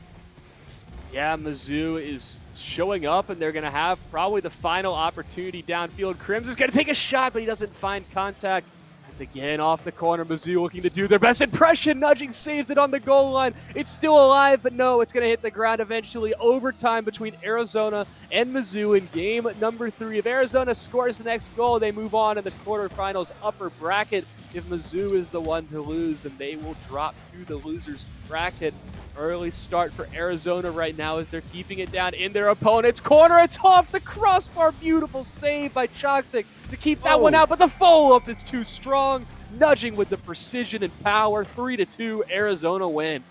Yeah, Mizzou is showing up, and they're going to have probably the final opportunity downfield. Crims is going to take a shot, but he doesn't find contact. It's again off the corner. Mizzou looking to do their best impression. Nudging saves it on the goal line. It's still alive, but no, it's going to hit the ground eventually. Overtime between Arizona and Mizzou in game number 3. If Arizona scores the next goal, they move on in the quarterfinals upper bracket. If Mizzou is the one to lose, then they will drop to the losers bracket. Early start for Arizona right now as they're keeping it down in their opponent's corner. It's off the crossbar. Beautiful save by Choxic to keep that one out, but the follow-up is too strong. Nudging with the precision and power. 3-2, Arizona win.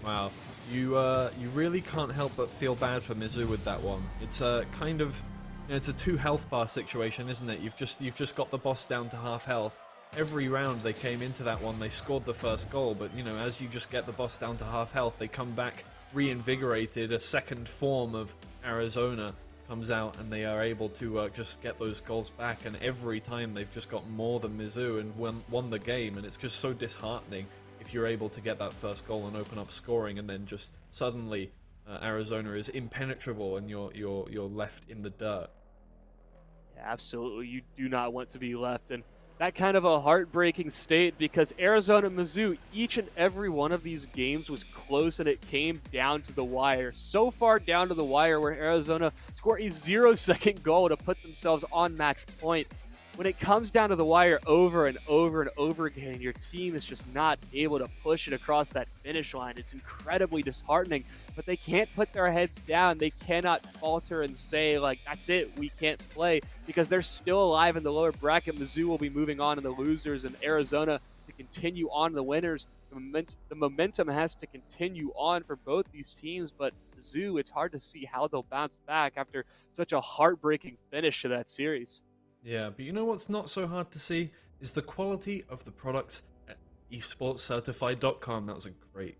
Wow. You really can't help but feel bad for Mizzou with that one. It's a kind of, it's a 2 health bar situation, isn't it? You've just got the boss down to half health. Every round they came into that one, they scored the first goal, but as you just get the boss down to half health, they come back reinvigorated. A second form of Arizona comes out and they are able to just get those goals back, and every time they've just got more than Mizzou and won the game, and it's just so disheartening if you're able to get that first goal and open up scoring, and then just suddenly Arizona is impenetrable and you're left in the dirt. Yeah, absolutely, you do not want to be left in that kind of a heartbreaking state, because Arizona and Mizzou, each and every one of these games was close and it came down to the wire. So far down to the wire where Arizona scored a 0-second goal to put themselves on match point. When it comes down to the wire over and over and over again, your team is just not able to push it across that finish line. It's incredibly disheartening, but they can't put their heads down. They cannot falter and say, like, that's it, we can't play, because they're still alive in the lower bracket. Mizzou will be moving on to the losers, and Arizona to continue on the winners. The momentum has to continue on for both these teams, but Mizzou, it's hard to see how they'll bounce back after such a heartbreaking finish to that series. Yeah, but you know what's not so hard to see is the quality of the products at esportscertified.com. That was brilliant.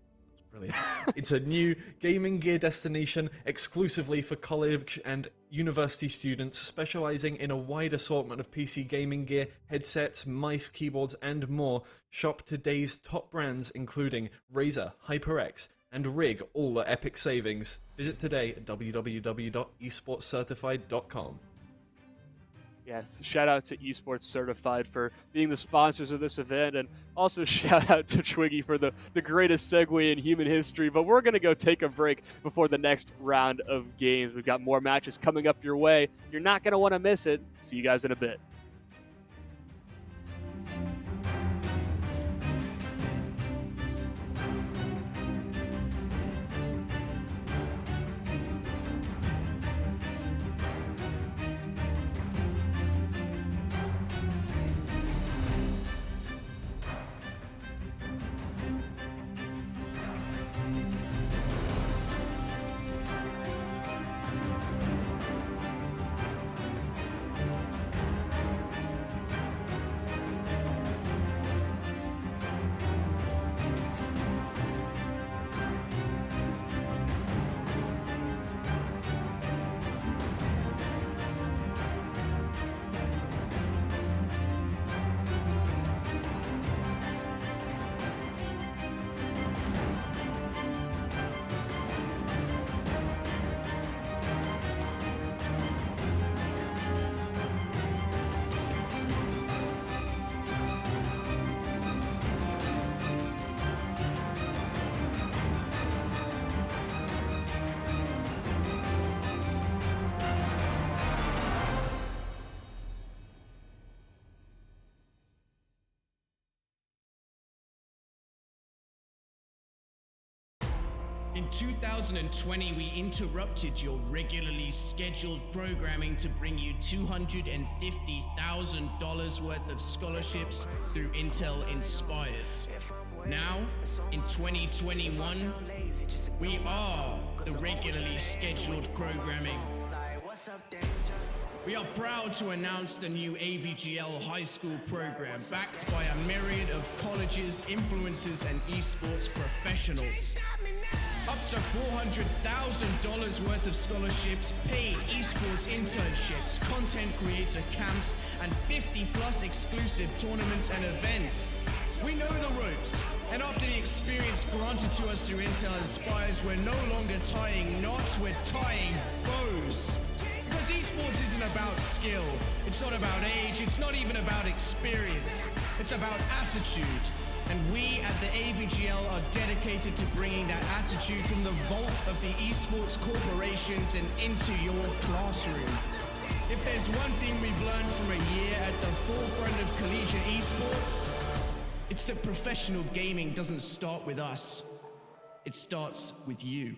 It's a new gaming gear destination exclusively for college and university students, specializing in a wide assortment of PC gaming gear, headsets, mice, keyboards, and more. Shop today's top brands including Razer, HyperX, and Rig, all at epic savings. Visit today at www.esportscertified.com. Yes, shout out to Esports Certified for being the sponsors of this event, and also shout out to Twiggy for the greatest segue in human history. But we're going to go take a break before the next round of games. We've got more matches coming up your way. You're not going to want to miss it. See you guys in a bit. In 2020, we interrupted your regularly scheduled programming to bring you $250,000 worth of scholarships through Intel Inspires. Now, in 2021, we are the regularly scheduled programming. We are proud to announce the new AVGL high school program, backed by a myriad of colleges, influencers, and esports professionals. Up to $400,000 worth of scholarships, paid esports internships, content creator camps, and 50+ exclusive tournaments and events. We know the ropes, and after the experience granted to us through Intel Inspires, we're no longer tying knots, we're tying bows. Because esports isn't about skill, it's not about age, it's not even about experience, it's about attitude. And we at the AVGL are dedicated to bringing that attitude from the vault of the esports corporations and into your classroom. If there's one thing we've learned from a year at the forefront of collegiate esports, it's that professional gaming doesn't start with us. It starts with you.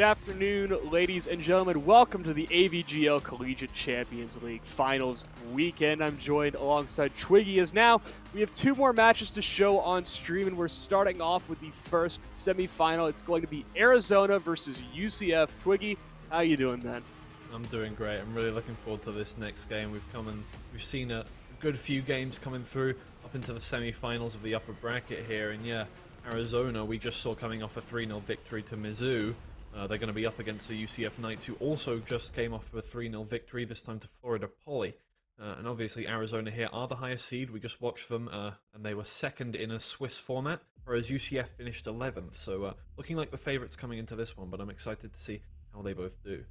Good afternoon, ladies and gentlemen. Welcome to the AVGL Collegiate Champions League Finals weekend. I'm joined alongside Twiggy as now we have two more matches to show on stream, and we're starting off with the first semifinal. It's going to be Arizona versus UCF. Twiggy, how you doing, man? I'm doing great. I'm really looking forward to this next game. We've seen a good few games coming through up into the semifinals of the upper bracket here, and yeah, Arizona we just saw coming off a 3-0 victory to Mizzou. They're going to be up against the UCF Knights, who also just came off of a 3-0 victory, this time to Florida Poly. And obviously Arizona here are the highest seed. We just watched them, and they were second in a Swiss format, whereas UCF finished 11th. So looking like the favourites coming into this one, but I'm excited to see how they both do.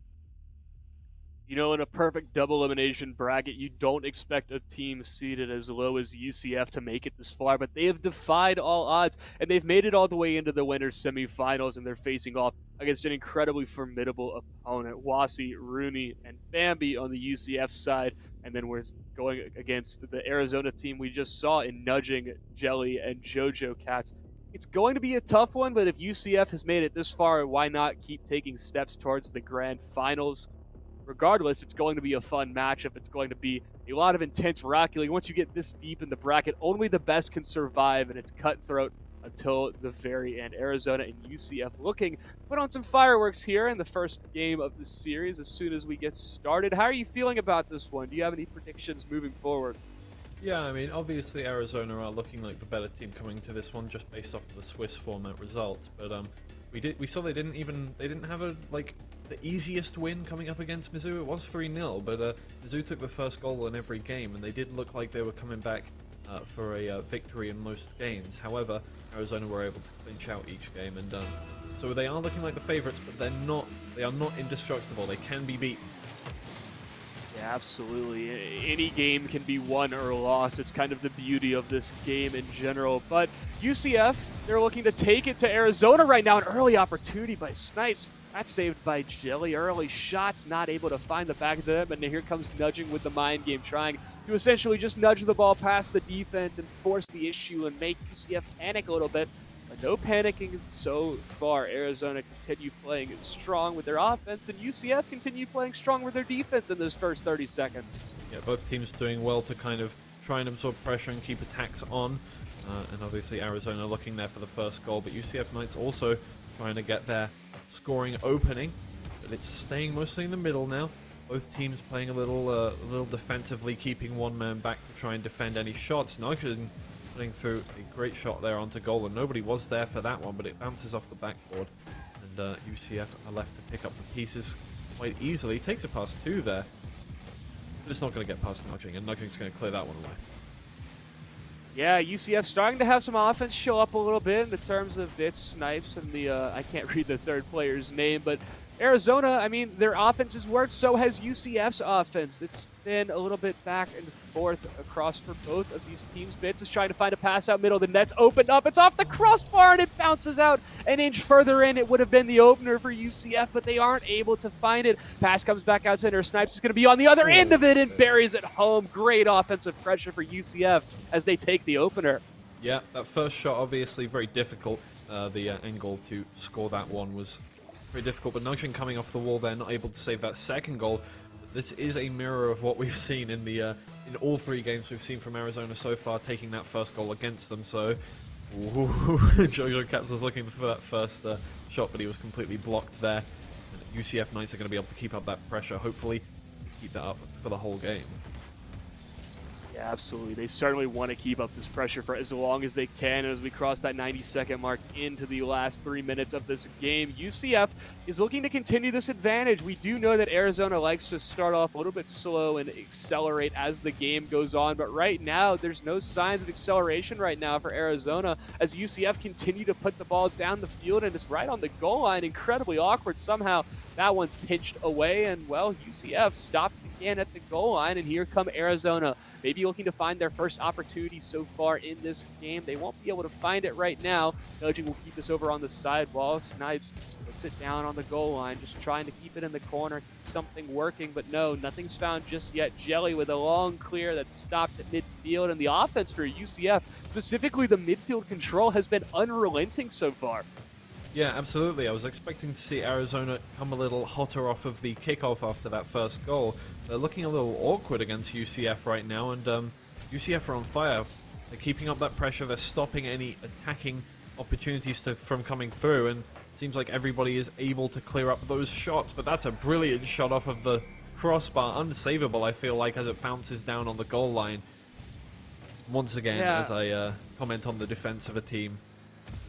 You know, in a perfect double elimination bracket, you don't expect a team seeded as low as UCF to make it this far, but they have defied all odds, and they've made it all the way into the winners' semifinals, and they're facing off against an incredibly formidable opponent, Wasi, Rooney, and Bambi on the UCF side, and then we're going against the Arizona team we just saw in nudging Jelly and JoJo Cats. It's going to be a tough one, but if UCF has made it this far, why not keep taking steps towards the grand finals? Regardless, it's going to be a fun matchup. It's going to be a lot of intense racking. Once you get this deep in the bracket, only the best can survive, and it's cutthroat until the very end. Arizona and UCF looking to put on some fireworks here in the first game of the series as soon as we get started. How are you feeling about this one? Do you have any predictions moving forward? Yeah, I mean, obviously Arizona are looking like the better team coming to this one just based off of the Swiss format results, but we saw they didn't have the easiest win coming up against Mizzou. It was 3-0, but Mizzou took the first goal in every game, and they did look like they were coming back for a victory in most games. However, Arizona were able to clinch out each game, and so they are looking like the favorites, but they are not indestructible. They can be beaten. Yeah, absolutely. Any game can be won or lost. It's kind of the beauty of this game in general. But UCF, they're looking to take it to Arizona right now. An early opportunity by Snipes. That's saved by Jelly. Early shots, not able to find the back of them. And here comes nudging with the mind game, trying to essentially just nudge the ball past the defense and force the issue and make UCF panic a little bit. But no panicking so far. Arizona continue playing strong with their offense, and UCF continue playing strong with their defense in those first 30 seconds. Yeah, both teams doing well to kind of try and absorb pressure and keep attacks on. And obviously Arizona looking there for the first goal, but UCF Knights also trying to get their scoring opening. But it's staying mostly in the middle now. Both teams playing a little defensively, keeping one man back to try and defend any shots. Nugent putting through a great shot there onto goal, and nobody was there for that one, but it bounces off the backboard, and UCF are left to pick up the pieces quite easily. Takes it past two there, but it's not going to get past Nudging, and Nudging's going to clear that one away. Yeah, UCF starting to have some offense show up a little bit in the terms of its Snipes and the, I can't read the third player's name, but Arizona, I mean, their offense has worked, so has UCF's offense. It's been a little bit back and forth across for both of these teams. Bits is trying to find a pass out middle. The net's opened up. It's off the crossbar, and it bounces out an inch further in. It would have been the opener for UCF, but they aren't able to find it. Pass comes back out center. Snipes is going to be on the other end of it and buries it home. Great offensive pressure for UCF as they take the opener. Yeah, that first shot obviously very difficult. The angle to score that one was very difficult, but Nugent coming off the wall there, not able to save that second goal. This is a mirror of what we've seen in the in all three games we've seen from Arizona so far, taking that first goal against them. So JoJo Cats was looking for that first shot, but he was completely blocked there. And UCF Knights are going to be able to keep up that pressure, hopefully keep that up for the whole game. Yeah, absolutely. They certainly want to keep up this pressure for as long as they can. And as we cross that 90-second mark into the last 3 minutes of this game, UCF is looking to continue this advantage. We do know that Arizona likes to start off a little bit slow and accelerate as the game goes on. But right now, there's no signs of acceleration right now for Arizona as UCF continue to put the ball down the field, and it's right on the goal line. Incredibly awkward. Somehow that one's pitched away, and well, UCF stopped again at the goal line, and here come Arizona. Maybe looking to find their first opportunity so far in this game. They won't be able to find it right now. Collegiate will keep this over on the sidewall. Snipes puts it down on the goal line, just trying to keep it in the corner, keep something working, but no, nothing's found just yet. Jelly with a long clear that's stopped at midfield, and the offense for UCF, specifically the midfield control, has been unrelenting so far. Yeah, absolutely. I was expecting to see Arizona come a little hotter off of the kickoff after that first goal. They're looking a little awkward against UCF right now, and UCF are on fire. They're keeping up that pressure. They're stopping any attacking opportunities from coming through, and it seems like everybody is able to clear up those shots. But that's a brilliant shot off of the crossbar. Unsavable, I feel like, as it bounces down on the goal line. Once again, Yeah. as I comment on the defense of a team.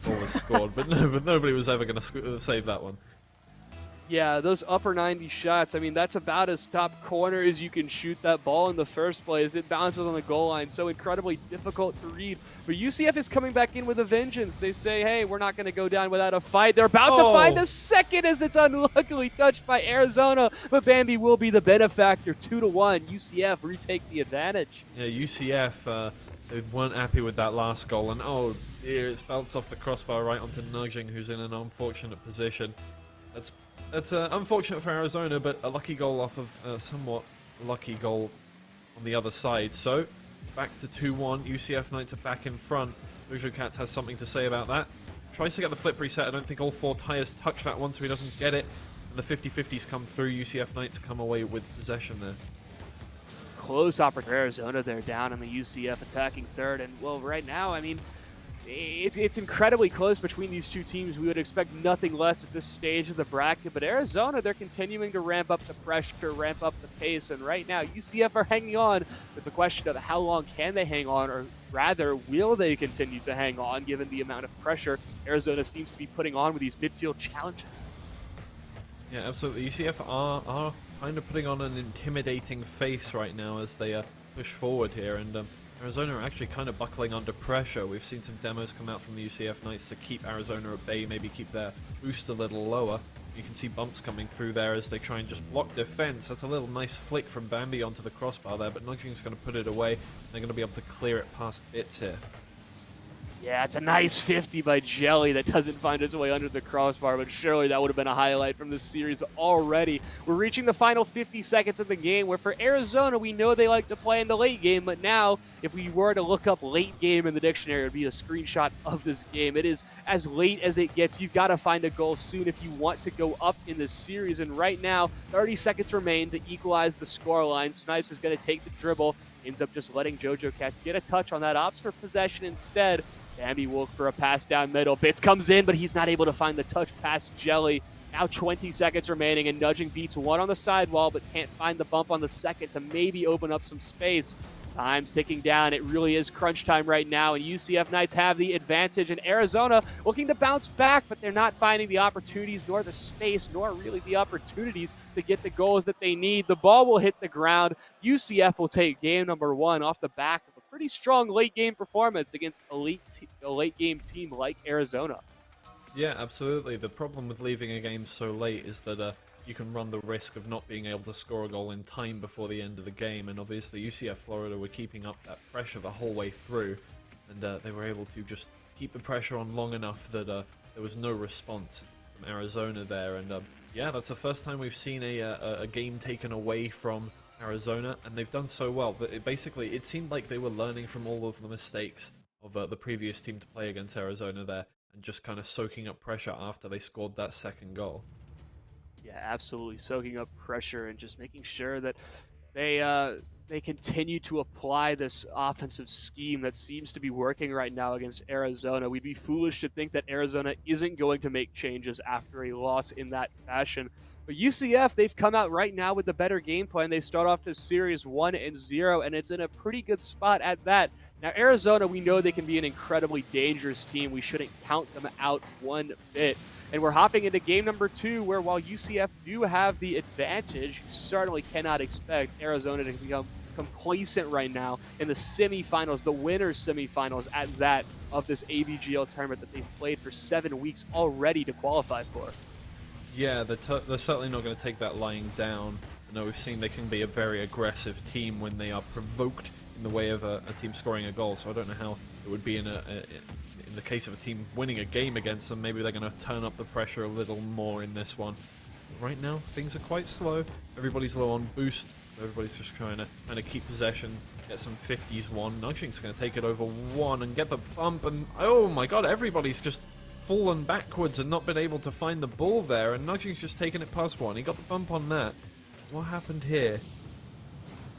Goal was scored, but nobody was ever going to save that one. Yeah, those upper 90 shots, I mean, that's about as top corner as you can shoot that ball in the first place. It bounces on the goal line, so incredibly difficult to read. But UCF is coming back in with a vengeance. They say, hey, we're not going to go down without a fight. They're about to find a second as it's unluckily touched by Arizona, but Bambi will be the benefactor. 2-1, UCF retake the advantage. Yeah, UCF, they weren't happy with that last goal, and oh dear, it's bounced off the crossbar right onto Nudging, who's in an unfortunate position. That's unfortunate for Arizona, but a lucky goal off of a somewhat lucky goal on the other side. So, back to 2-1. UCF Knights are back in front. Dojo Cats has something to say about that. Tries to get the flip reset. I don't think all four tires touch that one, so he doesn't get it. And the 50-50s come through. UCF Knights come away with possession there. Close opportunity for Arizona. They're down in the UCF attacking third. And, well, right now, I mean, it's incredibly close between these two teams. We would expect nothing less at this stage of the bracket, but Arizona, they're continuing to ramp up the pressure, ramp up the pace, and right now UCF are hanging on. It's a question of how long can they hang on, or rather, will they continue to hang on given the amount of pressure Arizona seems to be putting on with these midfield challenges. Yeah, absolutely. UCF are kind of putting on an intimidating face right now as they push forward here, and Arizona are actually kind of buckling under pressure. We've seen some demos come out from the UCF Knights to keep Arizona at bay, maybe keep their boost a little lower. You can see bumps coming through there as they try and just block defense. That's a little nice flick from Bambi onto the crossbar there, but Nudging's going to put it away. They're going to be able to clear it past Bits here. Yeah, it's a nice 50 by Jelly that doesn't find its way under the crossbar, but surely that would have been a highlight from this series already. We're reaching the final 50 seconds of the game, where for Arizona, we know they like to play in the late game, but now, if we were to look up late game in the dictionary, it would be a screenshot of this game. It is as late as it gets. You've got to find a goal soon if you want to go up in this series, and right now, 30 seconds remain to equalize the scoreline. Snipes is going to take the dribble, ends up just letting JoJo Cats get a touch on that, opts for possession instead. Bambi will look for a pass down middle. Bits comes in, but he's not able to find the touch past Jelly. Now 20 seconds remaining, and Nudging beats one on the sidewall, but can't find the bump on the second to maybe open up some space. Time's ticking down. It really is crunch time right now, and UCF Knights have the advantage. And Arizona looking to bounce back, but they're not finding the opportunities, nor the space, nor really the opportunities to get the goals that they need. The ball will hit the ground. UCF will take game number one off the back of a pretty strong late game performance against a late game team like Arizona. Yeah, absolutely. The problem with leaving a game so late is that you can run the risk of not being able to score a goal in time before the end of the game, and obviously UCF Florida were keeping up that pressure the whole way through, and they were able to just keep the pressure on long enough that there was no response from Arizona there, and yeah, that's the first time we've seen a game taken away from Arizona, and they've done so well. But it seemed like they were learning from all of the mistakes of the previous team to play against Arizona there, and just kind of soaking up pressure after they scored that second goal. Yeah, absolutely. Soaking up pressure and just making sure that they continue to apply this offensive scheme that seems to be working right now against Arizona. We'd be foolish to think that Arizona isn't going to make changes after a loss in that fashion. But UCF, they've come out right now with the better game plan. They start off this series 1-0, and it's in a pretty good spot at that. Now, Arizona, we know they can be an incredibly dangerous team. We shouldn't count them out one bit. And we're hopping into game number 2, where while UCF do have the advantage, you certainly cannot expect Arizona to become complacent right now in the semifinals, the winners semifinals at that, of this AVGL tournament that they've played for 7 weeks already to qualify for. Yeah, they're certainly not going to take that lying down. I know we've seen they can be a very aggressive team when they are provoked in the way of a team scoring a goal, so I don't know how it would be in the case of a team winning a game against them. Maybe they're going to turn up the pressure a little more in this one. But right now, things are quite slow. Everybody's low on boost. Everybody's just trying to kind of keep possession, get some 50s one. Nudging's going to take it over one and get the bump, and oh my god, everybody's just fallen backwards and not been able to find the ball there, and Nudging's just taken it past one. He got the bump on that. What happened here?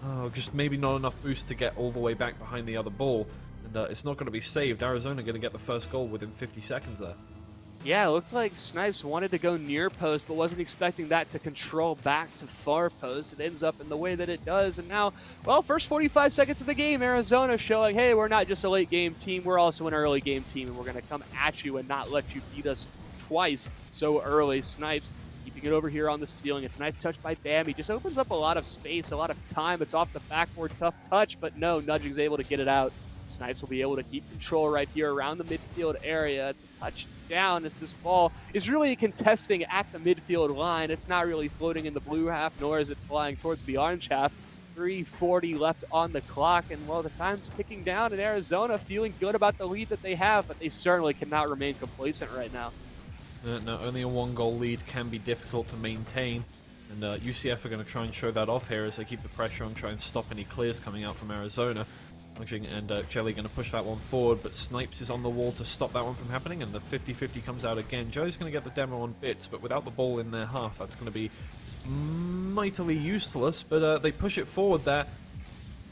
Oh, just maybe not enough boost to get all the way back behind the other ball, and it's not going to be saved. Arizona going to get the first goal within 50 seconds there. Yeah, it looked like Snipes wanted to go near post, but wasn't expecting that to control back to far post. It ends up in the way that it does, and now, well, first 45 seconds of the game, Arizona showing, hey, we're not just a late game team, we're also an early game team, and we're going to come at you and not let you beat us twice so early. Snipes keeping it over here on the ceiling. It's a nice touch by Bambi. Just opens up a lot of space, a lot of time. It's off the backboard, tough touch, but no, Nudging's able to get it out. Snipes will be able to keep control right here around the midfield area. It's a touchdown as this ball is really contesting at the midfield line. It's not really floating in the blue half, nor is it flying towards the orange half. 3:40 left on the clock, and well, the time's ticking down, and Arizona feeling good about the lead that they have, but they certainly cannot remain complacent right now. No, only a one-goal lead can be difficult to maintain, and UCF are going to try and show that off here as they keep the pressure on, try and stop any clears coming out from Arizona. Nudging and Jelly going to push that one forward, but Snipes is on the wall to stop that one from happening, and the 50-50 comes out again. Joe's going to get the demo on bits, but without the ball in their half, that's going to be mightily useless, but they push it forward there.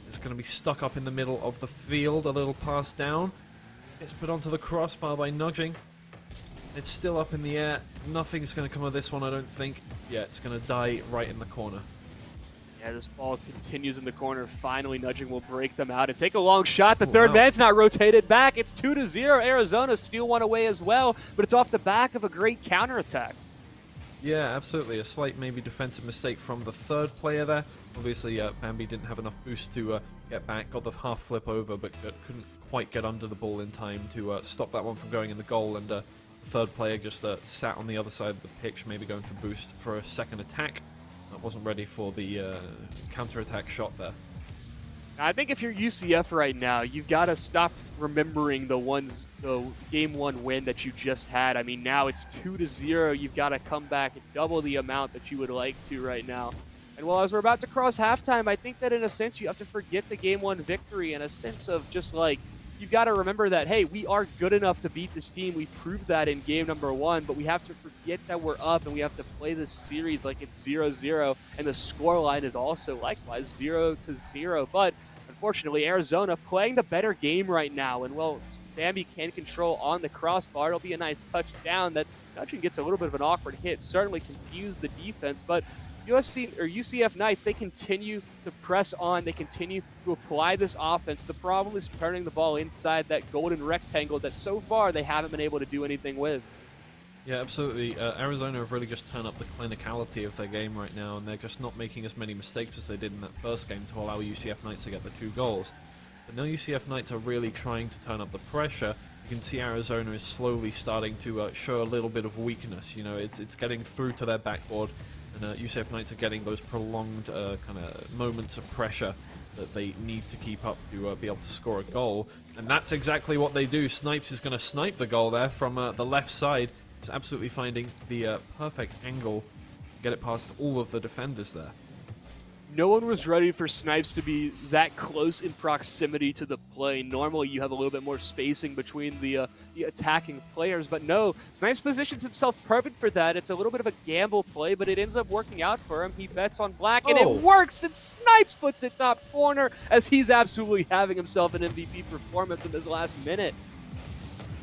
It's going to be stuck up in the middle of the field, a little pass down. Gets put onto the crossbar by Nudging. It's still up in the air. Nothing's going to come of this one, I don't think. Yeah, it's going to die right in the corner. Yeah, this ball continues in the corner. Finally, Nudging will break them out and take a long shot. The third man's not rotated back. It's 2-0. Arizona steal one away as well, but it's off the back of a great counterattack. Yeah, absolutely. A slight maybe defensive mistake from the third player there. Obviously, Bambi didn't have enough boost to get back. Got the half flip over, but couldn't quite get under the ball in time to stop that one from going in the goal. And the third player just sat on the other side of the pitch, maybe going for boost for a second attack. Wasn't ready for the counter-attack shot there. I think if you're UCF right now, you've got to stop remembering the game one win that you just had. I mean, now it's 2-0. You've got to come back and double the amount that you would like to right now. And well, as we're about to cross halftime, I think that in a sense you have to forget the game one victory in a sense of just like, you've got to remember that, hey, we are good enough to beat this team. We've proved that in game number one, but we have to forget that we're up and we have to play this series like it's 0-0, and the scoreline is also likewise 0-0. But unfortunately, Arizona playing the better game right now, and well, Bambi can control on the crossbar. It'll be a nice touchdown that Nudging gets a little bit of an awkward hit, certainly confused the defense, but UCF Knights, they continue to press on. They continue to apply this offense. The problem is turning the ball inside that golden rectangle that so far they haven't been able to do anything with. Yeah, absolutely. Arizona have really just turned up the clinicality of their game right now, and they're just not making as many mistakes as they did in that first game to allow UCF Knights to get the 2 goals. But now UCF Knights are really trying to turn up the pressure. You can see Arizona is slowly starting to show a little bit of weakness. You know, it's getting through to their backboard. And UCF Knights are getting those prolonged kind of moments of pressure that they need to keep up to be able to score a goal. And that's exactly what they do. Snipes is going to snipe the goal there from the left side. Just absolutely finding the perfect angle to get it past all of the defenders there. No one was ready for Snipes to be that close in proximity to the play. Normally, you have a little bit more spacing between the attacking players, but no, Snipes positions himself perfect for that. It's a little bit of a gamble play, but it ends up working out for him. He bets on black, and it works, and Snipes puts it top corner as he's absolutely having himself an MVP performance in this last minute.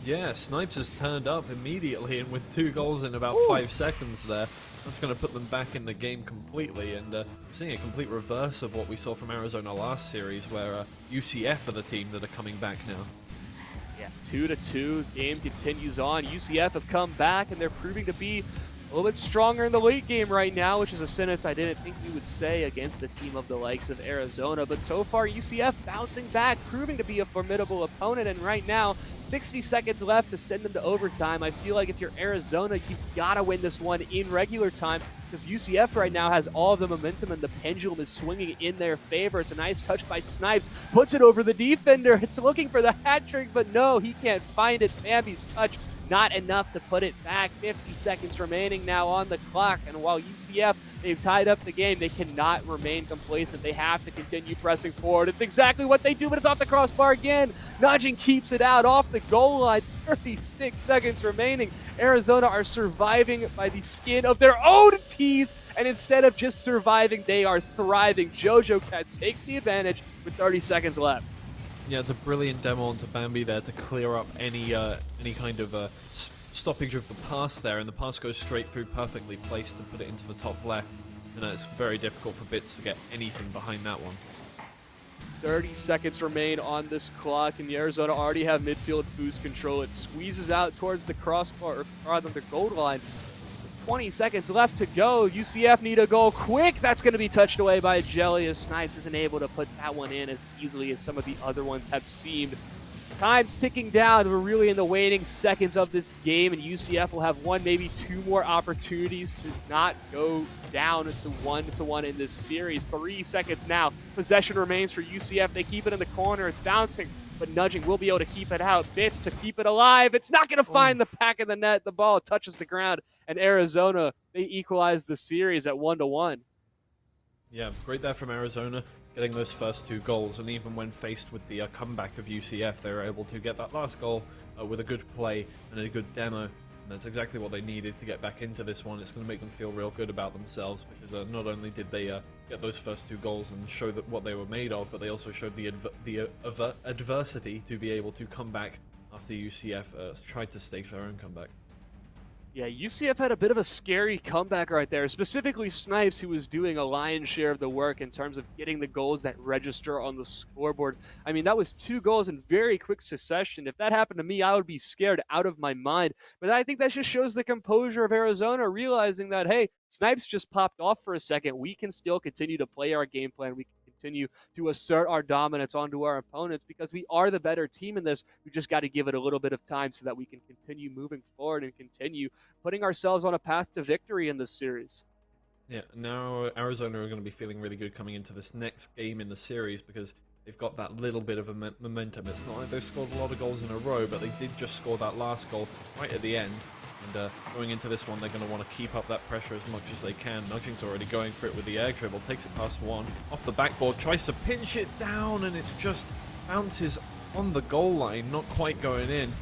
Yeah, Snipes has turned up immediately, and with 2 goals in about 5 seconds there, that's going to put them back in the game completely, and seeing a complete reverse of what we saw from Arizona last series, where UCF are the team that are coming back now. Yeah, 2-2, game continues on. UCF have come back, and they're proving to be a little bit stronger in the late game right now, which is a sentence I didn't think we would say against a team of the likes of Arizona. But so far, UCF bouncing back, proving to be a formidable opponent. And right now, 60 seconds left to send them to overtime. I feel like if you're Arizona, you've got to win this one in regular time, because UCF right now has all of the momentum and the pendulum is swinging in their favor. It's a nice touch by Snipes, puts it over the defender. It's looking for the hat trick, but no, he can't find it. Bambi's touch not enough to put it back. 50 seconds remaining now on the clock, and while UCF, they've tied up the game, they cannot remain complacent. They have to continue pressing forward. It's exactly what they do, but it's off the crossbar again. Nudging keeps it out off the goal line. 36 seconds remaining. Arizona are surviving by the skin of their own teeth, and instead of just surviving, they are thriving. Jojo Cats takes the advantage with 30 seconds left. Yeah, it's a brilliant demo onto Bambi there to clear up any kind of stoppage of the pass there, and the pass goes straight through, perfectly placed to put it into the top left, and it's very difficult for Bits to get anything behind that one. 30 seconds remain on this clock, and the Arizona already have midfield boost control. It squeezes out towards the crossbar, or rather the goal line. 20 seconds left to go. UCF need a goal quick. That's going to be touched away by Jelly, as Snipes isn't able to put that one in as easily as some of the other ones have seemed. Time's ticking down. We're really in the waning seconds of this game, and UCF will have one, maybe two more opportunities to not go down to 1-1 in this series. 3 seconds now. Possession remains for UCF. They keep it in the corner. It's bouncing, but Nudging will be able to keep it out. Bits to keep it alive. It's not going to find the back of the net. The ball touches the ground, and Arizona, they equalize the series at 1-1. Yeah, great there from Arizona, getting those first 2 goals, and even when faced with the comeback of UCF, they were able to get that last goal with a good play and a good demo, and that's exactly what they needed to get back into this one. It's going to make them feel real good about themselves, because not only did they get those first 2 goals and show that what they were made of, but they also showed the adversity to be able to come back after UCF tried to stage their own comeback. Yeah, UCF had a bit of a scary comeback right there, specifically Snipes, who was doing a lion's share of the work in terms of getting the goals that register on the scoreboard. I mean, that was 2 goals in very quick succession. If that happened to me, I would be scared out of my mind. But I think that just shows the composure of Arizona, realizing that, hey, Snipes just popped off for a second. We can still continue to play our game plan. We can continue to assert our dominance onto our opponents because we are the better team in this. We just got to give it a little bit of time so that we can continue moving forward and continue putting ourselves on a path to victory in this series. Yeah, now Arizona are going to be feeling really good coming into this next game in the series because they've got that little bit of a momentum. It's not like they've scored a lot of goals in a row, but they did just score that last goal right at the end. And going into this one, they're going to want to keep up that pressure as much as they can. Nudging's already going for it with the air dribble, takes it past one, off the backboard, tries to pinch it down, and it's just bounces on the goal line, not quite going in.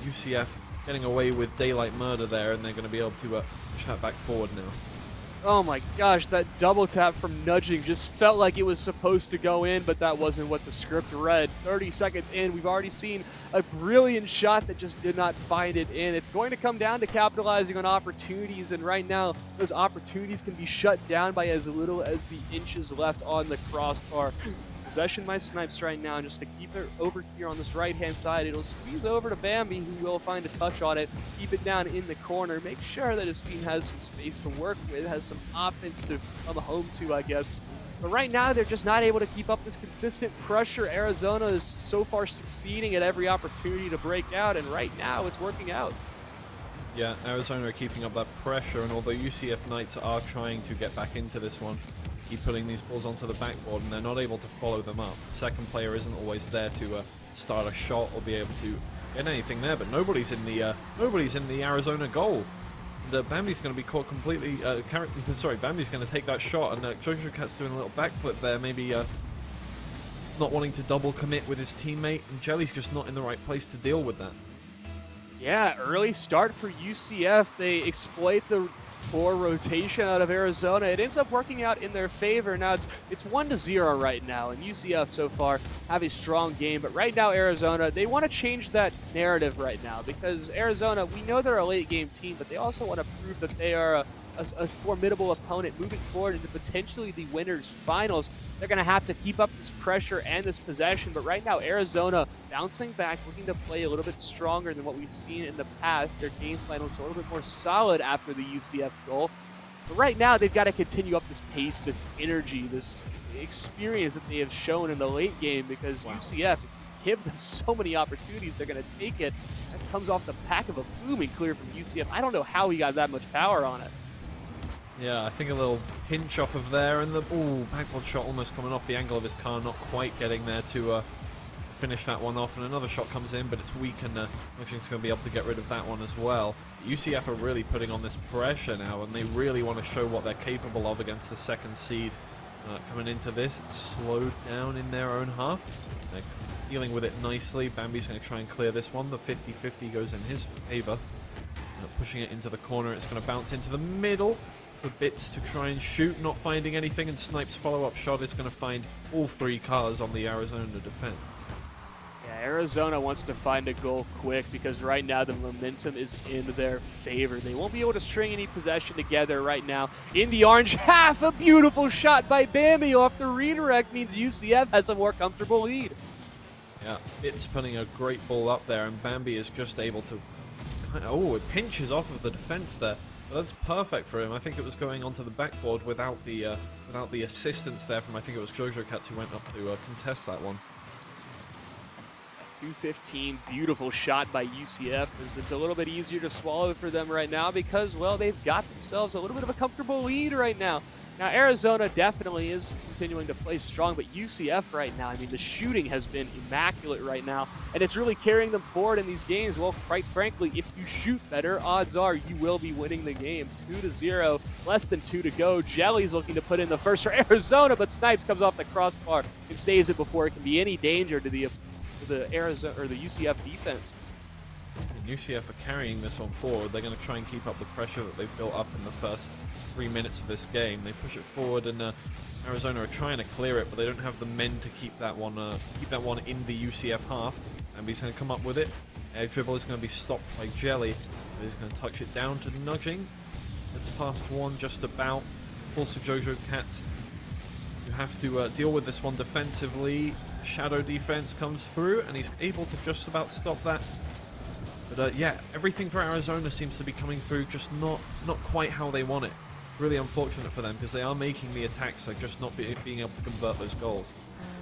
UCF getting away with daylight murder there, and they're going to be able to push that back forward now. Oh my gosh, that double tap from Nudging just felt like it was supposed to go in, but that wasn't what the script read. 30 seconds in, we've already seen a brilliant shot that just did not find it in. It's going to come down to capitalizing on opportunities, and right now, those opportunities can be shut down by as little as the inches left on the crossbar. Possession by Snipes right now, just to keep it over here on this right-hand side. It'll squeeze over to Bambi, who will find a touch on it, keep it down in the corner, make sure that his team has some space to work with, has some offense to come home to, I guess. But right now, they're just not able to keep up this consistent pressure. Arizona is so far succeeding at every opportunity to break out, and right now, it's working out. Yeah, Arizona are keeping up that pressure, and although UCF Knights are trying to get back into this one, keep putting these balls onto the backboard, and they're not able to follow them up. The second player isn't always there to start a shot or be able to get anything there, but nobody's in the Arizona goal. And Bambi's going to be caught completely. Bambi's going to take that shot, and Jojo Cat's doing a little backflip there, maybe not wanting to double commit with his teammate, and Jelly's just not in the right place to deal with that. Yeah, early start for UCF. They exploit the poor rotation out of Arizona. It ends up working out in their favor. Now it's 1-0 right now, and UCF so far have a strong game. But right now, Arizona, they want to change that narrative right now because Arizona, we know they're a late game team, but they also want to prove that they are a formidable opponent moving forward into potentially the winners finals. They're going to have to keep up this pressure and this possession, but right now Arizona bouncing back, looking to play a little bit stronger than what we've seen in the past. Their game plan looks a little bit more solid after the UCF goal. But right now they've got to continue up this pace, this energy, this experience that they have shown in the late game because UCF give them so many opportunities, they're going to take it. That comes off the back of a booming clear from UCF. I don't know how he got that much power on it. Yeah, I think a little pinch off of there, and the backboard shot almost coming off the angle of his car, not quite getting there to finish that one off, and another shot comes in, but it's weak, and Nuging's going to be able to get rid of that one as well. UCF are really putting on this pressure now, and they really want to show what they're capable of against the second seed coming into this. It's slowed down in their own half. They're dealing with it nicely. Bambi's going to try and clear this one. The 50-50 goes in his favor. Pushing it into the corner, it's going to bounce into the middle for Bits to try and shoot, not finding anything, and Snipe's follow-up shot is going to find all 3 cars on the Arizona defense. Yeah, Arizona wants to find a goal quick because right now the momentum is in their favor. They won't be able to string any possession together right now. In the orange half, a beautiful shot by Bambi off the redirect means UCF has a more comfortable lead. Yeah, Bits putting a great ball up there, and Bambi is just able to... Oh, it pinches off of the defense there. But that's perfect for him. I think it was going onto the backboard without the assistance there from, I think it was Jojo Cats who went up to contest that one. 215, beautiful shot by UCF. It's a little bit easier to swallow for them right now because, well, they've got themselves a little bit of a comfortable lead right now. Now, Arizona definitely is continuing to play strong, but UCF right now, I mean, the shooting has been immaculate right now, and it's really carrying them forward in these games. Well, quite frankly, if you shoot better, odds are you will be winning the game. 2-0, less than 2 to go. Jelly's looking to put in the first for Arizona, but Snipes comes off the crossbar and saves it before it can be any danger to the Arizona or the UCF defense. And UCF are carrying this one forward. They're going to try and keep up the pressure that they've built up in the first 3 minutes of this game. They push it forward, and Arizona are trying to clear it, but they don't have the men to keep that one in the UCF half. And he's going to come up with it. Air dribble is going to be stopped by Jelly. He's going to touch it down to Nudging. It's past one just about. Force Jojo Cats. You have to deal with this one defensively. Shadow defense comes through, and he's able to just about stop that. But yeah, everything for Arizona seems to be coming through, just not quite how they want it. Really unfortunate for them because they are making the attacks, they're just not being able to convert those goals.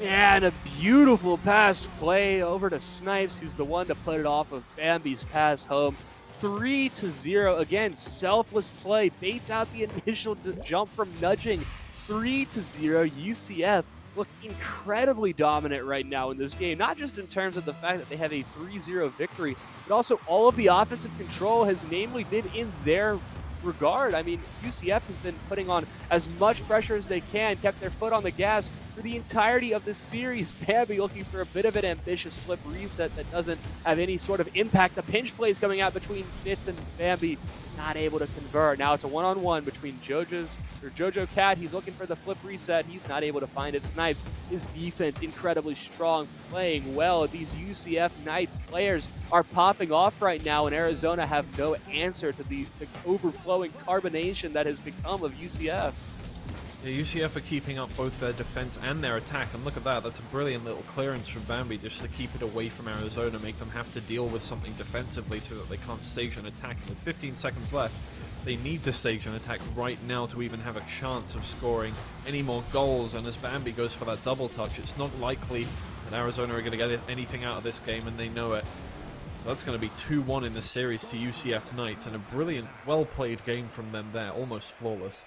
Yeah, and a beautiful pass play over to Snipes, who's the one to put it off of Bambi's pass home. 3-0. Again, selfless play. Baits out the initial jump from Nudging. 3-0. UCF looked incredibly dominant right now in this game, not just in terms of the fact that they have a 3-0 victory, but also all of the offensive control has namely been in their regard. I mean, UCF has been putting on as much pressure as they can, kept their foot on the gas for the entirety of this series. Bambi looking for a bit of an ambitious flip reset that doesn't have any sort of impact. The pinch plays coming out between Bits and Bambi, not able to convert. Now it's a one-on-one between Jojo Cat. He's looking for the flip reset. He's not able to find it. Snipes, his defense incredibly strong, playing well. These UCF Knights players are popping off right now, and Arizona have no answer to the overflowing carbonation that has become of UCF. Yeah, UCF are keeping up both their defense and their attack, and look at that, that's a brilliant little clearance from Bambi just to keep it away from Arizona, make them have to deal with something defensively so that they can't stage an attack. And with 15 seconds left, they need to stage an attack right now to even have a chance of scoring any more goals, and as Bambi goes for that double touch, it's not likely that Arizona are going to get anything out of this game, and they know it. So that's going to be 2-1 in the series to UCF Knights, and a brilliant, well-played game from them there, almost flawless.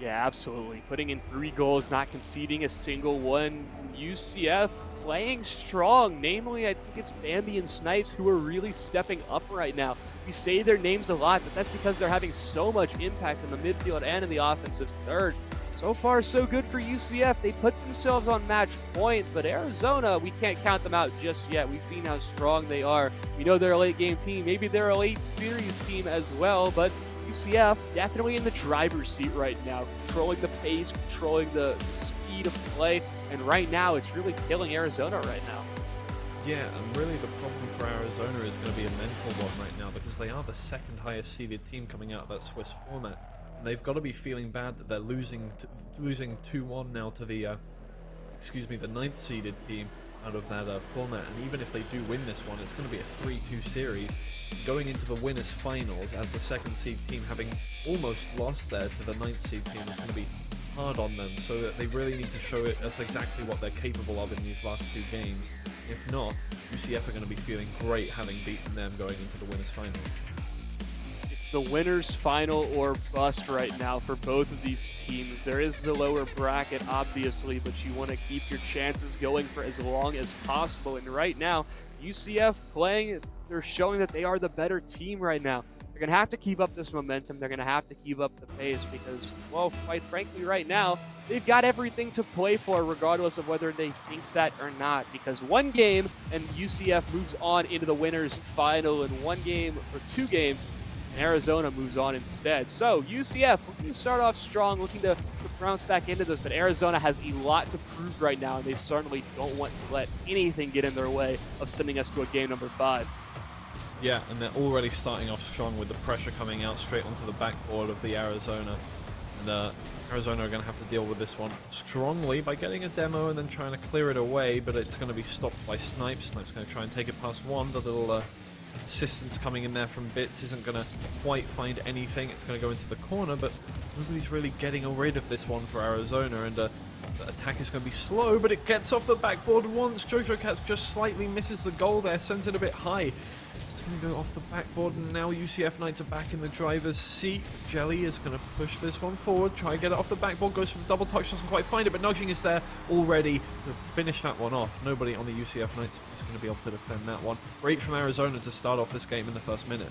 Yeah, absolutely. Putting in 3 goals, not conceding a single one. UCF playing strong. Namely, I think it's Bambi and Snipes who are really stepping up right now. We say their names a lot, but that's because they're having so much impact in the midfield and in the offensive third. So far, so good for UCF. They put themselves on match point, but Arizona, we can't count them out just yet. We've seen how strong they are. We know they're a late-game team. Maybe they're a late series team as well, but UCF definitely in the driver's seat right now, controlling the pace, controlling the speed of play, and right now it's really killing Arizona right now. Yeah, and really the problem for Arizona is going to be a mental one right now because they are the second highest seeded team coming out of that Swiss format. And they've got to be feeling bad that they're losing 2-1 now to the ninth seeded team out of that format. And even if they do win this one, it's going to be a 3-2 series. Going into the winners finals as the second seed team, having almost lost there to the ninth seed team, is going to be hard on them, so that they really need to show us exactly what they're capable of in these last 2 games. If not, UCF are going to be feeling great having beaten them going into the winners finals. It's the winner's final or bust right now for both of these teams. There is the lower bracket, obviously, but you want to keep your chances going for as long as possible. And right now, UCF playing, they're showing that they are the better team right now. They're going to have to keep up this momentum. They're going to have to keep up the pace because, well, quite frankly, right now, they've got everything to play for regardless of whether they think that or not. Because one game and UCF moves on into the winner's final, and one game or two games and Arizona moves on instead. So UCF looking to start off strong, looking to bounce back into this, but Arizona has a lot to prove right now, and they certainly don't want to let anything get in their way of sending us to a game number 5. Yeah, and they're already starting off strong with the pressure coming out straight onto the backboard of the Arizona. And Arizona are going to have to deal with this one strongly by getting a demo and then trying to clear it away, but it's going to be stopped by Snipes. Snipes going to try and take it past one. The little assistance coming in there from Bits isn't going to quite find anything. It's going to go into the corner, but nobody's really getting rid of this one for Arizona, and the attack is going to be slow, but it gets off the backboard once. Jojo Cats just slightly misses the goal there, sends it a bit high. Going to go off the backboard, and now UCF Knights are back in the driver's seat. Jelly is going to push this one forward, try and get it off the backboard, goes for the double touch, doesn't quite find it, but Nudging is there already to finish that one off. Nobody on the UCF Knights is going to be able to defend that one. Great from Arizona to start off this game in the first minute.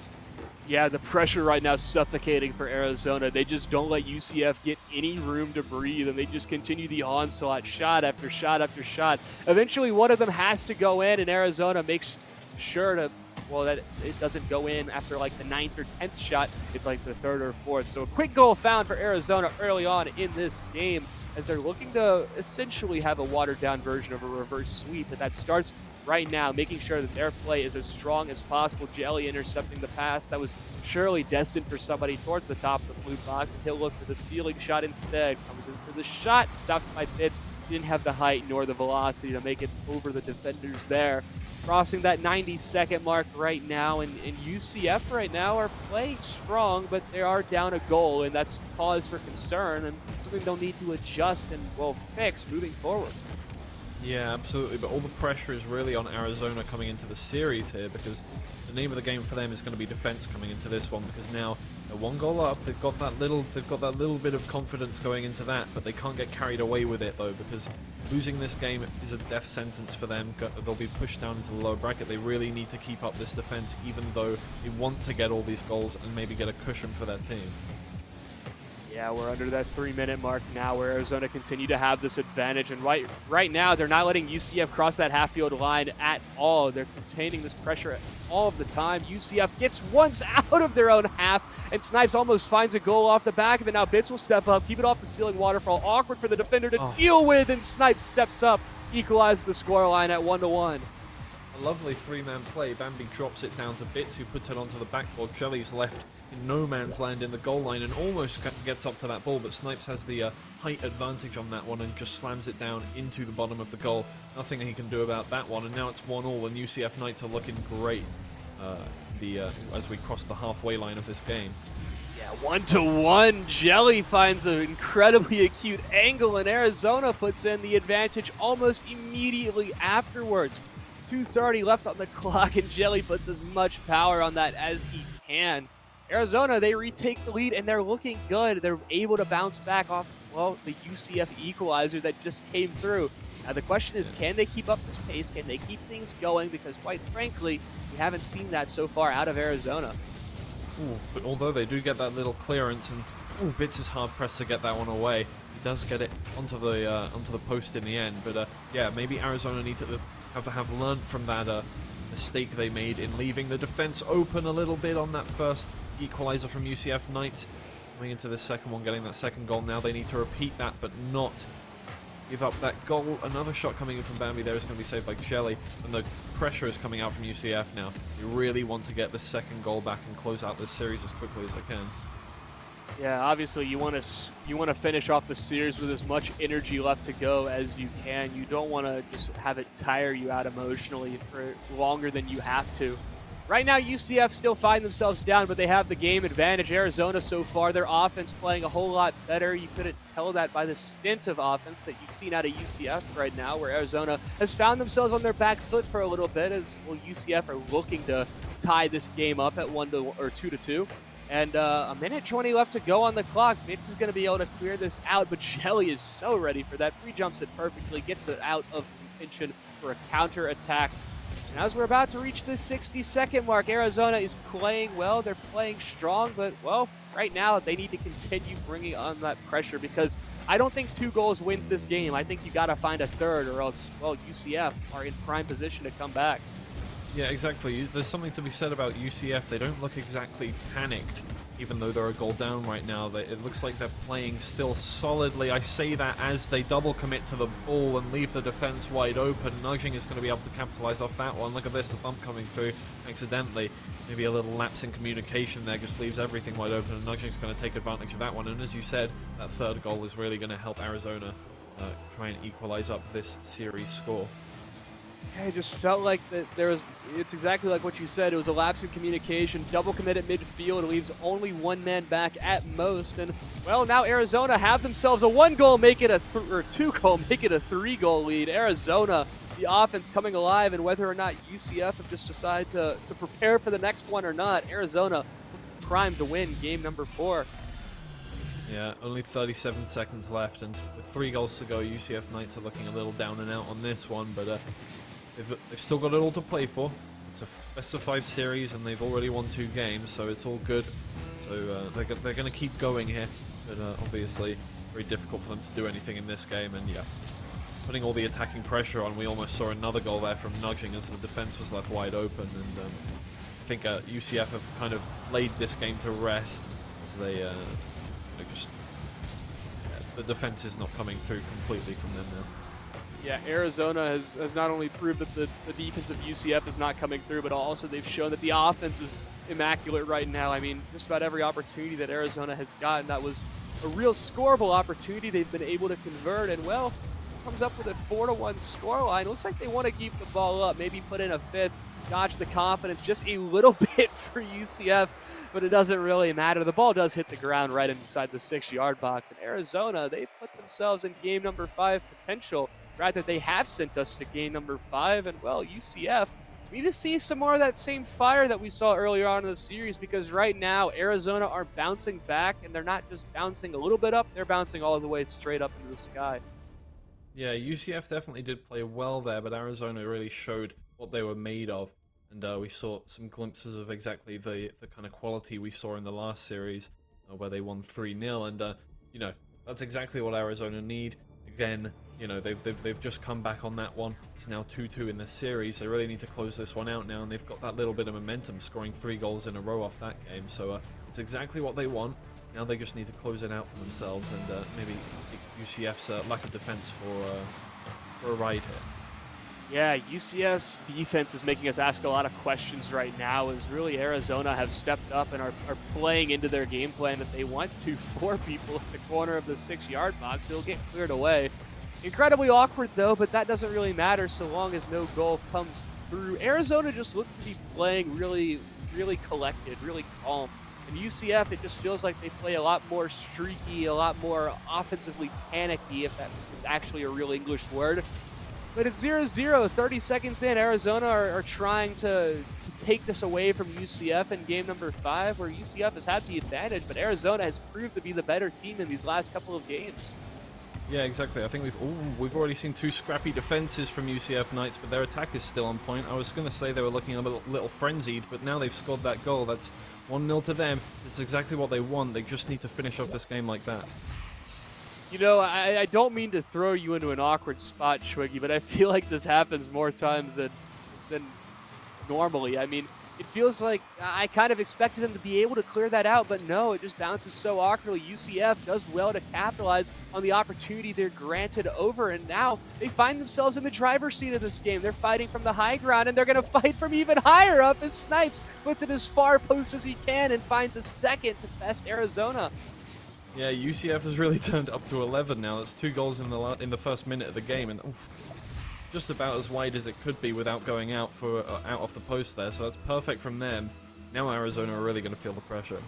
Yeah, the pressure right now is suffocating for Arizona. They just don't let UCF get any room to breathe, and they just continue the onslaught, shot after shot after shot. Eventually, one of them has to go in, and Arizona makes sure to, well, that it doesn't go in after like the 9th or 10th shot. It's like the 3rd or 4th. So a quick goal found for Arizona early on in this game as they're looking to essentially have a watered-down version of a reverse sweep. But that starts right now, making sure that their play is as strong as possible. Jelly intercepting the pass that was surely destined for somebody towards the top of the blue box, and he'll look for the ceiling shot instead. Comes in for the shot, stopped by Bits. Didn't have the height nor the velocity to make it over the defenders there. Crossing that 90-second mark right now, and UCF right now are playing strong, but they are down a goal, and that's cause for concern and something they'll need to adjust and, well, fix moving forward. Yeah, absolutely, but all the pressure is really on Arizona coming into the series here, because the name of the game for them is going to be defense coming into this one, because now they're 1 goal up. They've got that little bit of confidence going into that, but they can't get carried away with it though, because losing this game is a death sentence for them. They'll be pushed down into the lower bracket. They really need to keep up this defense, even though they want to get all these goals and maybe get a cushion for their team. Yeah, we're under that 3-minute mark now where Arizona continue to have this advantage. And right now, they're not letting UCF cross that half-field line at all. They're containing this pressure all of the time. UCF gets once out of their own half, and Snipes almost finds a goal off the back of it. Now Bits will step up, keep it off the ceiling waterfall. Awkward for the defender to deal with, and Snipes steps up, equalizes the scoreline at 1-1. A lovely 3-man play. Bambi drops it down to Bits, who puts it onto the backboard. Jelly's left in no man's land in the goal line and almost gets up to that ball, but Snipes has the height advantage on that one and just slams it down into the bottom of the goal. Nothing he can do about that one, and now it's 1-1, and UCF Knights are looking great as we cross the halfway line of this game. Yeah, 1-1. Jelly finds an incredibly acute angle, and Arizona puts in the advantage almost immediately afterwards. 2:30 left on the clock, and Jelly puts as much power on that as he can. Arizona, they retake the lead, and they're looking good. They're able to bounce back off, well, the UCF equalizer that just came through. Now, the question is, can they keep up this pace? Can they keep things going? Because, quite frankly, we haven't seen that so far out of Arizona. Ooh, but although they do get that little clearance, and Bits is hard-pressed to get that one away, he does get it onto the post in the end. But, yeah, maybe Arizona need to have learned from that mistake they made in leaving the defense open a little bit on that first equalizer from UCF Knights. Coming into this second one, getting that second goal. Now they need to repeat that, but not give up that goal. Another shot coming in from Bambi there is going to be saved by Jelly, and the pressure is coming out from UCF now. They really want to get the second goal back and close out this series as quickly as they can. Yeah, obviously you want to finish off the series with as much energy left to go as you can. You don't want to just have it tire you out emotionally for longer than you have to. Right now, UCF still find themselves down, but they have the game advantage. Arizona so far, their offense playing a whole lot better. You couldn't tell that by the stint of offense that you've seen out of UCF right now, where Arizona has found themselves on their back foot for a little bit, as well, UCF are looking to tie this game up at 2-2. And a minute 20 left to go on the clock. Mix is going to be able to clear this out, but Jelly is so ready for that. Pre-jumps it perfectly, gets it out of contention for a counter attack. And as we're about to reach the 60-second mark, Arizona is playing well. They're playing strong, but, well, right now they need to continue bringing on that pressure because I don't think 2 goals wins this game. I think you got to find a third or else, well, UCF are in prime position to come back. Yeah, exactly. There's something to be said about UCF. They don't look exactly panicked, even though they're a goal down right now. It looks like they're playing still solidly. I say that as they double commit to the ball and leave the defense wide open. Nudging is going to be able to capitalize off that one. Look at this, the bump coming through accidentally. Maybe a little lapse in communication there just leaves everything wide open, and Nudging's going to take advantage of that one. And as you said, that third goal is really going to help Arizona try and equalize up this series score. I just felt like that it's exactly like what you said. It was a lapse in communication, double commit at midfield. It leaves only one man back at most. And, well, now Arizona have themselves a 1-goal, make it a 2-goal, make it a 3-goal lead. Arizona, the offense coming alive, and whether or not UCF have just decided to prepare for the next one or not, Arizona primed to win game number 4. Yeah, only 37 seconds left, and with 3 goals to go, UCF Knights are looking a little down and out on this one, but they've still got it all to play for. It's a best-of-5 series, and they've already won 2 games, so it's all good. So they're going to keep going here, but obviously very difficult for them to do anything in this game. And yeah, putting all the attacking pressure on, we almost saw another goal there from Nudging as the defense was left wide open. And I think UCF have kind of laid this game to rest as they the defense is not coming through completely from them now. Yeah, Arizona has not only proved that the defense of UCF is not coming through, but also they've shown that the offense is immaculate right now. I mean, just about every opportunity that Arizona has gotten, that was a real scoreable opportunity they've been able to convert. And, well, comes up with a 4-1 scoreline. Looks like they want to keep the ball up, maybe put in a 5th, dodge the confidence just a little bit for UCF, but it doesn't really matter. The ball does hit the ground right inside the 6-yard box. And Arizona, they put themselves in game number 5 potential. Rather, they have sent us to game number 5, and, well, UCF, we need to see some more of that same fire that we saw earlier on in the series, because right now, Arizona are bouncing back, and they're not just bouncing a little bit up, they're bouncing all the way straight up into the sky. Yeah, UCF definitely did play well there, but Arizona really showed what they were made of, and we saw some glimpses of exactly the kind of quality we saw in the last series, where they won 3-0, and, you know, that's exactly what Arizona need. Again, you know, they've just come back on that one. It's now 2-2 in this series. They really need to close this one out now, and they've got that little bit of momentum, scoring 3 goals in a row off that game. So it's exactly what they want. Now they just need to close it out for themselves, and maybe UCF's lack of defense for a ride here. Yeah, UCF's defense is making us ask a lot of questions right now, as really Arizona have stepped up and are playing into their game plan that they want to 4 people at the corner of the 6-yard box. It'll get cleared away. Incredibly awkward, though, but that doesn't really matter so long as no goal comes through. Arizona just looked to be playing really, really collected, really calm. And UCF, it just feels like they play a lot more streaky, a lot more offensively panicky, if that is actually a real English word. But it's 0-0, 30 seconds in. Arizona are trying to take this away from UCF in game number 5, where UCF has had the advantage, but Arizona has proved to be the better team in these last couple of games. Yeah, exactly. I think we've already seen 2 scrappy defenses from UCF Knights, but their attack is still on point. I was going to say they were looking a little frenzied, but now they've scored that goal. That's 1-0 to them. This is exactly what they want. They just need to finish off this game like that. You know, I don't mean to throw you into an awkward spot, Schwiggy, but I feel like this happens more times than normally. I mean, it feels like I kind of expected them to be able to clear that out, but no, it just bounces so awkwardly. UCF does well to capitalize on the opportunity they're granted over, and now they find themselves in the driver's seat of this game. They're fighting from the high ground, and they're going to fight from even higher up as Snipes puts it as far post as he can and finds a second to best Arizona. Yeah, UCF has really turned up to 11 now. That's 2 goals in the first minute of the game, and just about as wide as it could be without going out off the post there. So that's perfect from them. Now Arizona are really going to feel the pressure.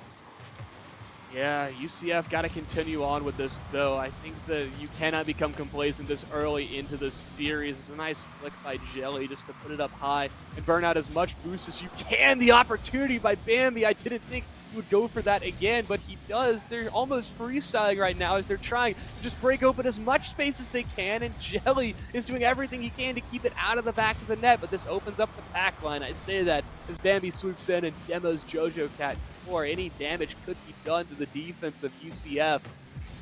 Yeah, UCF got to continue on with this, though. I think that you cannot become complacent this early into the series. It's a nice flick by Jelly just to put it up high and burn out as much boost as you can. The opportunity by Bambi. I didn't think he would go for that again, but he does. They're almost freestyling right now as they're trying to just break open as much space as they can, and Jelly is doing everything he can to keep it out of the back of the net, but this opens up the pack line. I say that as Bambi swoops in and demos Jojo Cat before any damage could be done to the defense of UCF.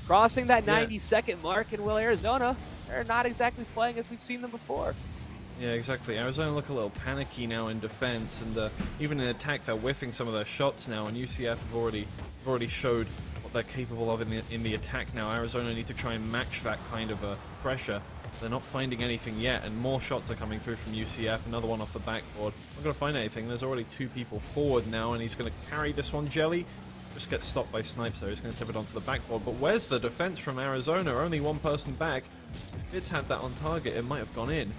Crossing that 90-second mark, and will Arizona, they're not exactly playing as we've seen them before. Yeah, exactly. Arizona look a little panicky now in defense, and even in attack, they're whiffing some of their shots now. And UCF have already showed what they're capable of in the attack now. Arizona need to try and match that kind of pressure. They're not finding anything yet, and more shots are coming through from UCF. Another one off the backboard. Not going to find anything. There's already 2 people forward now, and he's going to carry this one. Jelly just gets stopped by Snipes there. He's going to tip it onto the backboard. But where's the defense from Arizona? Only one person back. If Bits had that on target, it might have gone in.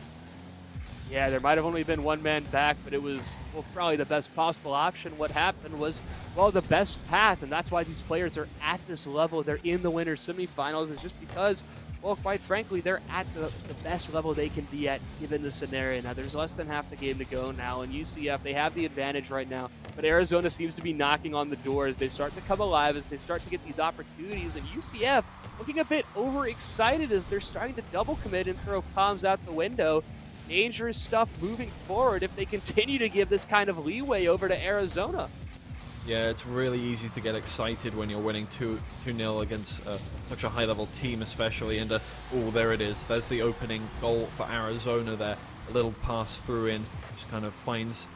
Yeah, there might have only been one man back, but it was, well, probably the best possible option. What happened was, well, the best path, and that's why these players are at this level. They're in the winter semifinals, is just because, well, quite frankly, they're at the best level they can be at given the scenario. Now, there's less than half the game to go now, and UCF, they have the advantage right now, but Arizona seems to be knocking on the door as they start to come alive, as they start to get these opportunities, and UCF looking a bit overexcited as they're starting to double commit and throw comms out the window. Dangerous stuff moving forward if they continue to give this kind of leeway over to Arizona. Yeah, it's really easy to get excited when you're winning 2-0 against such a high-level team especially. And, oh, there it is. There's the opening goal for Arizona there. A little pass through in. Just kind of finds,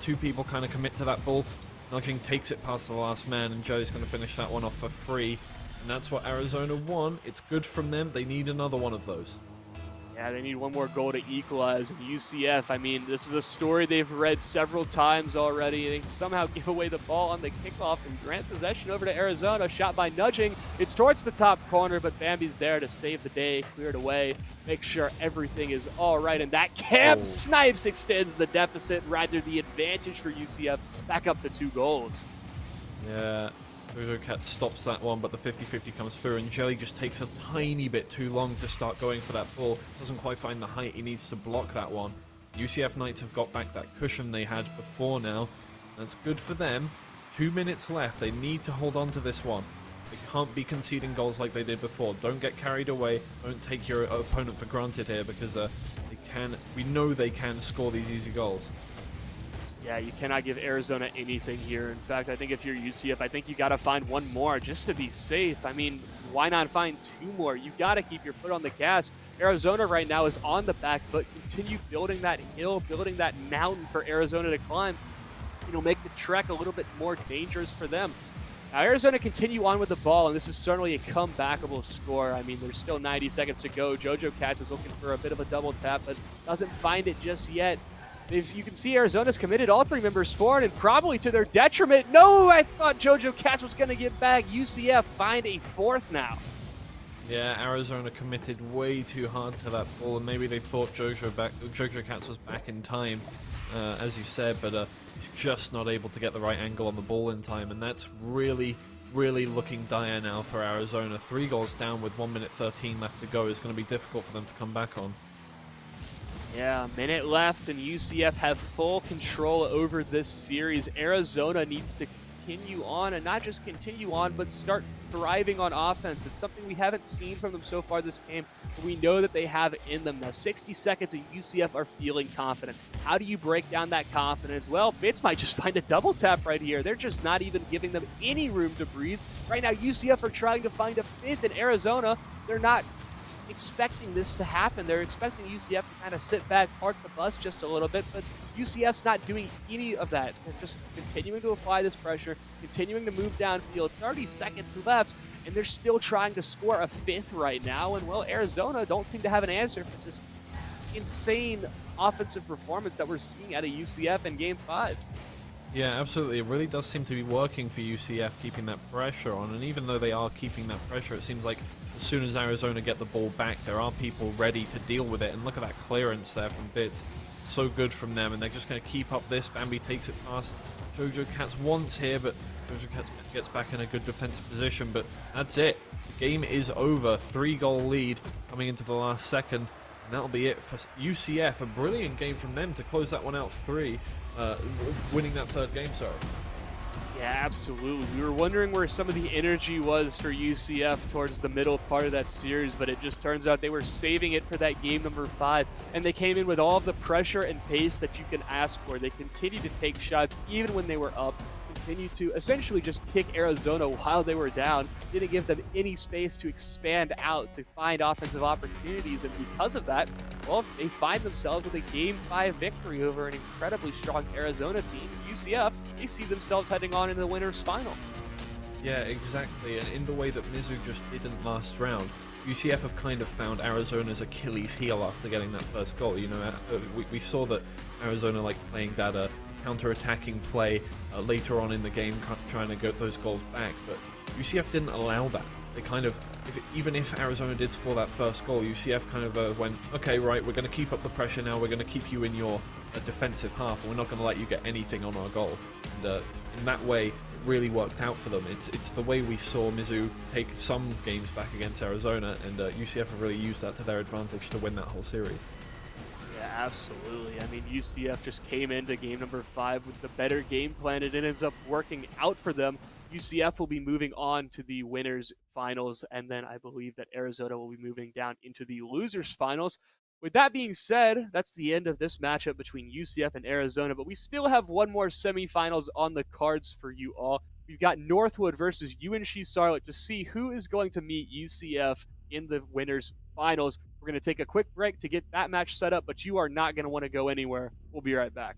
2 people kind of commit to that ball. Nudging takes it past the last man, and Joey's going to finish that one off for free. And that's what Arizona won. It's good from them. They need another one of those. Yeah, they need one more goal to equalize. And UCF, I mean, this is a story they've read several times already. They somehow give away the ball on the kickoff and grant possession over to Arizona. Shot by Nudging. It's towards the top corner, but Bambi's there to save the day, clear it away, make sure everything is all right. And that camp Snipes extends the deficit, rather the advantage for UCF, back up to 2 goals. Yeah. Jojo Cat stops that one, but the 50-50 comes through, and Jelly just takes a tiny bit too long to start going for that ball. Doesn't quite find the height he needs to block that one. UCF Knights have got back that cushion they had before now. That's good for them. 2 minutes left. They need to hold on to this one. They can't be conceding goals like they did before. Don't get carried away. Don't take your opponent for granted here, because we know they can score these easy goals. Yeah, you cannot give Arizona anything here. In fact, I think if you're UCF, I think you got to find one more just to be safe. I mean, why not find 2 more? You got to keep your foot on the gas. Arizona right now is on the back foot. Continue building that hill, building that mountain for Arizona to climb. Make the trek a little bit more dangerous for them. Now, Arizona continue on with the ball, and this is certainly a comebackable score. I mean, there's still 90 seconds to go. Jojo Cats is looking for a bit of a double tap, but doesn't find it just yet. You can see Arizona's committed all 3 members forward, and probably to their detriment. No, I thought Jojo Cats was going to get back. UCF find a 4th now. Yeah, Arizona committed way too hard to that ball, and maybe they thought Jojo Cats was back in time, as you said, but he's just not able to get the right angle on the ball in time, and that's really, really looking dire now for Arizona. 3 goals down with 1 minute 13 left to go is going to be difficult for them to come back on. Yeah, a minute left, and UCF have full control over this series. Arizona needs to continue on, and not just continue on, but start thriving on offense. It's something we haven't seen from them so far this game, but we know that they have it in them. Now, 60 seconds, and UCF are feeling confident. How do you break down that confidence? Well, Bits might just find a double tap right here. They're just not even giving them any room to breathe. Right now, UCF are trying to find a 5th, and Arizona, they're not expecting this to happen. They're expecting UCF to kind of sit back, park the bus just a little bit, but UCF's not doing any of that. They're just continuing to apply this pressure, continuing to move downfield. 30 seconds left, and they're still trying to score a 5th right now. And, well, Arizona don't seem to have an answer for this insane offensive performance that we're seeing out of UCF in Game 5. Yeah, absolutely. It really does seem to be working for UCF, keeping that pressure on. And even though they are keeping that pressure, it seems like as soon as Arizona get the ball back, there are people ready to deal with it. And look at that clearance there from Bits. So good from them, and they're just going to keep up this. Bambi takes it past Jojo Cats once here, but Jojo Cats gets back in a good defensive position. But that's it. The game is over. 3-goal lead coming into the last second. And that'll be it for UCF. A brilliant game from them to close that one out 3. Winning that 3rd game, sorry. Yeah, absolutely. We were wondering where some of the energy was for UCF towards the middle part of that series, but it just turns out they were saving it for that game number 5, and they came in with all of the pressure and pace that you can ask for. They continued to take shots even when they were up, continued to essentially just kick Arizona while they were down, didn't give them any space to expand out to find offensive opportunities, and because of that, well, they find themselves with a Game 5 victory over an incredibly strong Arizona team. UCF, they see themselves heading on into the winner's final. Yeah, exactly. And in the way that Mizzou just didn't last round, UCF have kind of found Arizona's Achilles heel after getting that first goal. You know, we saw that Arizona like playing that counter-attacking play later on in the game, trying to get those goals back, but UCF didn't allow that. They kind of, even if Arizona did score that first goal, UCF kind of went, okay, right, we're going to keep up the pressure now, we're going to keep you in your defensive half, and we're not going to let you get anything on our goal. And in that way, it really worked out for them. It's the way we saw Mizzou take some games back against Arizona, and UCF have really used that to their advantage to win that whole series. Yeah, absolutely. I mean, UCF just came into game number 5 with the better game plan, and it ends up working out for them. UCF will be moving on to the winners finals, and then I believe that Arizona will be moving down into the losers finals. With that being said, that's the end of this matchup between UCF and Arizona, but we still have one more semifinals on the cards for you all. We've got Northwood versus UNC Charlotte to see who is going to meet UCF in the winners finals. We're going to take a quick break to get that match set up, but you are not going to want to go anywhere. We'll be right back.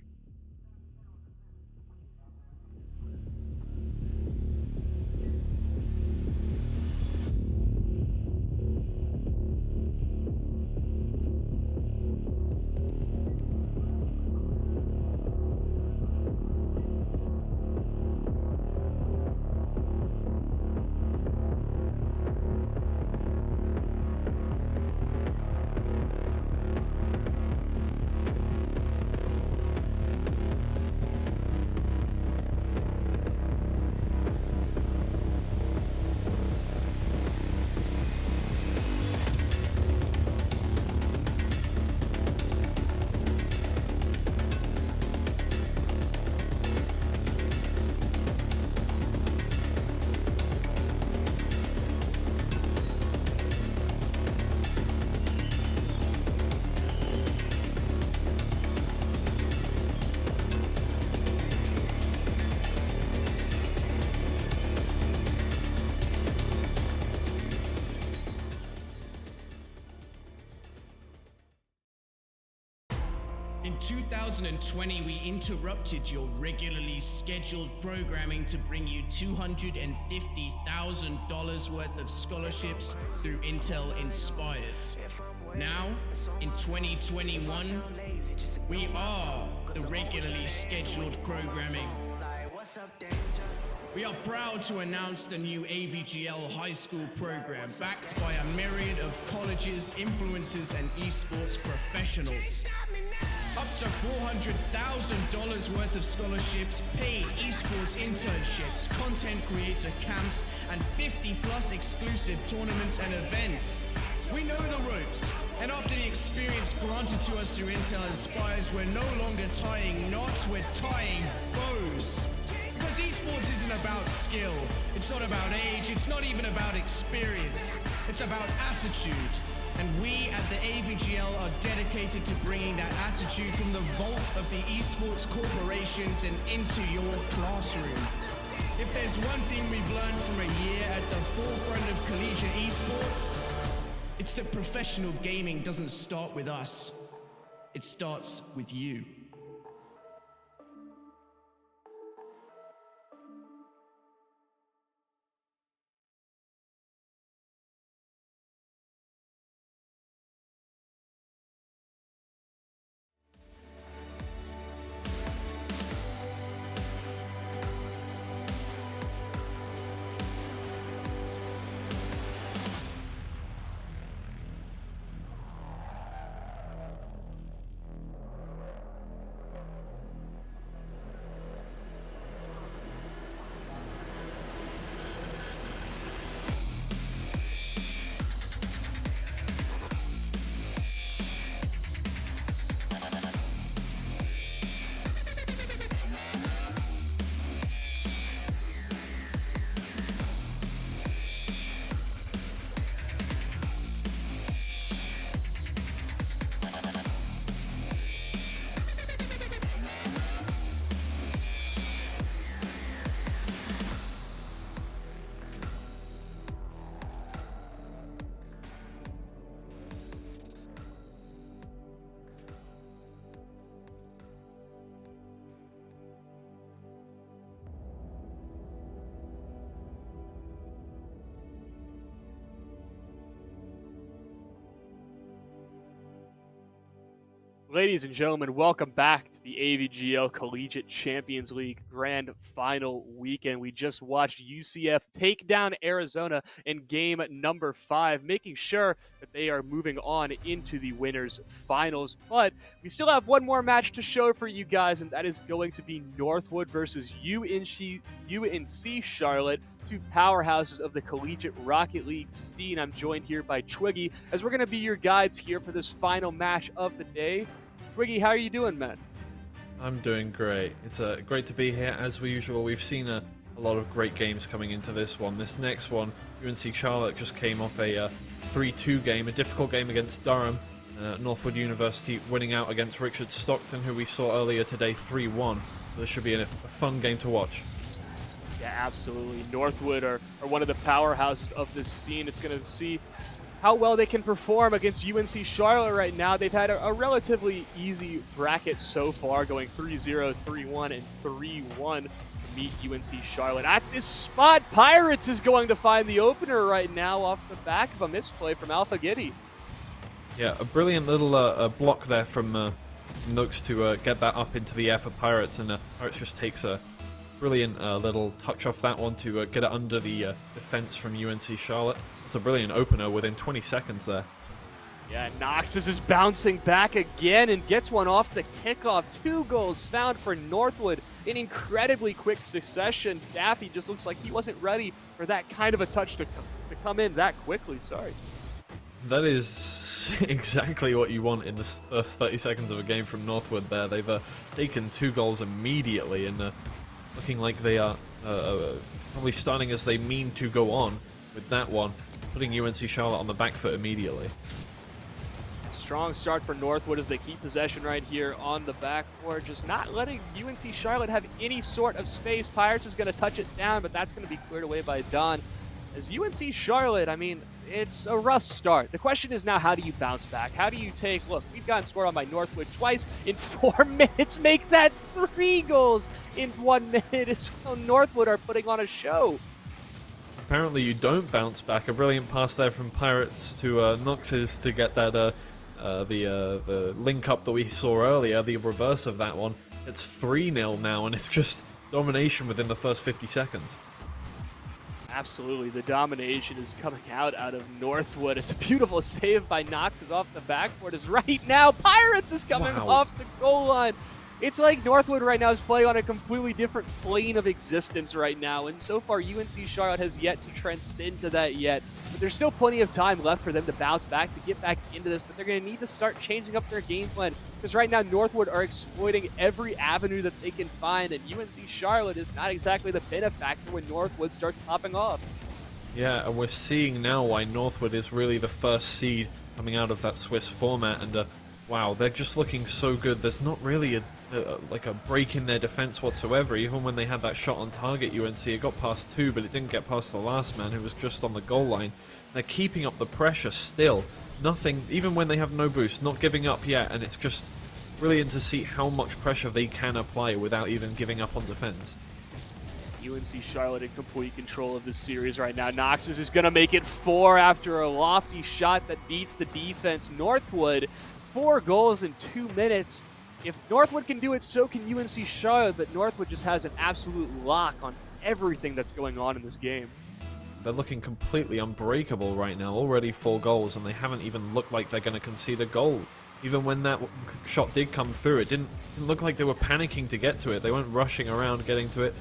In 2020, we interrupted your regularly scheduled programming to bring you $250,000 worth of scholarships through Intel Inspires. Now, in 2021, we are the regularly scheduled programming. We are proud to announce the new AVGL high school program, backed by a myriad of colleges, influencers, and esports professionals. Up to $400,000 worth of scholarships, paid esports internships, content creator camps, and 50+ exclusive tournaments and events. We know the ropes, and after the experience granted to us through Intel Inspires, we're no longer tying knots, we're tying bows. Because esports isn't about skill, it's not about age, it's not even about experience, it's about attitude. And we at the AVGL are dedicated to bringing that attitude from the vault of the esports corporations and into your classroom. If there's one thing we've learned from a year at the forefront of collegiate esports, it's that professional gaming doesn't start with us. It starts with you. Ladies and gentlemen, welcome back to the AVGL Collegiate Champions League Grand Final weekend. We just watched UCF take down Arizona in game number 5, making sure that they are moving on into the winners finals. But we still have one more match to show for you guys, and that is going to be Northwood versus UNC Charlotte, two powerhouses of the Collegiate Rocket League scene. I'm joined here by Twiggy, as we're going to be your guides here for this final match of the day. Twiggy, how are you doing, man? I'm doing great. It's great to be here. As usual, we've seen a lot of great games coming into this one. This next one, UNC Charlotte just came off a 3-2 game, a difficult game against Durham. Northwood University winning out against Richard Stockton, who we saw earlier today, 3-1. So this should be a fun game to watch. Yeah, absolutely. Northwood are one of the powerhouses of this scene. It's going to see how well they can perform against UNC Charlotte right now. They've had a relatively easy bracket so far, going 3-0, 3-1, and 3-1 to meet UNC Charlotte. At this spot, Pirates is going to find the opener right now off the back of a misplay from Alpha Giddy. Yeah, a brilliant little block there from Nooks to get that up into the air for Pirates, and Pirates just takes a brilliant little touch off that one to get it under the defense from UNC Charlotte. It's a brilliant opener within 20 seconds there. Yeah, Noxus is bouncing back again and gets one off the kickoff. 2 goals found for Northwood in incredibly quick succession. Daffy just looks like he wasn't ready for that kind of a touch to come in that quickly. Sorry. That is exactly what you want in the first 30 seconds of a game from Northwood there. They've taken 2 goals immediately and looking like they are probably starting as they mean to go on with that one, putting UNC Charlotte on the back foot immediately. Strong start for Northwood as they keep possession right here on the backboard, just not letting UNC Charlotte have any sort of space. Pirates is going to touch it down, but that's going to be cleared away by Don. As UNC Charlotte, I mean, it's a rough start. The question is now, how do you bounce back? How do you take, look, we've gotten scored on by Northwood twice in 4 minutes. Make that 3 goals in 1 minute as well. Northwood are putting on a show. Apparently you don't bounce back. A brilliant pass there from Pirates to Noxes to get that the link up that we saw earlier, the reverse of that one. It's 3-0 now, and it's just domination within the first 50 seconds. Absolutely, the domination is coming out of Northwood. It's a beautiful save by Noxes off the backboard. As right now, Pirates is coming off the goal line. It's like Northwood right now is playing on a completely different plane of existence right now, and so far UNC Charlotte has yet to transcend to that yet. But there's still plenty of time left for them to bounce back, to get back into this, but they're going to need to start changing up their game plan, because right now Northwood are exploiting every avenue that they can find, and UNC Charlotte is not exactly the benefactor when Northwood starts popping off. Yeah, and we're seeing now why Northwood is really the first seed coming out of that Swiss format, and wow, they're just looking so good. There's not really like a break in their defense whatsoever. Even when they had that shot on target, UNC, it got past 2, but it didn't get past the last man, who was just on the goal line. They're keeping up the pressure still. Nothing, even when they have no boost, not giving up yet, and it's just brilliant to see how much pressure they can apply without even giving up on defense. UNC Charlotte in complete control of this series right now. Noxes is going to make it 4 after a lofty shot that beats the defense. Northwood, 4 goals in 2 minutes. If Northwood can do it, so can UNC Charlotte, but Northwood just has an absolute lock on everything that's going on in this game. They're looking completely unbreakable right now, already 4 goals, and they haven't even looked like they're going to concede a goal. Even when that shot did come through, it didn't look like they were panicking to get to it. They weren't rushing around getting to it.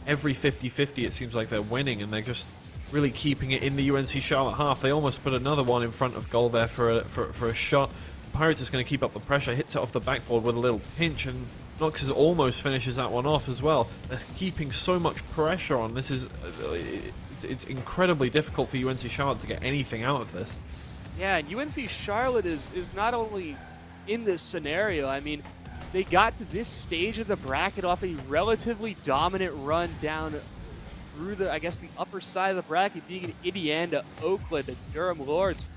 Every 50-50 it seems like they're winning, and they're just really keeping it in the UNC Charlotte half. They almost put another one in front of goal there for a shot. Pirates is going to keep up the pressure, hits it off the backboard with a little pinch, and Noxes almost finishes that one off as well. They're keeping so much pressure on. This is it's incredibly difficult for UNC Charlotte to get anything out of this. Yeah, and UNC Charlotte is not only in this scenario, I mean, they got to this stage of the bracket off a relatively dominant run down through the, I guess, the upper side of the bracket, being in Indiana, Oakland, and Durham Lords.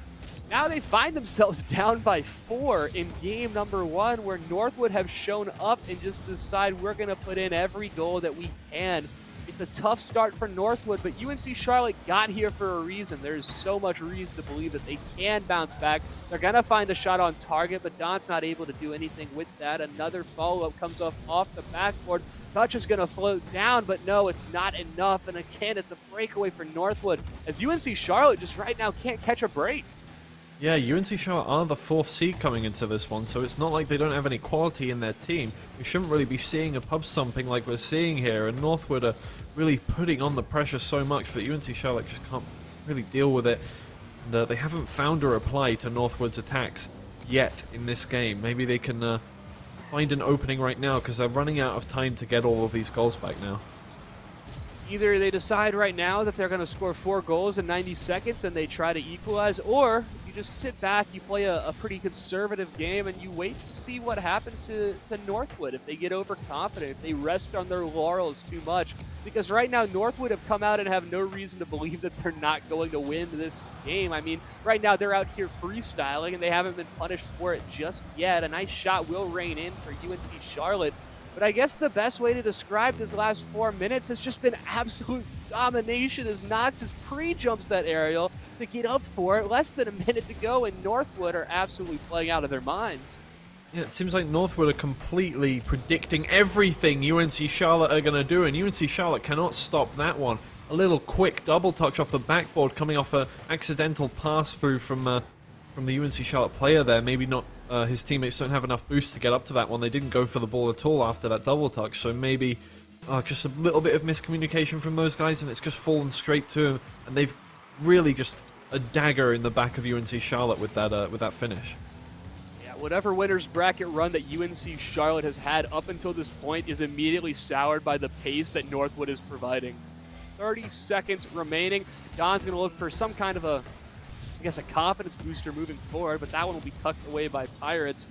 Now they find themselves down by 4 in game number 1, where Northwood have shown up and just decide we're going to put in every goal that we can. It It's a tough start for Northwood, but UNC Charlotte got here for a reason. There's so much reason to believe that they can bounce back. They're going to find a shot on target, but Don's not able to do anything with that. Another follow-up comes off the backboard. Touch is going to float down, but no, it's not enough. And again, it's a breakaway for Northwood, as UNC Charlotte just right now can't catch a break. Yeah, UNC Charlotte are the 4th seed coming into this one, so it's not like they don't have any quality in their team. We shouldn't really be seeing a pub stomping like we're seeing here, and Northwood are really putting on the pressure so much that UNC Charlotte just can't really deal with it. And they haven't found a reply to Northwood's attacks yet in this game. Maybe they can find an opening right now, because they're running out of time to get all of these goals back now. Either they decide right now that they're going to score 4 goals in 90 seconds and they try to equalize, or you just sit back, you play a pretty conservative game, and you wait to see what happens to Northwood. If they get overconfident, if they rest on their laurels too much. Because right now, Northwood have come out and have no reason to believe that they're not going to win this game. I mean, right now they're out here freestyling, and they haven't been punished for it just yet. A nice shot will rain in for UNC Charlotte. But I guess the best way to describe this last 4 minutes has just been absolute domination, as Noxus pre-jumps that aerial to get up for it. Less than a minute to go, and Northwood are absolutely playing out of their minds. Yeah, it seems like Northwood are completely predicting everything UNC Charlotte are going to do, and UNC Charlotte cannot stop that one. A little quick double touch off the backboard coming off an accidental pass through from the UNC Charlotte player there. Maybe not. His teammates don't have enough boost to get up to that one. They didn't go for the ball at all after that double touch, so maybe just a little bit of miscommunication from those guys, and it's just fallen straight to him, and they've really just a dagger in the back of UNC Charlotte with that finish. Yeah, whatever winner's bracket run that UNC Charlotte has had up until this point is immediately soured by the pace that Northwood is providing. 30 seconds remaining. Don's going to look for some kind of a confidence booster moving forward, but that one will be tucked away by Pirates.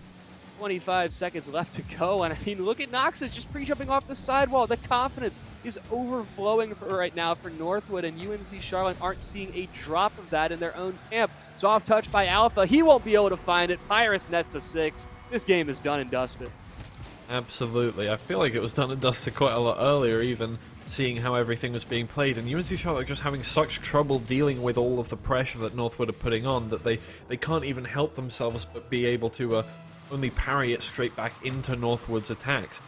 25 seconds left to go, and I mean, look at Noxus just pre-jumping off the sidewall. The confidence is overflowing right now for Northwood, and UNC Charlotte aren't seeing a drop of that in their own camp. Soft touch by Alpha. He won't be able to find it. Pirates nets a 6. This game is done and dusted. Absolutely. I feel like it was done and dusted quite a lot earlier, even seeing how everything was being played, and UNC Charlotte are just having such trouble dealing with all of the pressure that Northwood are putting on that they can't even help themselves but be able to only parry it straight back into Northwood's attacks.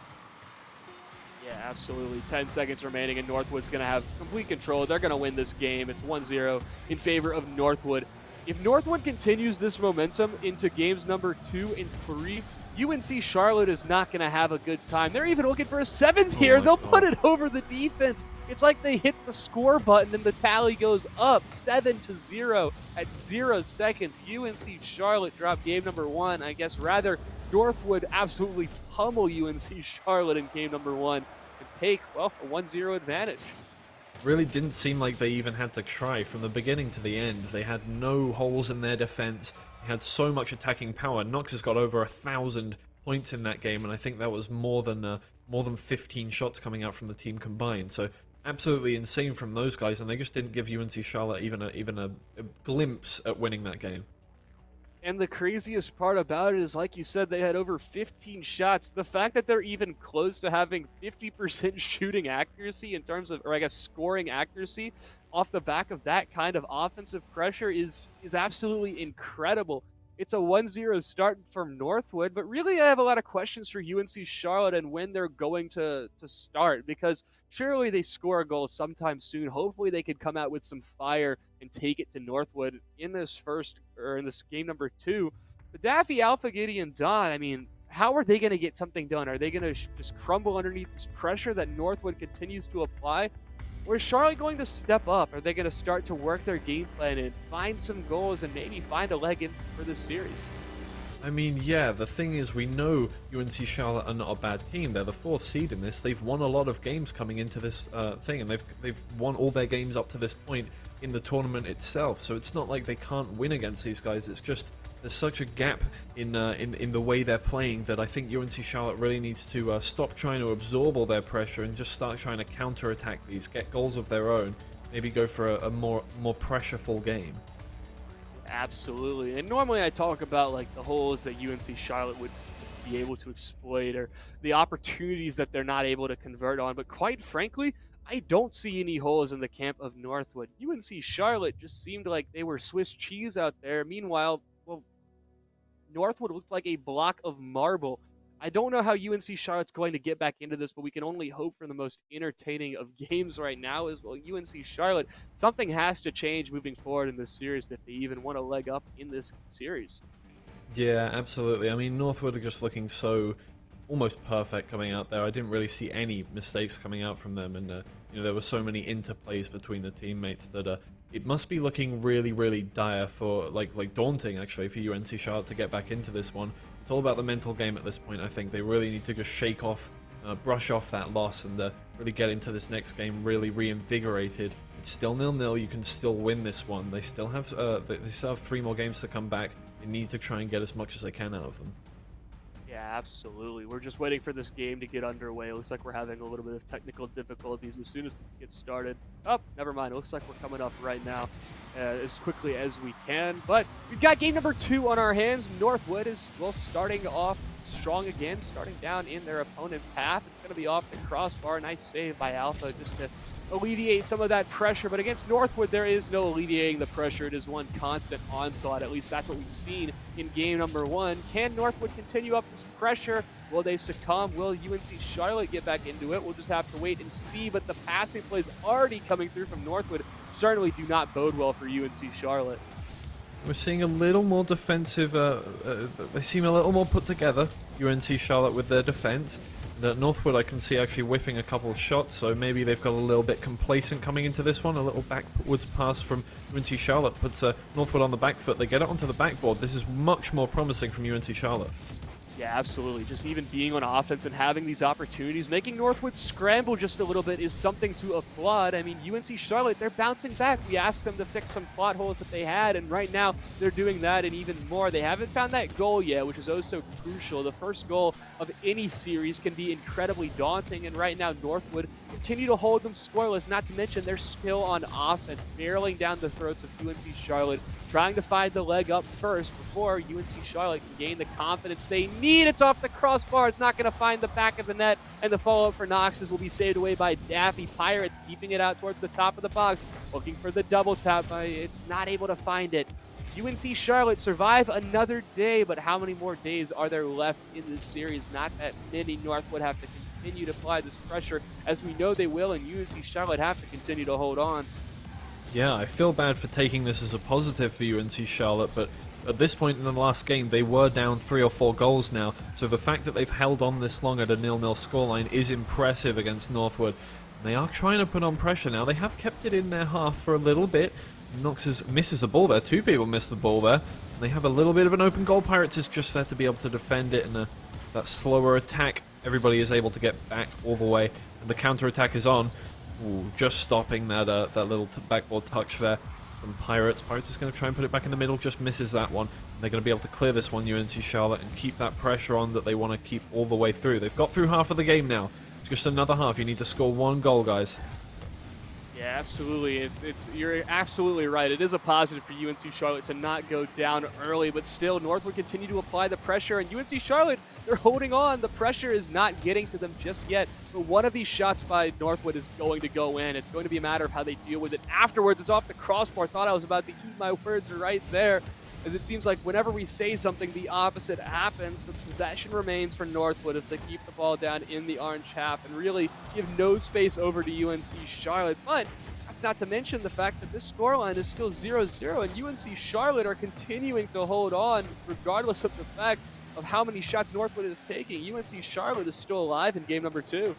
Yeah, absolutely. 10 seconds remaining, and Northwood's going to have complete control. They're going to win this game. It's 1-0 in favor of Northwood. If Northwood continues this momentum into games number 2 and 3, UNC Charlotte is not going to have a good time. They're even looking for a 7th here. They'll put it over the defense. It's like they hit the score button and the tally goes up 7-0 at 0 seconds. UNC Charlotte dropped game number 1. I guess rather Northwood absolutely pummel UNC Charlotte in game number 1 and take, well, a 1-0 advantage. Really didn't seem like they even had to try from the beginning to the end. They had no holes in their defense. They had so much attacking power. Nox has got over 1,000 points in that game, and I think that was more than 15 shots coming out from the team combined. So absolutely insane from those guys, and they just didn't give UNC Charlotte even a glimpse at winning that game. And the craziest part about it is, like you said, they had over 15 shots. The fact that they're even close to having 50% shooting accuracy in terms of, or I guess scoring accuracy, off the back of that kind of offensive pressure is absolutely incredible. It's a 1-0 start from Northwood, but really I have a lot of questions for UNC Charlotte and when they're going to start, because surely they score a goal sometime soon. Hopefully they could come out with some fire and take it to Northwood in this game number 2. But Daffy, Alpha, Giddy, and Don, I mean, how are they going to get something done? Are they going to just crumble underneath this pressure that Northwood continues to apply? Or is Charlotte going to step up? Are they going to start to work their game plan and find some goals and maybe find a leg in for this series? I mean, yeah, the thing is, we know UNC Charlotte are not a bad team. They're the 4th seed in this. They've won a lot of games coming into this thing, and they've won all their games up to this point in the tournament itself. So it's not like they can't win against these guys. It's just there's such a gap in the way they're playing that I think UNC Charlotte really needs to stop trying to absorb all their pressure and just start trying to counter-attack these, get goals of their own, maybe go for a more pressureful game. Absolutely. And normally I talk about like the holes that UNC Charlotte would be able to exploit or the opportunities that they're not able to convert on. But quite frankly, I don't see any holes in the camp of Northwood. UNC Charlotte just seemed like they were Swiss cheese out there. Meanwhile, well, Northwood looked like a block of marble. I don't know how UNC Charlotte's going to get back into this, but we can only hope for the most entertaining of games right now as well. UNC Charlotte, something has to change moving forward in this series if they even want a leg up in this series. Yeah, absolutely. I mean, Northwood are just looking so almost perfect coming out there. I didn't really see any mistakes coming out from them, and there were so many interplays between the teammates that it must be looking really, really dire for like daunting actually for UNC Charlotte to get back into this one. It's all about the mental game at this point. I think they really need to just shake off, brush off that loss, and really get into this next game really reinvigorated. It's still 0-0. You can still win this one. They still have 3 more games to come back. They need to try and get as much as they can out of them. Yeah, absolutely. We're just waiting for this game to get underway. It looks like we're having a little bit of technical difficulties as soon as we get started. Oh, never mind. It looks like we're coming up right now as quickly as we can. But we've got game number 2 on our hands. Northwood is, well, starting off strong again, starting down in their opponent's half. It's going to be off the crossbar. Nice save by Alpha just to alleviate some of that pressure. But against Northwood, there is no alleviating the pressure. It is one constant onslaught. At least that's what we've seen in game number 1. Can Northwood continue up this pressure? Will they succumb? Will UNC Charlotte get back into it? We'll just have to wait and see. But the passing plays already coming through from Northwood certainly do not bode well for UNC Charlotte. We're seeing a little more defensive. They seem a little more put together, UNC Charlotte, with their defense. Northwood, I can see actually whiffing a couple of shots, so maybe they've got a little bit complacent coming into this one. A little backwards pass from UNC Charlotte puts Northwood on the back foot. They get it onto the backboard. This is much more promising from UNC Charlotte. Yeah, absolutely. Just even being on offense and having these opportunities, making Northwood scramble just a little bit is something to applaud. I mean, UNC Charlotte, they're bouncing back. We asked them to fix some plot holes that they had, and right now they're doing that and even more. They haven't found that goal yet, which is oh so crucial. The first goal of any series can be incredibly daunting, and right now Northwood continue to hold them scoreless, not to mention they're still on offense, barreling down the throats of UNC Charlotte, trying to find the leg up first before UNC Charlotte can gain the confidence they need. It's off the crossbar. It's not going to find the back of the net, and the follow-up for Knox's will be saved away by Daffy. Pirates keeping it out towards the top of the box, looking for the double tap, but it's not able to find it. UNC Charlotte survive another day, but how many more days are there left in this series? Not that many. Northwood have to continue to apply this pressure, as we know they will, and UNC Charlotte have to continue to hold on. Yeah, I feel bad for taking this as a positive for UNC Charlotte, but at this point in the last game, they were down 3 or 4 goals now, so the fact that they've held on this long at a 0-0 scoreline is impressive against Northwood. They are trying to put on pressure now. They have kept it in their half for a little bit. Knox misses the ball there. 2 people miss the ball there. They have a little bit of an open goal. Pirates is just there to be able to defend it, and that slower attack, everybody is able to get back all the way, and the counter-attack is on. Ooh, just stopping that little backboard touch there from Pirates. Pirates is going to try and put it back in the middle, just misses that one. And they're going to be able to clear this one, UNC Charlotte, and keep that pressure on that they want to keep all the way through. They've got through half of the game now. It's just another half. You need to score 1 goal, guys. Yeah, absolutely. You're absolutely right. It is a positive for UNC Charlotte to not go down early, but still Northwood continue to apply the pressure, and UNC Charlotte, they're holding on. The pressure is not getting to them just yet, but one of these shots by Northwood is going to go in. It's going to be a matter of how they deal with it afterwards. It's off the crossbar. Thought I was about to eat my words right there, as it seems like whenever we say something, the opposite happens, but possession remains for Northwood as they keep the ball down in the orange half and really give no space over to UNC Charlotte. But that's not to mention the fact that this scoreline is still 0-0, and UNC Charlotte are continuing to hold on regardless of the fact of how many shots Northwood is taking. UNC Charlotte is still alive in game number 2.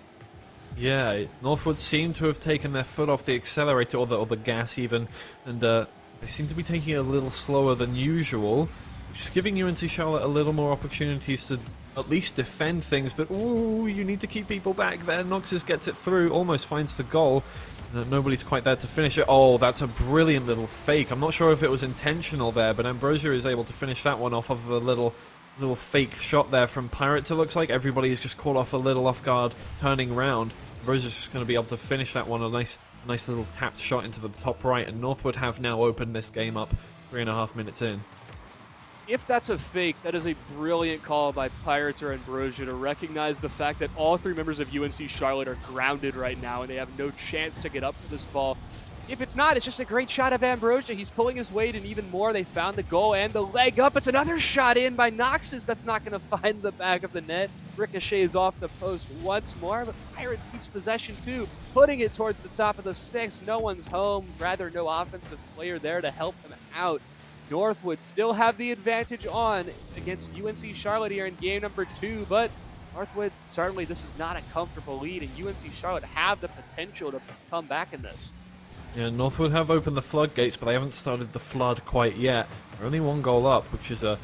Yeah, Northwood seem to have taken their foot off the accelerator, or the gas even, and they seem to be taking it a little slower than usual, which is giving UNC Charlotte a little more opportunities to at least defend things, but ooh, you need to keep people back there. Noxus gets it through, almost finds the goal. Nobody's quite there to finish it. Oh, that's a brilliant little fake. I'm not sure if it was intentional there, but Ambrosia is able to finish that one off of a little fake shot there from Pirates. It looks like everybody is just caught off a little off guard, turning round. Ambrosia's just going to be able to finish that one. A nice little tapped shot into the top right, and Northwood have now opened this game up 3.5 minutes in. if that's a fake, that is a brilliant call by Pirates or Ambrosia to recognize the fact that all three members of UNC Charlotte are grounded right now and they have no chance to get up for this ball. If it's not, it's just a great shot of Ambrosia. He's pulling his weight and even more. They found the goal and the leg up. It's another shot in by Noxus. That's not going to find the back of the net. Ricochets off the post once more, but Pirates keeps possession too, putting it towards the top of the 6. No one's home. Rather, no offensive player there to help them out. Northwood still have the advantage on against UNC Charlotte here in game number 2, but Northwood, certainly this is not a comfortable lead, and UNC Charlotte have the potential to come back in this. Yeah, Northwood have opened the floodgates, but they haven't started the flood quite yet. They're only 1 goal up, which is a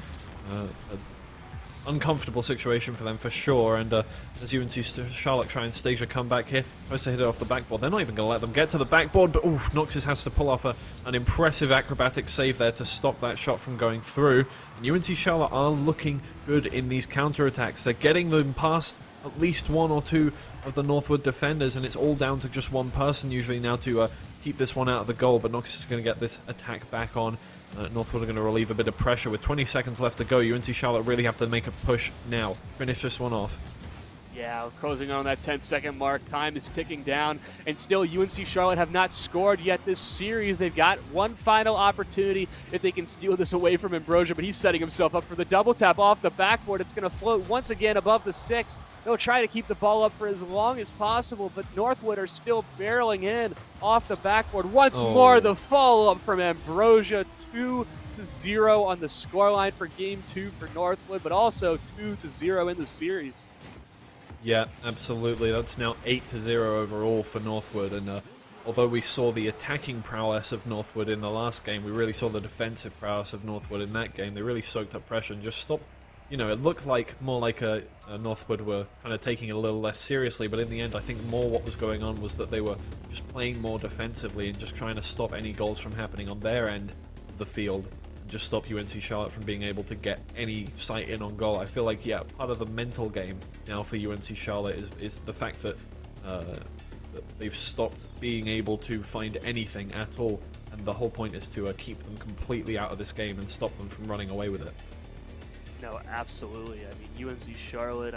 uncomfortable situation for them for sure. And as UNC Charlotte try and stage a comeback here, tries to hit it off the backboard. They're not even going to let them get to the backboard, but Noxus has to pull off an impressive acrobatic save there to stop that shot from going through. And UNC Charlotte are looking good in these counterattacks. They're getting them past at least 1 or 2 of the Northwood defenders, and it's all down to just one person usually now to keep this one out of the goal. But Noxus is going to get this attack back on. Northwood are going to relieve a bit of pressure with 20 seconds left to go. UNC Charlotte really have to make a push now. Finish this one off. Yeah, we're closing on that 10-second mark. Time is ticking down, and still UNC Charlotte have not scored yet this series. They've got one final opportunity if they can steal this away from Ambrosia, but he's setting himself up for the double tap off the backboard. It's going to float once again above the 6. They'll try to keep the ball up for as long as possible, but Northwood are still barreling in off the backboard. Once more, the follow-up from Ambrosia, 2-0 on the scoreline for Game 2 for Northwood, but also 2-0 in the series. Yeah, absolutely. That's now 8-0 overall for Northwood, and although we saw the attacking prowess of Northwood in the last game, we really saw the defensive prowess of Northwood in that game. They really soaked up pressure and just stopped. You know, it looked like more like a Northwood were kind of taking it a little less seriously, but in the end, I think more what was going on was that they were just playing more defensively and just trying to stop any goals from happening on their end of the field. Just stop UNC Charlotte from being able to get any sight in on goal. I feel like, yeah, part of the mental game now for UNC Charlotte is the fact that they've stopped being able to find anything at all, and the whole point is to keep them completely out of this game and stop them from running away with it. No, absolutely. I mean, UNC Charlotte,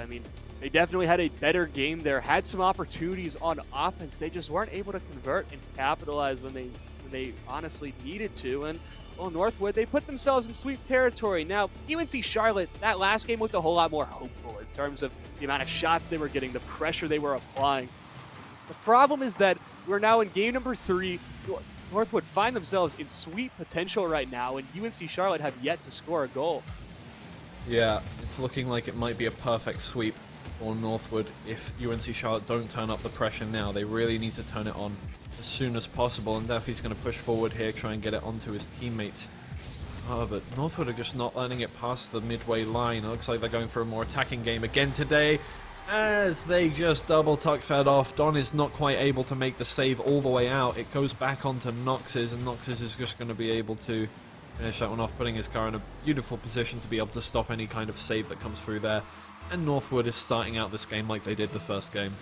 they definitely had a better game there, had some opportunities on offense. They just weren't able to convert and capitalize when they honestly needed to. And well, Northwood, they put themselves in sweep territory. Now, UNC Charlotte, that last game looked a whole lot more hopeful in terms of the amount of shots they were getting, the pressure they were applying. The problem is that we're now in game number 3. Northwood find themselves in sweep potential right now, and UNC Charlotte have yet to score a goal. Yeah, it's looking like it might be a perfect sweep for Northwood if UNC Charlotte don't turn up the pressure now. They really need to turn it on as soon as possible, and Daffy's going to push forward here, try and get it onto his teammates. But Northwood are just not letting it past the midway line. It looks like they're going for a more attacking game again today, as they just double tuck that off. Don is not quite able to make the save all the way out. It goes back onto Noxus, and Noxus is just going to be able to finish that one off, putting his car in a beautiful position to be able to stop any kind of save that comes through there. And Northwood is starting out this game like they did the first game.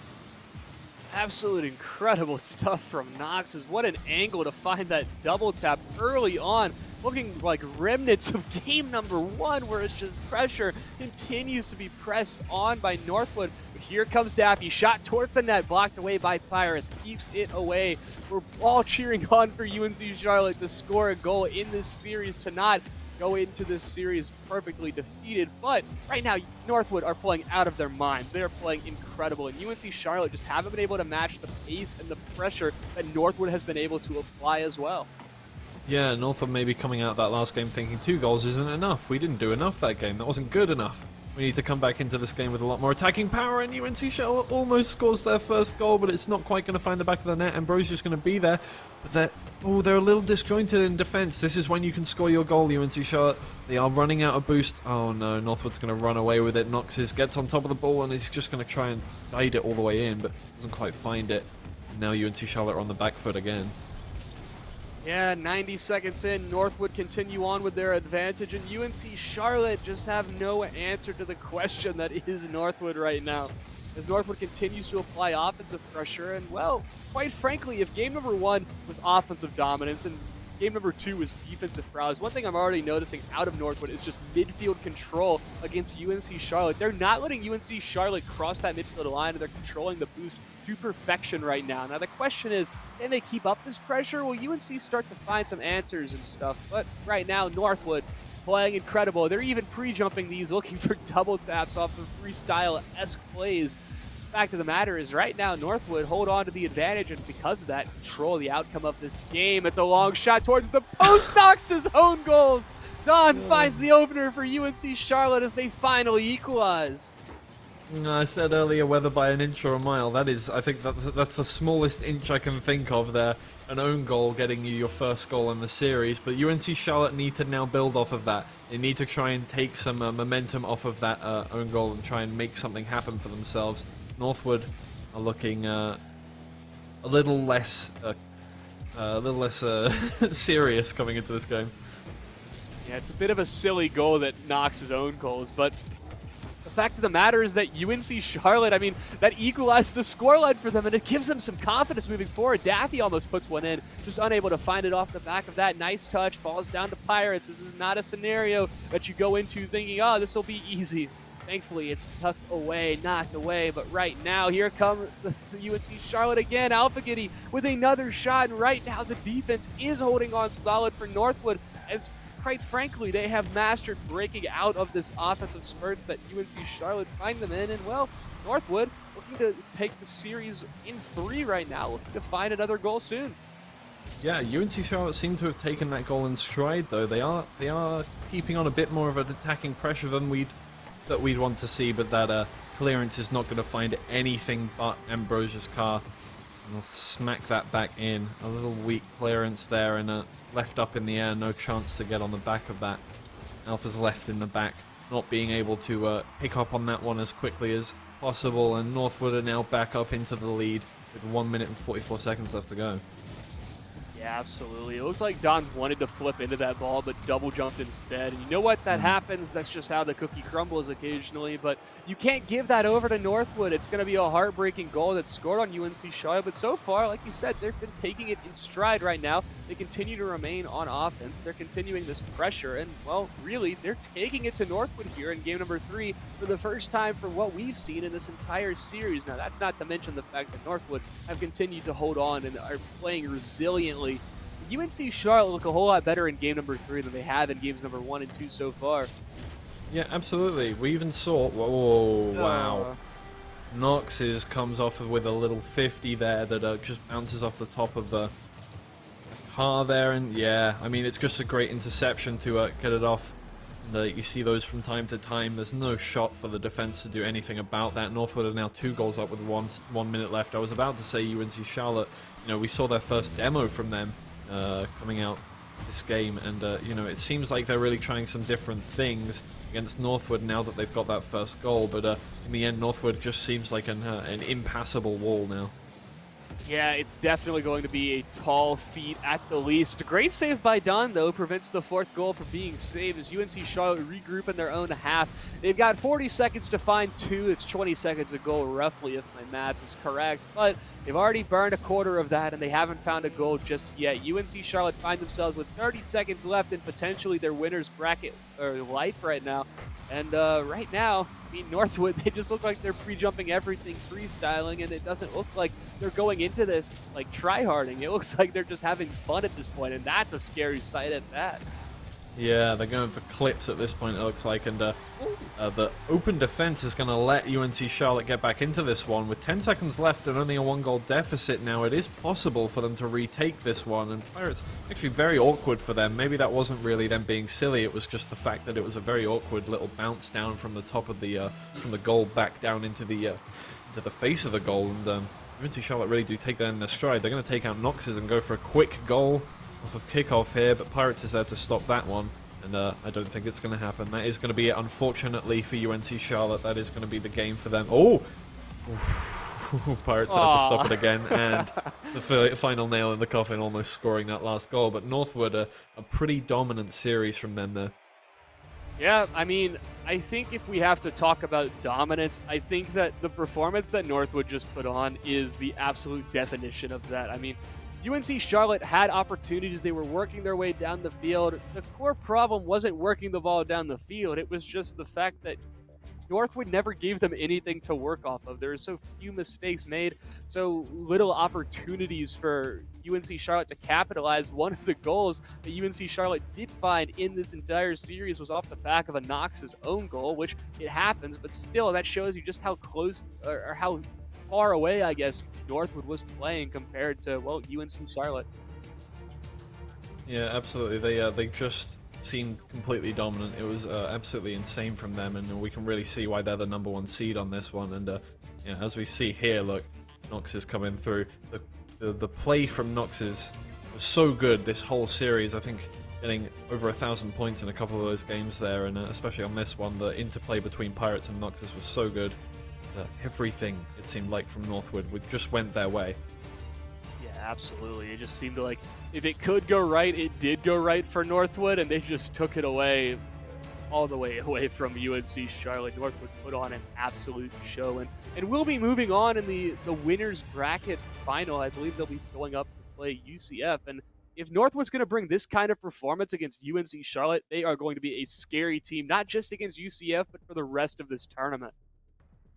Absolute incredible stuff from Noxus. What an angle to find that double tap early on. Looking like remnants of game number 1, where it's just pressure continues to be pressed on by Northwood. But here comes Daffy, shot towards the net, blocked away by Pirates, keeps it away. We're all cheering on for UNC Charlotte to score a goal in this series, to not go into this series perfectly defeated. But right now, Northwood are playing out of their minds. They are playing incredible, and UNC Charlotte just haven't been able to match the pace and the pressure that Northwood has been able to apply as well. Yeah, Northwood may be coming out that last game thinking 2 goals isn't enough. We didn't do enough that game. That wasn't good enough. We need to come back into this game with a lot more attacking power, and UNC Charlotte almost scores their first goal, but it's not quite going to find the back of the net. Ambrosia's going to be there, but they're a little disjointed in defense. This is when you can score your goal, UNC Charlotte. They are running out of boost. Oh no, Northwood's going to run away with it. Noxus gets on top of the ball, and he's just going to try and guide it all the way in, but doesn't quite find it. And now UNC Charlotte are on the back foot again. Yeah, 90 seconds in, Northwood continue on with their advantage, and UNC Charlotte just have no answer to the question that is Northwood right now. As Northwood continues to apply offensive pressure, and well, quite frankly, if game number 1 was offensive dominance, and Game number 2 was defensive prowess. One thing I'm already noticing out of Northwood is just midfield control against UNC Charlotte. They're not letting UNC Charlotte cross that midfield line, and they're controlling the boost to perfection right now. Now, the question is, can they keep up this pressure? Will UNC start to find some answers and stuff? But right now, Northwood playing incredible. They're even pre-jumping these, looking for double taps off of freestyle-esque plays. Fact of the matter is, right now, Northwood hold on to the advantage, and because of that, control the outcome of this game. It's a long shot towards the post, knocks his own goals. Don finds the opener for UNC Charlotte as they finally equalize. I said earlier whether by an inch or a mile. That is, I think that's the smallest inch I can think of there. An own goal getting you your first goal in the series, but UNC Charlotte need to now build off of that. They need to try and take some momentum off of that own goal and try and make something happen for themselves. Northwood are looking a little less serious coming into this game. Yeah, it's a bit of a silly goal that knocks his own goals, but the fact of the matter is that UNC Charlotte, I mean, that equalized the scoreline for them, and it gives them some confidence moving forward. Daffy almost puts one in, just unable to find it off the back of that. Nice touch, falls down to Pirates. This is not a scenario that you go into thinking, oh, this will be easy. Thankfully, it's tucked away, knocked away, but right now, here comes the UNC Charlotte again. Alpha Giddy with another shot, and right now the defense is holding on solid for Northwood, as quite frankly, they have mastered breaking out of this offensive spurts that UNC Charlotte find them in, and well, Northwood looking to take the series in 3 right now, looking to find another goal soon. Yeah, UNC Charlotte seem to have taken that goal in stride, though. They are keeping on a bit more of an attacking pressure than we'd want to see, but that clearance is not going to find anything but Ambrosia's car. And they'll smack that back in. A little weak clearance there, and left up in the air, no chance to get on the back of that. Alpha's left in the back, not being able to pick up on that one as quickly as possible, and Northwood are now back up into the lead with 1 minute and 44 seconds left to go. Yeah, absolutely. It looked like Don wanted to flip into that ball, but double jumped instead. And you know what? That happens. That's just how the cookie crumbles occasionally. But you can't give that over to Northwood. It's going to be a heartbreaking goal that's scored on UNC Charlotte. But so far, like you said, they've been taking it in stride right now. They continue to remain on offense. They're continuing this pressure. And, well, really, they're taking it to Northwood here in game number 3 for the first time for what we've seen in this entire series. Now, that's not to mention the fact that Northwood have continued to hold on and are playing resiliently. UNC Charlotte look a whole lot better in game number 3 than they have in games number 1 and 2 so far. Yeah, absolutely. We even saw... Whoa, wow. Knox's comes off with a little 50 there that just bounces off the top of the car there. And yeah, I mean, it's just a great interception to get it off. And, you see those from time to time. There's no shot for the defense to do anything about that. Northwood are now 2 goals up with 1 minute left. I was about to say UNC Charlotte, you know, we saw their first demo from them coming out this game, and you know, it seems like they're really trying some different things against Northwood now that they've got that first goal, but in the end Northwood just seems like an impassable wall now. Yeah, it's definitely going to be a tall feat at the least. A great save by Don, though, prevents the 4th goal from being saved as UNC Charlotte regroup in their own half. They've got 40 seconds to find 2. It's 20 seconds a goal, roughly, if my math is correct. But they've already burned a quarter of that, and they haven't found a goal just yet. UNC Charlotte find themselves with 30 seconds left in potentially their winner's bracket or life right now. And right now, I mean, Northwood, they just look like they're pre-jumping everything, freestyling, and it doesn't look like they're going into this, like, try-harding. It looks like they're just having fun at this point, and that's a scary sight at that. Yeah, they're going for clips at this point, it looks like, and the open defense is going to let UNC Charlotte get back into this one. With 10 seconds left and only a 1-goal deficit now, it is possible for them to retake this one, and Pirates, actually very awkward for them. Maybe that wasn't really them being silly, it was just the fact that it was a very awkward little bounce down from the top of the from the goal back down into the face of the goal, and UNC Charlotte really do take that in their stride. They're going to take out Knox's and go for a quick goal off of kickoff here, but Pirates is there to stop that one, and I don't think it's going to happen. That is going to be it, unfortunately, for UNC Charlotte. That is going to be the game for them. Oh! Pirates had to stop it again, and the final nail in the coffin, almost scoring that last goal. But Northwood, a pretty dominant series from them there. Yeah, I mean, I think if we have to talk about dominance, I think that the performance that Northwood just put on is the absolute definition of that. I mean, UNC Charlotte had opportunities. They were working their way down the field. The core problem wasn't working the ball down the field. It was just the fact that Northwood never gave them anything to work off of. There were so few mistakes made, so little opportunities for UNC Charlotte to capitalize. One of the goals that UNC Charlotte did find in this entire series was off the back of a Knox's own goal, which it happens, but still, that shows you just how close or how far away, I guess, Northwood was playing compared to, well, UNC Charlotte. Yeah, absolutely. They just seemed completely dominant. It was absolutely insane from them, and we can really see why they're the number one seed on this one. And as we see here, look, Knox is coming through. The play from Knox was so good this whole series. I think getting over 1,000 points in a couple of those games there, and especially on this one, the interplay between Pirates and Noxus was so good. Everything, it seemed like, from Northwood just went their way. Yeah, absolutely. It just seemed like if it could go right, it did go right for Northwood, and they just took it away, all the way away from UNC Charlotte. Northwood put on an absolute show, and we'll be moving on in the winners bracket final. I believe they'll be going up to play UCF, and if Northwood's going to bring this kind of performance against UNC Charlotte, they are going to be a scary team, not just against UCF, but for the rest of this tournament.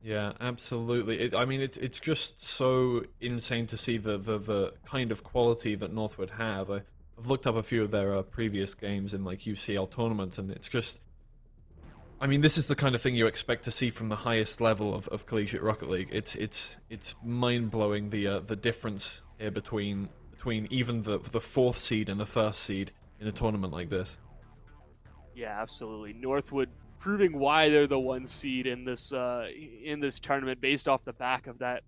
Yeah, absolutely. It's just so insane to see the kind of quality that Northwood have. I've looked up a few of their previous games in like UCL tournaments, and it's just, this is the kind of thing you expect to see from the highest level of Collegiate Rocket League. It's mind blowing the difference here between even the fourth seed and the first seed in a tournament like this. Yeah, absolutely. Northwood proving why they're the one seed in this tournament based off the back of that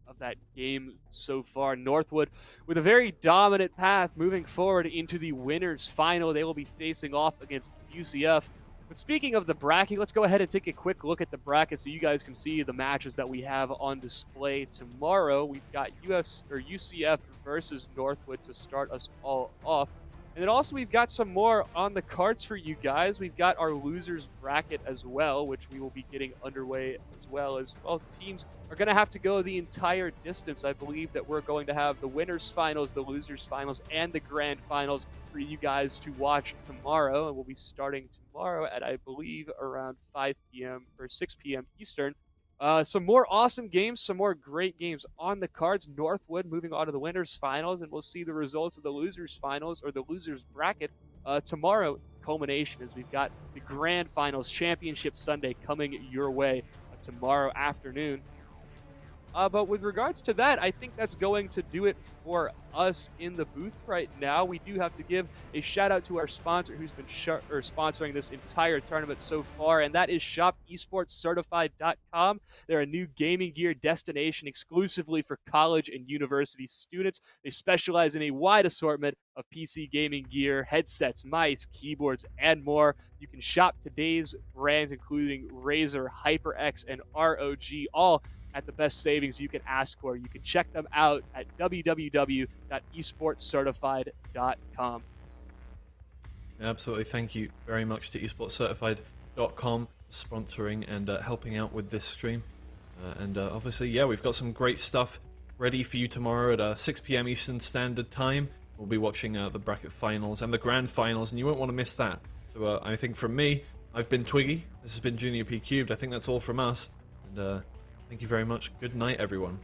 game so far. Northwood with a very dominant path moving forward into the winners final. They will be facing off against UCF. But speaking of the bracket, let's go ahead and take a quick look at the bracket so you guys can see the matches that we have on display tomorrow. We've got UCF versus Northwood to start us all off. And then also we've got some more on the cards for you guys. We've got our losers bracket as well, which we will be getting underway as well. Teams are going to have to go the entire distance. I believe that we're going to have the winners finals, the losers finals, and the grand finals for you guys to watch tomorrow. And we'll be starting tomorrow at, I believe, around 5 p.m. or 6 p.m. Eastern. Some more awesome games, some more great games on the cards. Northwood moving on to the winners finals, and we'll see the results of the losers finals or the losers bracket tomorrow. Culmination as we've got the grand finals championship Sunday coming your way tomorrow afternoon. But with regards to that, I think that's going to do it for us in the booth right now. We do have to give a shout out to our sponsor who's been sponsoring this entire tournament so far, and that is ShopEsportsCertified.com. They're a new gaming gear destination exclusively for college and university students. They specialize in a wide assortment of PC gaming gear, headsets, mice, keyboards, and more. You can shop today's brands, including Razer, HyperX, and ROG, all at the best savings you can ask for. You can check them out at www.esportscertified.com. Absolutely. Thank you very much to esportscertified.com for sponsoring and helping out with this stream. Obviously, we've got some great stuff ready for you tomorrow at 6 p.m. Eastern Standard Time. We'll be watching the bracket finals and the grand finals, and you won't want to miss that. So I think from me, I've been Twiggy. This has been Junior P Cubed. I think that's all from us. And thank you very much. Good night, everyone.